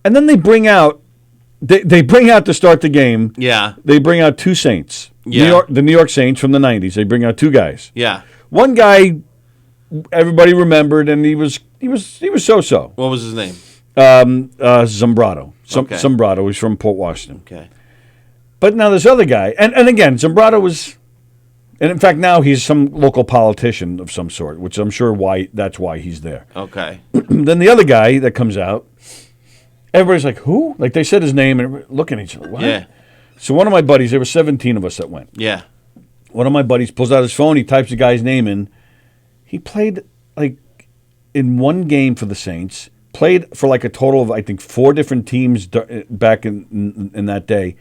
And then they bring out to start the game. Yeah. They bring out two Saints. Yeah. The New York Saints from the 90s. They bring out two guys. Yeah. One guy everybody remembered, and he was so-so. What was his name? Zambrano. Okay. Zambrano. He's from Port Washington. Okay. But now this other guy, and again, Zambrano was, and in fact now he's some local politician of some sort, which I'm sure that's why he's there. Okay. Then the other guy that comes out, everybody's like, who? Like they said his name and looking at each other. What? Yeah. So one of my buddies, there were 17 of us that went. Yeah. One of my buddies pulls out his phone, he types the guy's name in. He played like in one game for the Saints, played for like a total of I think 4 different teams back in that day.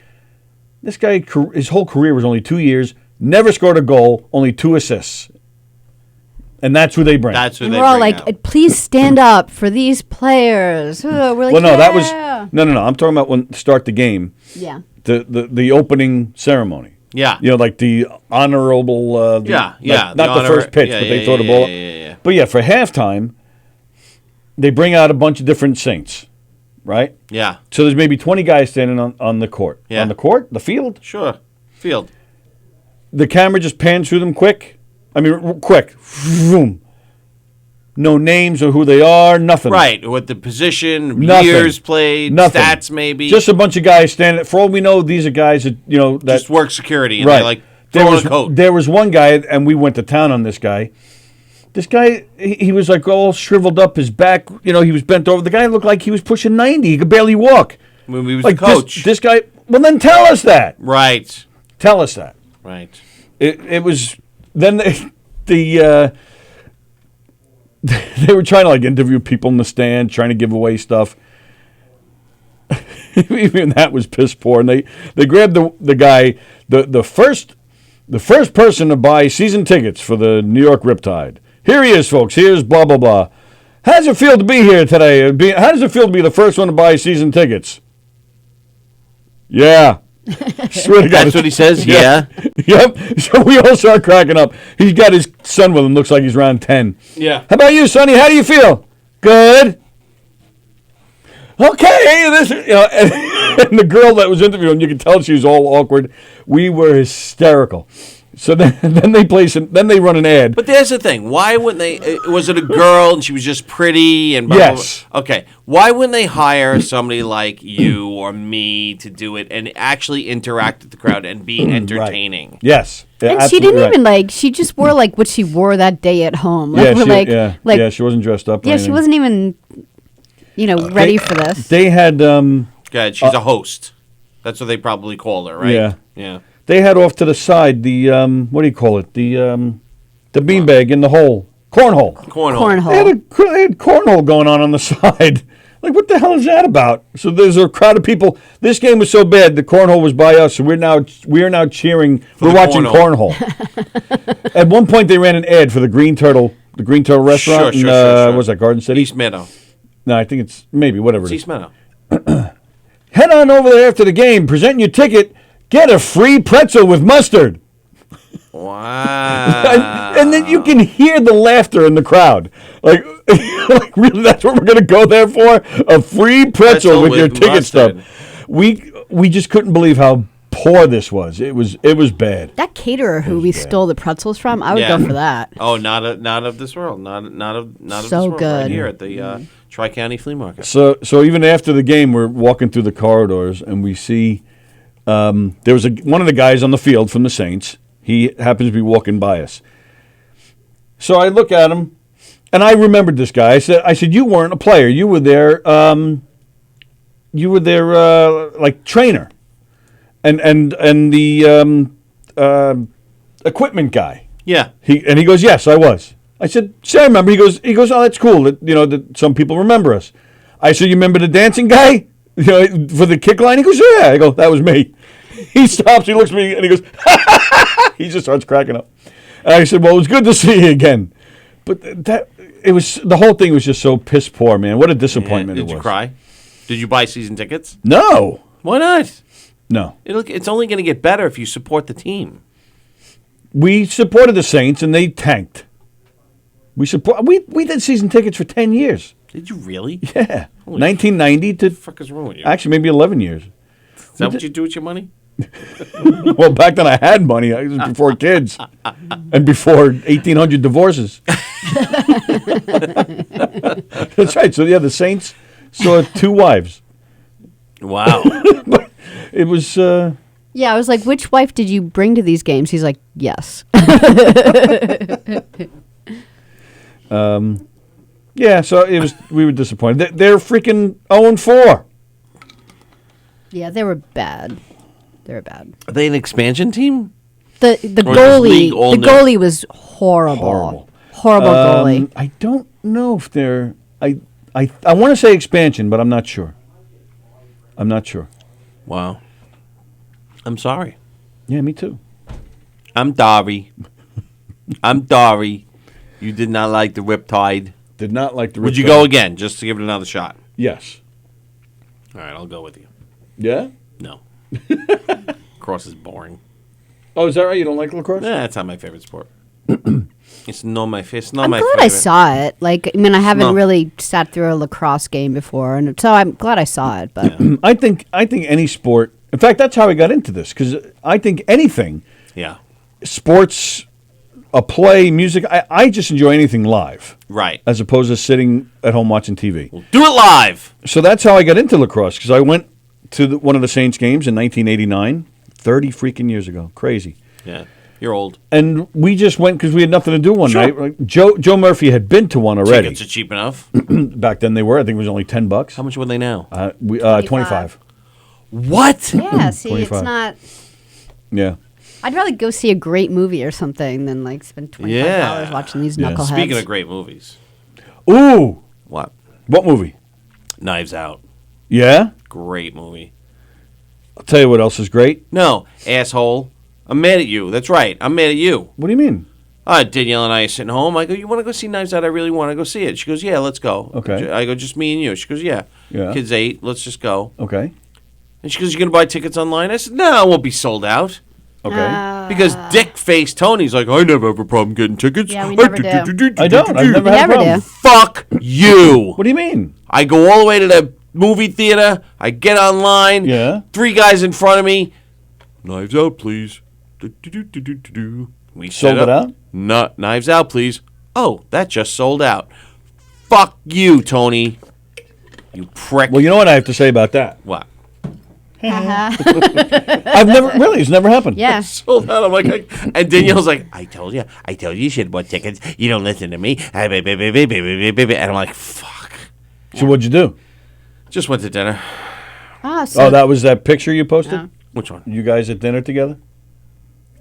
This guy, his whole career was only 2 years, never scored a goal, only 2 assists. And that's who they bring. That's who and they we're all bring like, out. please stand up for these players. We're like, Well, no, that was yeah. no. I'm talking about when start the game. Yeah. The opening ceremony. Yeah. You know, like the honorable. Yeah. Not the first pitch, but they throw the ball. Yeah. But yeah, for halftime, they bring out a bunch of different Saints, right? Yeah. So there's maybe 20 guys standing on the court. Yeah. On the court, the field. Sure. Field. The camera just pans through them quick. I mean, quick. Vroom. No names or who they are, nothing. Right. With the position, Nothing. years played, Nothing. stats maybe. Just a bunch of guys standing. For all we know, these are guys that, you know, that just work security. And right. They like throw a coat. There was one guy, and we went to town on this guy. This guy, he was like all shriveled up, his back, you know, he was bent over. The guy looked like he was pushing 90. He could barely walk. When we was like the coach. This guy, well, then tell us that. Right. Tell us that. Right. It was, then they were trying to like interview people in the stand, trying to give away stuff. Even that was piss poor. And they grabbed the guy, the first person to buy season tickets for the New York Riptide. Here he is, folks. Here's blah blah blah. How does it feel to be here today? How does it feel to be the first one to buy season tickets? Yeah. Swear to God. That's what he says? Yeah. Yep. So we all start cracking up. He's got his son with him. Looks like he's around 10. Yeah. How about you, Sonny? How do you feel? Good. Okay. And the girl that was interviewing, you could tell she was all awkward. We were hysterical. So then they play some. Then they run an ad. But there's the thing. Why wouldn't they? Was it a girl and she was just pretty and blah, Yes. blah, blah? Okay. Why wouldn't they hire somebody like you or me to do it and actually interact with the crowd and be entertaining? Right. Yes. Yeah, And she didn't absolutely even right. like. She just wore like what she wore that day at home. Like, Yeah, we're yeah, she wasn't dressed up. or yeah, she anything. wasn't even, ready for this. They had. God, she's a host. That's what they probably call her, right? Yeah. Yeah. They had off to the side the what do you call it? The beanbag in the hole. Cornhole. Cornhole. They had cornhole going on the side. Like, what the hell is that about? So there's a crowd of people. This game was so bad, the cornhole was by us, so we are now cheering. We're watching cornhole. At one point, they ran an ad for the Green Turtle restaurant Sure. what was that, Garden City? East Meadow. No, I think it's maybe whatever It's it is. East Meadow. Head on over there after the game, present your ticket, get a free pretzel with mustard. Wow. And then you can hear the laughter in the crowd. Like really, that's what we're going to go there for? A free pretzel with your ticket mustard. stub. We just couldn't believe how poor this was. It was bad. That caterer who we stole the pretzels from, I would go for that. Oh, not of this world. Not of this So world. good. Right here at the Tri-County Flea Market. So even after the game, we're walking through the corridors and we see there was one of the guys on the field from the Saints. He happens to be walking by us. So I look at him, and I remembered this guy. I said, you weren't a player. You were their like trainer, and the equipment guy. Yeah. He goes, yes, I was. I said, I remember. He goes, oh, that's cool. That some people remember us. I said, you remember the dancing guy? For the kick line? He goes, yeah. I go, that was me. He stops, he looks at me, and he goes, he just starts cracking up. And I said, well, it was good to see you again. But the whole thing was just so piss poor, man. What a disappointment it was. Did you cry? Did you buy season tickets? No. Why not? No. It's only going to get better if you support the team. We supported the Saints, and they tanked. We did season tickets for 10 years. Did you really? Yeah. Holy 1990 to... What the fuck is wrong with you? Actually, maybe 11 years. Is that what you do with your money? Well, back then I had money. It was before kids. And before 1,800 divorces. That's right. So, yeah, the Saints saw 2 wives. Wow. It was... Yeah, I was like, which wife did you bring to these games? He's like, yes. Yeah, so we were disappointed. They're freaking 0-4. Yeah, they were bad. They were bad. Are they an expansion team? The goalie was horrible. Horrible goalie. I don't know if they're... I want to say expansion, but I'm not sure. Wow. I'm sorry. Yeah, me too. I'm Dari. You did not like the Riptide. Did not like the Riptide. Would you go again, just to give it another shot? Yes. All right, I'll go with you. Yeah? No. Lacrosse is boring. Oh, is that right? You don't like lacrosse? Nah, it's not my favorite sport. It's not my favorite. I'm glad I saw it. Like, I mean, I haven't really sat through a lacrosse game before, and so I'm glad I saw it. But I think any sport. In fact, that's how I got into this, because I think anything. Yeah. Sports, a play, music. I just enjoy anything live. Right. As opposed to sitting at home watching TV. Well, do it live. So that's how I got into lacrosse, because I went to one of the Saints games in 1989, 30 freaking years ago. Crazy. Yeah. You're old. And we just went because we had nothing to do one night. Like, Joe Murphy had been to one already. Tickets are cheap enough. Back then they were. I think it was only $10. How much were they now? 25. What? yeah, see, 25. it's not. Yeah. I'd rather go see a great movie or something than like spend $25 watching these knuckleheads. Speaking of great movies. Ooh. What movie? Knives Out. Yeah? Great movie. I'll tell you what else is great. No, asshole. I'm mad at you. That's right. I'm mad at you. What do you mean? Danielle and I are sitting home. I go, you want to go see Knives Out? I really want to go see it. She goes, yeah, let's go. Okay. I go, just me and you. She goes, yeah. Yeah. Kids 8. Let's just go. Okay. And she goes, you going to buy tickets online? I said, no, it won't be sold out. Okay. Because dick-faced Tony's like, I never have a problem getting tickets. Yeah, we never do. I don't. I've never had a problem. do. Fuck you. What do you mean? I go all the way to the movie theater. I get online. Yeah. 3 guys in front of me. Knives Out, please. We Sold it out? No, Knives Out, please. Oh, that just sold out. Fuck you, Tony. You prick. Well, you know what I have to say about that? What? I've never, really, it's never happened. Yeah. Sold out. I'm like, and Danielle's like, I told you you should have bought tickets. You don't listen to me. And I'm like, fuck. So what'd you do? Just went to dinner. So Oh, that was that picture you posted? Yeah. Which one? You guys at dinner together?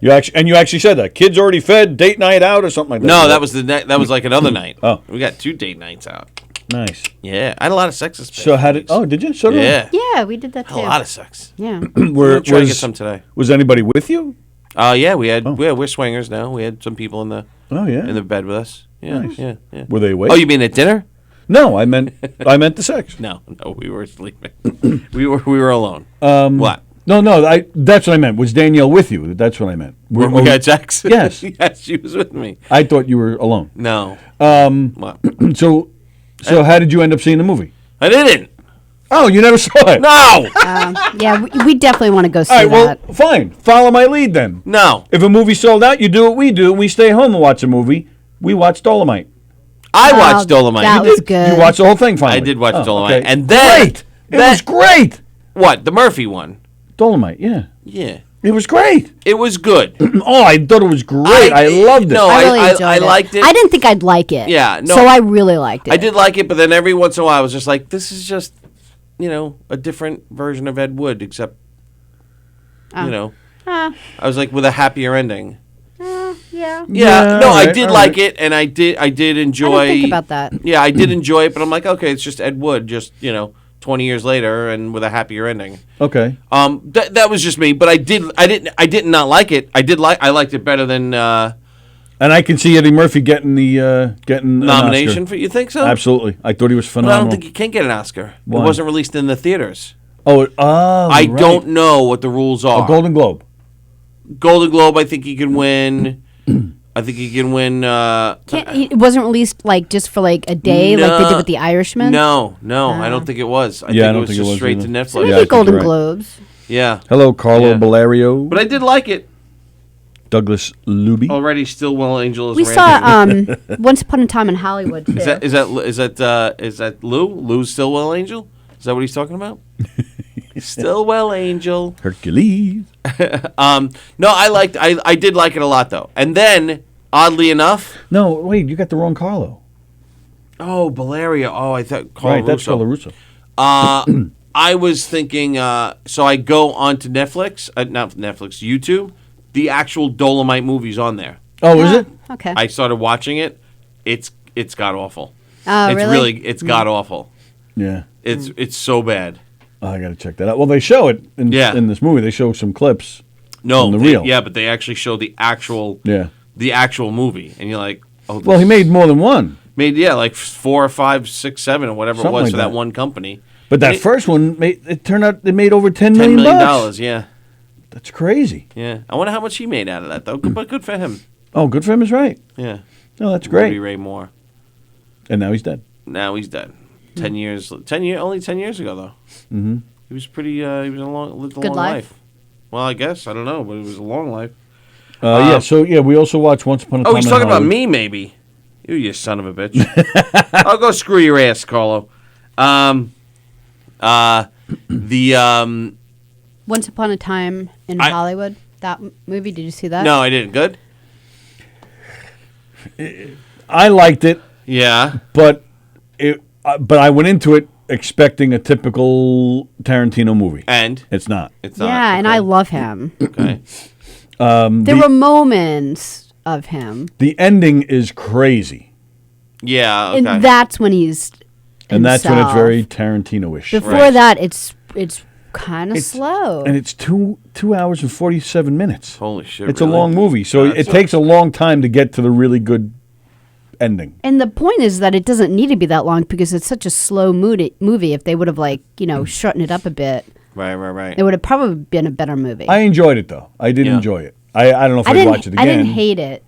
You actually said that. Kids already fed, date night out or something like that. No, that was that was like another night. Oh. We got 2 date nights out. Nice. Yeah, I had a lot of sex this past So how few did? Oh, did you? So did I. Yeah, yeah, we did that too. a lot of sex. Yeah. We're trying to get some today. Was anybody with you? Yeah, we had. We're swingers now. We had some people in the bed with us. Yeah, Nice. yeah. Were they awake? Oh, you mean at dinner? No, I meant the sex. No, we were sleeping. we were alone. What? No, that's what I meant. Was Danielle with you? That's what I meant. We got sex? Yes. Yes, she was with me. I thought you were alone. No. What? So how did you end up seeing the movie? I didn't. Oh, you never saw it? No. Yeah, we definitely want to go see All right, well, that. fine. Follow my lead then. No. If a movie sold out, you do what we do. We stay home and watch a movie. We watch Dolomite. I watched Dolomite. That was good. You watched the whole thing finally? I did watch Dolomite. Okay. And then... Great! It was great! What? The Murphy one? Dolomite, yeah. Yeah. It was great. It was good. Oh, I thought it was great. I loved it. No, I really enjoyed I it. liked it. I didn't think I'd like it. Yeah, no. So I really liked it. I did like it, but then every once in a while I was just like, this is just, a different version of Ed Wood, except, I was like, with a happier ending. Yeah. Yeah, no, all I right, did all like right. it, and I did enjoy. I didn't think about that. Yeah, I did enjoy it, but I'm like, okay, it's just Ed Wood, just 20 years later, and with a happier ending. Okay. That was just me, but I did not like it. I liked it better than And I can see Eddie Murphy getting the nomination for. You think so? Absolutely. I thought he was But phenomenal. I don't think you can get an Oscar. Why? It wasn't released in the theaters. I don't know what the rules are. A Golden Globe. Golden Globe, I think he can win. I think he can win. It wasn't released like just for like a day, like they did with The Irishman. No, I don't think it was. I think it was just straight to Netflix. So maybe Golden Globes. Yeah. Hello, Carlo Balario. But I did like it. Douglas Luby. Already, Stillwell Angel is. We saw Once Upon a Time in Hollywood too. Is that Lou? Lou Stillwell Angel? Is that what he's talking about? Stillwell Angel. Hercules. No, I did like it a lot though. And then, oddly enough. No, wait, you got the wrong Carlo. Oh, Balaria. Oh, I thought Carlo Right, that's Carlo Russo. I was thinking, so I go onto Netflix, not Netflix, YouTube. The actual Dolomite movie's on there. Oh, is it? Okay. I started watching it. It's god awful. Oh, it's really? It's god awful. Yeah. It's so bad. Oh, I got to check that out. Well, they show it in this movie. They show some clips. No, from the reel. Yeah, but they actually show the actual movie, and you're like, oh. Well, he made more than one. Made like 4 or 5, 6, 7, or whatever Something it was like for that that. one company. But that first one, it turned out they made over $10 $10 million. million, yeah. That's crazy. Yeah, I wonder how much he made out of that though. But good for him. Oh, good for him is right. Yeah. No, that's great. Rudy Ray Moore. And now he's dead. Now he's dead. 10 years. Only 10 years ago though. Mm-hmm. He was pretty. He was lived a Good long life. Well, I guess I don't know, but it was a long life. We also watched Once Upon a Time. Oh, he's talking about me, maybe. You son of a bitch. I'll go screw your ass, Carlo. Once Upon a Time in Hollywood. That movie. Did you see that? No, I didn't. Good. I liked it. Yeah. But I went into it expecting a typical Tarantino movie. And it's not. It's not. Yeah, and I love him. Okay. There were moments of him. The ending is crazy. Yeah. Okay. And that's when he's And that's when it's himself. very Tarantino-ish. Before that, it's kind of slow. And it's 2 hours and 47 minutes. Holy shit! It's really? a long movie, so it takes a long time to get to the really good ending. And the point is that it doesn't need to be that long because it's such a slow movie. If they would have shortened it up a bit, right, it would have probably been a better movie. I enjoyed it though. I did enjoy it. I don't know if I'd watch it again. I didn't hate it.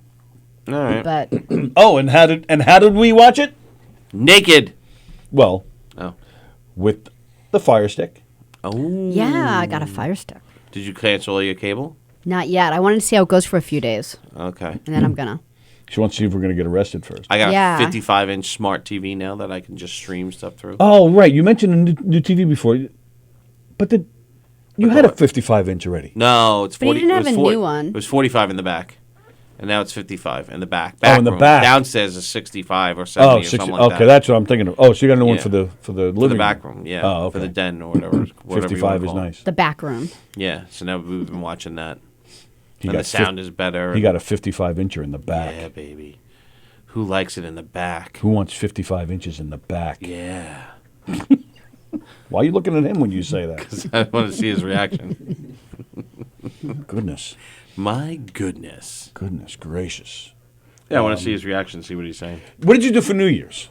All right. But and how did we watch it? Naked. Well, oh, with the Fire Stick. Oh. Yeah, I got a Fire Stick. Did you cancel your cable? Not yet. I wanted to see how it goes for a few days. Okay. And then I'm gonna. She wants to see if we're going to get arrested first. I got a 55-inch smart TV now that I can just stream stuff through. Oh, right. You mentioned a new TV before. But you had a 55-inch already. No, it's 40. But you didn't have a new one. It was 45 in the back. And now it's 55 in the back. In the room. back. Downstairs is 65 or 70 or something like that. Okay, that's what I'm thinking of. Oh, so you got a new one for the living for the back room, yeah. Oh, okay. For the den or whatever. 55 is nice. The back room. Yeah, so now we've been watching that. And the sound is better. He got a 55-incher in the back. Yeah, baby. Who likes it in the back? Who wants 55 inches in the back? Yeah. Why are you looking at him when you say that? Because I want to see his reaction. Goodness. My goodness. Goodness gracious. Yeah, I want to see his reaction, see what he's saying. What did you do for New Year's?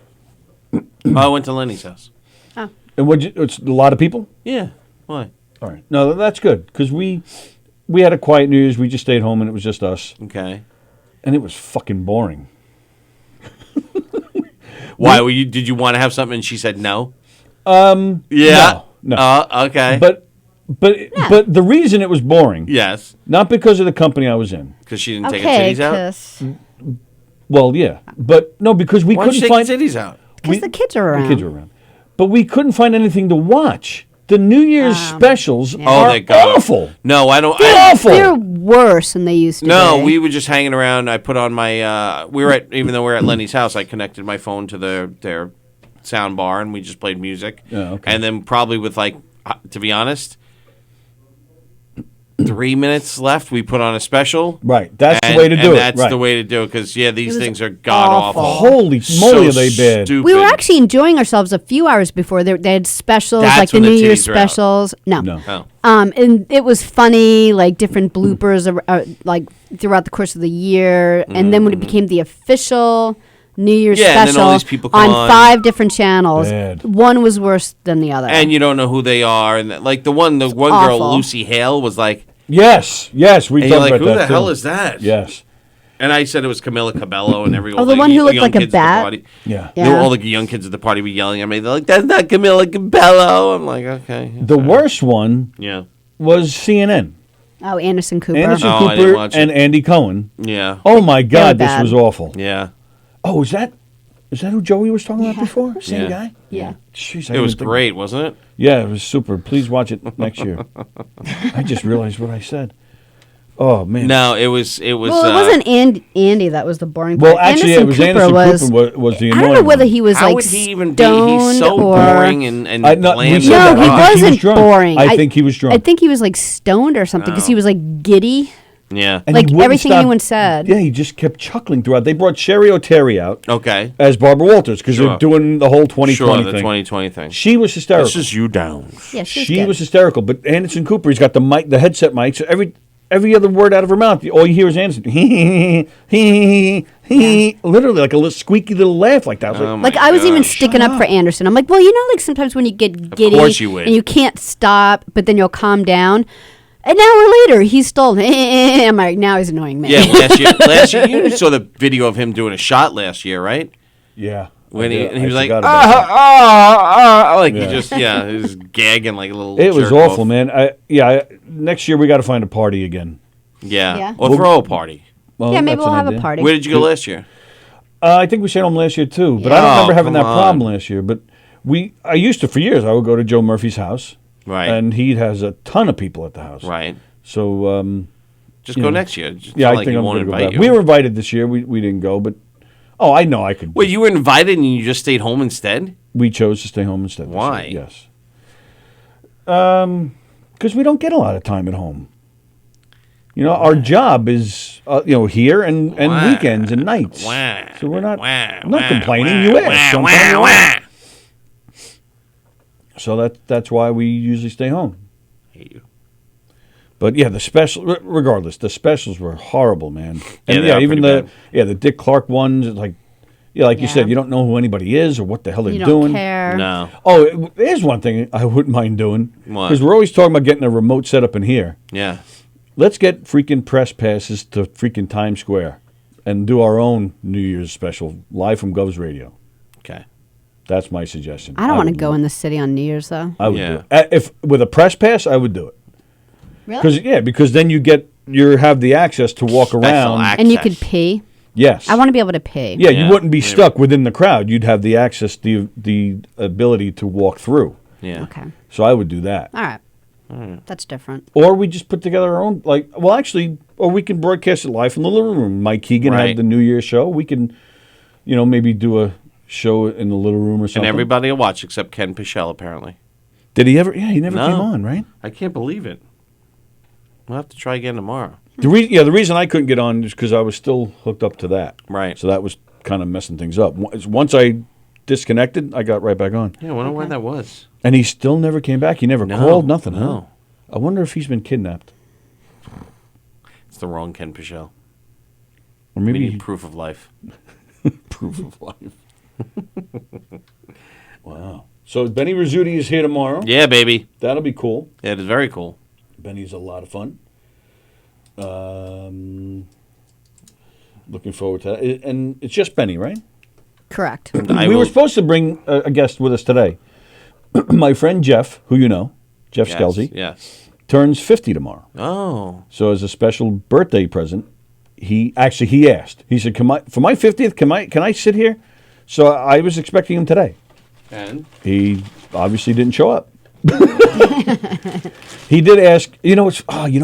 I went to Lenny's house. Oh. And it's a lot of people? Yeah. Why? All right. No, that's good because we had a quiet New Year's. We just stayed home and it was just us. Okay. And it was fucking boring. Why? Did you want to have something and she said no? Yeah. No. Okay. But the reason it was boring. Yes. Not because of the company I was in. Because she didn't take her titties out? Well, yeah. But no, because we couldn't find the titties out. Because the kids are around. The kids are around. But we couldn't find anything to watch. The New Year's specials are awful. No, I don't. They're awful. They're worse than they used to be. No, we were just hanging around. I put on my. Even though we were at Lenny's house, I connected my phone to their sound bar and we just played music. Yeah, okay. And then probably with to be honest, 3 minutes left, we put on a special. Right, that's the way to do it. That's the way to do it because these things are god awful. Holy moly, are they bad? Stupid. We were actually enjoying ourselves a few hours before. They had specials, That's like the when the New Year's titties are out. specials. No. Oh. And it was funny, like different bloopers, like throughout the course of the year. And then when it became the official New Year's Yeah, and then special all these people come on. 5 different channels. Bad. One was worse than the other. And you don't know who they are, and like the one girl, awful. Lucy Hale, was like, Yes, we and talked you're like, about who that the too. hell is that? Yes. And I said it was Camila Cabello, and everyone. Oh, the one who looked like a kids at the bat? party. Yeah. They were- all the young kids at the party were yelling at me. They're like, "That's not Camila Cabello." I'm like, okay. The worst one Yeah. was CNN. Oh, Anderson Cooper. Anderson Oh, I didn't Cooper watch and it. Andy Cohen. Yeah. Oh my God, this bad. was awful. Yeah. Oh, is that who Joey was talking about before? Same Yeah. guy? Yeah. Jeez, I It was didn't think- great, wasn't it? Yeah, it was super. Please watch it next year. I just realized what I said. Oh man. No, it was. Well, it wasn't Andy that was the boring Well, part. actually, it was Anderson was, Cooper was the I annoying don't know whether one. he was How like would he even be? stoned He's so or boring and I- no, we bland. said no, that. he I think he was wasn't drunk. boring. I think he was drunk. I think he was like stoned or something because he was like giddy. Yeah. And Like, he wouldn't everything stop- anyone said. Yeah, he just kept chuckling throughout. They brought Sherry O'Terry out Okay. as Barbara Walters because Sure. they're doing the whole 2020 Sure, the thing. 2020 thing. She was hysterical. This is you down. Yeah, She was hysterical. But Anderson Cooper, he's got the mic, the headset mic. So every other word out of her mouth, all you hear is Anderson. Literally like a little squeaky little laugh like that. I was Oh, Like my I was even gosh. sticking up for Anderson. I'm like, well, like sometimes when you get giddy course you would. and you can't stop, but then you'll calm down. An hour later, he's still. I'm like, now he's annoying me. Yeah, last year you saw the video of him doing a shot last year, right? Yeah. When he I was like, forgot about that. like Yeah. he just he was gagging like a little. It was jerk awful, off. man. Next year we got to find a party again. Yeah, Yeah. or throw a party. Well, Yeah, maybe that's we'll an have a idea. party. Where did you go last year? I think we stayed home last year too, but Yeah. I don't remember Oh, having that come problem on. last year. But I used to for years. I would go to Joe Murphy's house, Right. and he has a ton of people at the house. Right. So Just you go know. next year. It's yeah, not I like think he I'm won't going to go invite back. you. We were invited this year. We didn't go, but I know I could. Wait, you were invited and you just stayed home instead? We chose to stay home instead. this Why? year, Yes. Because we don't get a lot of time at home. You know, our job is here and Wah. weekends and nights. Wah. So we're not. Wah. I'm not Wah. complaining. Wah. You asked. Wah. Don't tell me Wah. why. Wah. So that's why we usually stay home. Hate you. But yeah, regardless, the specials were horrible, man. Yeah, And they are even pretty the Dick Clark ones, it's like you Yeah. said, you don't know who anybody is or what the hell they're You doing. don't care. No. Oh, there's one thing I wouldn't mind doing What? because we're always talking about getting a remote set up in here. Yeah. Let's get freaking press passes to freaking Times Square and do our own New Year's special live from Gov's Radio. Okay. That's my suggestion. I don't want to would go do in the city on New Year's though. it. I would Yeah. do it. If with a press pass, I would do it. Really? Because then you have the access to walk around. access. And you could pee. Yes. I want to be able to pee. Yeah, Yeah. you wouldn't be stuck within the crowd. You'd have the access, the ability to walk through. Yeah. Okay. So I would do that. All right. That's different. Or we just put together our own, or we can broadcast it live from the living room. Mike Keegan Right. had the New Year's show. We can, maybe do a show in the little room or something. And everybody will watch except Ken Pichelle, apparently. Did he ever? Yeah, he never No. came on, right? I can't believe it. We'll have to try again tomorrow. The reason I couldn't get on is because I was still hooked up to that. Right. So that was kind of messing things up. Once I disconnected, I got right back on. Yeah, I wonder why that was. And he still never came back. He never No, called, nothing, huh? no. I wonder if he's been kidnapped. It's the wrong Ken Pichelle. Or We maybe need proof of life. proof of life. Wow. So Benny Rizzuti is here tomorrow. Yeah, baby. That'll be cool. Yeah, it is very cool. Benny's a lot of fun. Looking forward to that. And it's just Benny, right? Correct. We were supposed to bring a guest with us today. My friend Jeff, who you know, Jeff Yes, Skelsey, yes. turns 50 tomorrow. Oh. So as a special birthday present, he asked. He said, for my 50th, can I sit here?" So I was expecting him today. And? He obviously didn't show up. He did ask, you know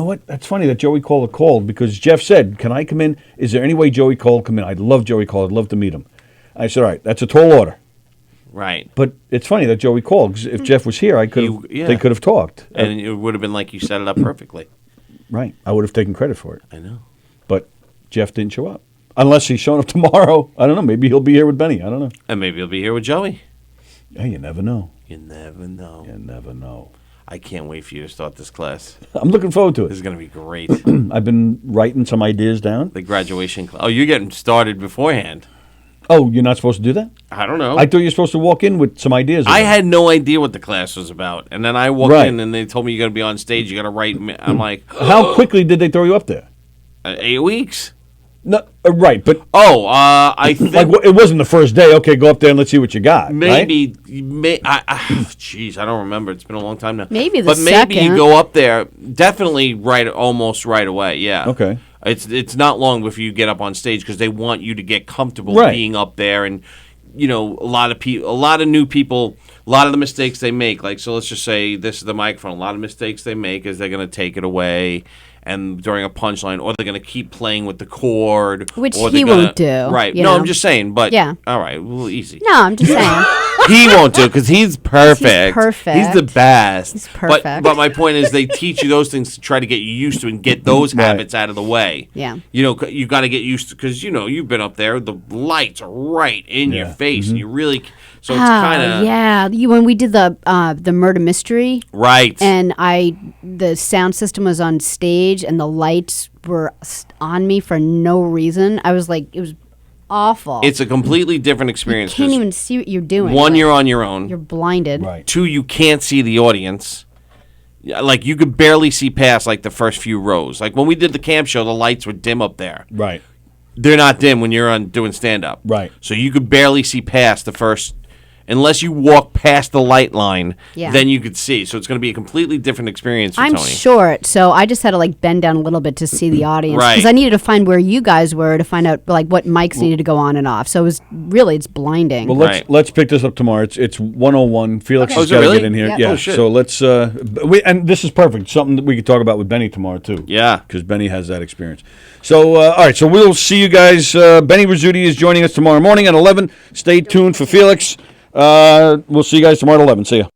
what? That's funny that Joey Cole called because Jeff said, "Can I come in? Is there any way Joey Cole come in? I'd love Joey Cole. I'd love to meet him." I said, "All right, that's a tall order." Right. But it's funny that Joey called because if Jeff was here, they could have talked. And it would have been like you set it up perfectly. Right. I would have taken credit for it. I know. But Jeff didn't show up. Unless he's showing up tomorrow. I don't know. Maybe he'll be here with Benny. I don't know. And maybe he'll be here with Joey. Yeah, you never know. You never know. You never know. I can't wait for you to start this class. I'm looking forward to This is it. going to be great. I've been writing some ideas down. The graduation class. Oh, you're getting started beforehand. Oh, you're not supposed to do that? I don't know. I thought you were supposed to walk in with some ideas. I had no idea what the class was about, and then I walked in and they told me you got to be on stage. You got to write. I'm like, how quickly did they throw you up there? 8 weeks. No, right, but I think like it wasn't the first day. Okay, go up there and let's see what you got. maybe. Jeez, I don't remember. It's been a long time now. Maybe the but maybe you second. go up there definitely almost right away. Yeah. Okay. It's not long before you get up on stage because they want you to get comfortable being up there, and a lot of new people, a lot of the mistakes they make. Like, so let's just say this is the microphone. A lot of mistakes they make is they're going to take it away. And during a punchline, or they're going to keep playing with the chord. Which or he won't do. Right. you No, know? I'm just saying. But, Yeah. all right, well, easy. No, I'm just saying. He won't do it because he's perfect. perfect. He's the best. He's perfect. But my point is they teach you those things to try to get you used to and get those habits out of the way. Yeah. You got to get used to, because, you've been up there. The lights are right in your face. And you really, so it's kind of. Yeah. When we did the murder mystery. Right. And the sound system was on stage and the lights were on me for no reason. I was like, it was awful. It's a completely different experience. You can't even see what you're doing. One, you're on your own. You're blinded. Right. Two, you can't see the audience. Like, you could barely see past, like, the first few rows. Like, when we did the camp show, the lights were dim up there. Right. They're not dim when you're doing stand-up. Right. So you could barely see past the first... Unless you walk past the light line, then you could see. So it's going to be a completely different experience for I'm Tony. short, so I just had to bend down a little bit to see the audience Right. because I needed to find where you guys were to find out like what mics needed to go on and off. So it's blinding. Well, let's pick this up tomorrow. It's 101. Felix Okay. has Oh, got to is it get in really? here. Yeah. Yeah. Oh, shit. So let's and this is perfect. Something that we could talk about with Benny tomorrow too. Yeah. Because Benny has that experience. So all right. So we'll see you guys. Benny Rizzuti is joining us tomorrow morning at 11. Stay tuned for Felix. We'll see you guys tomorrow at 11. See ya.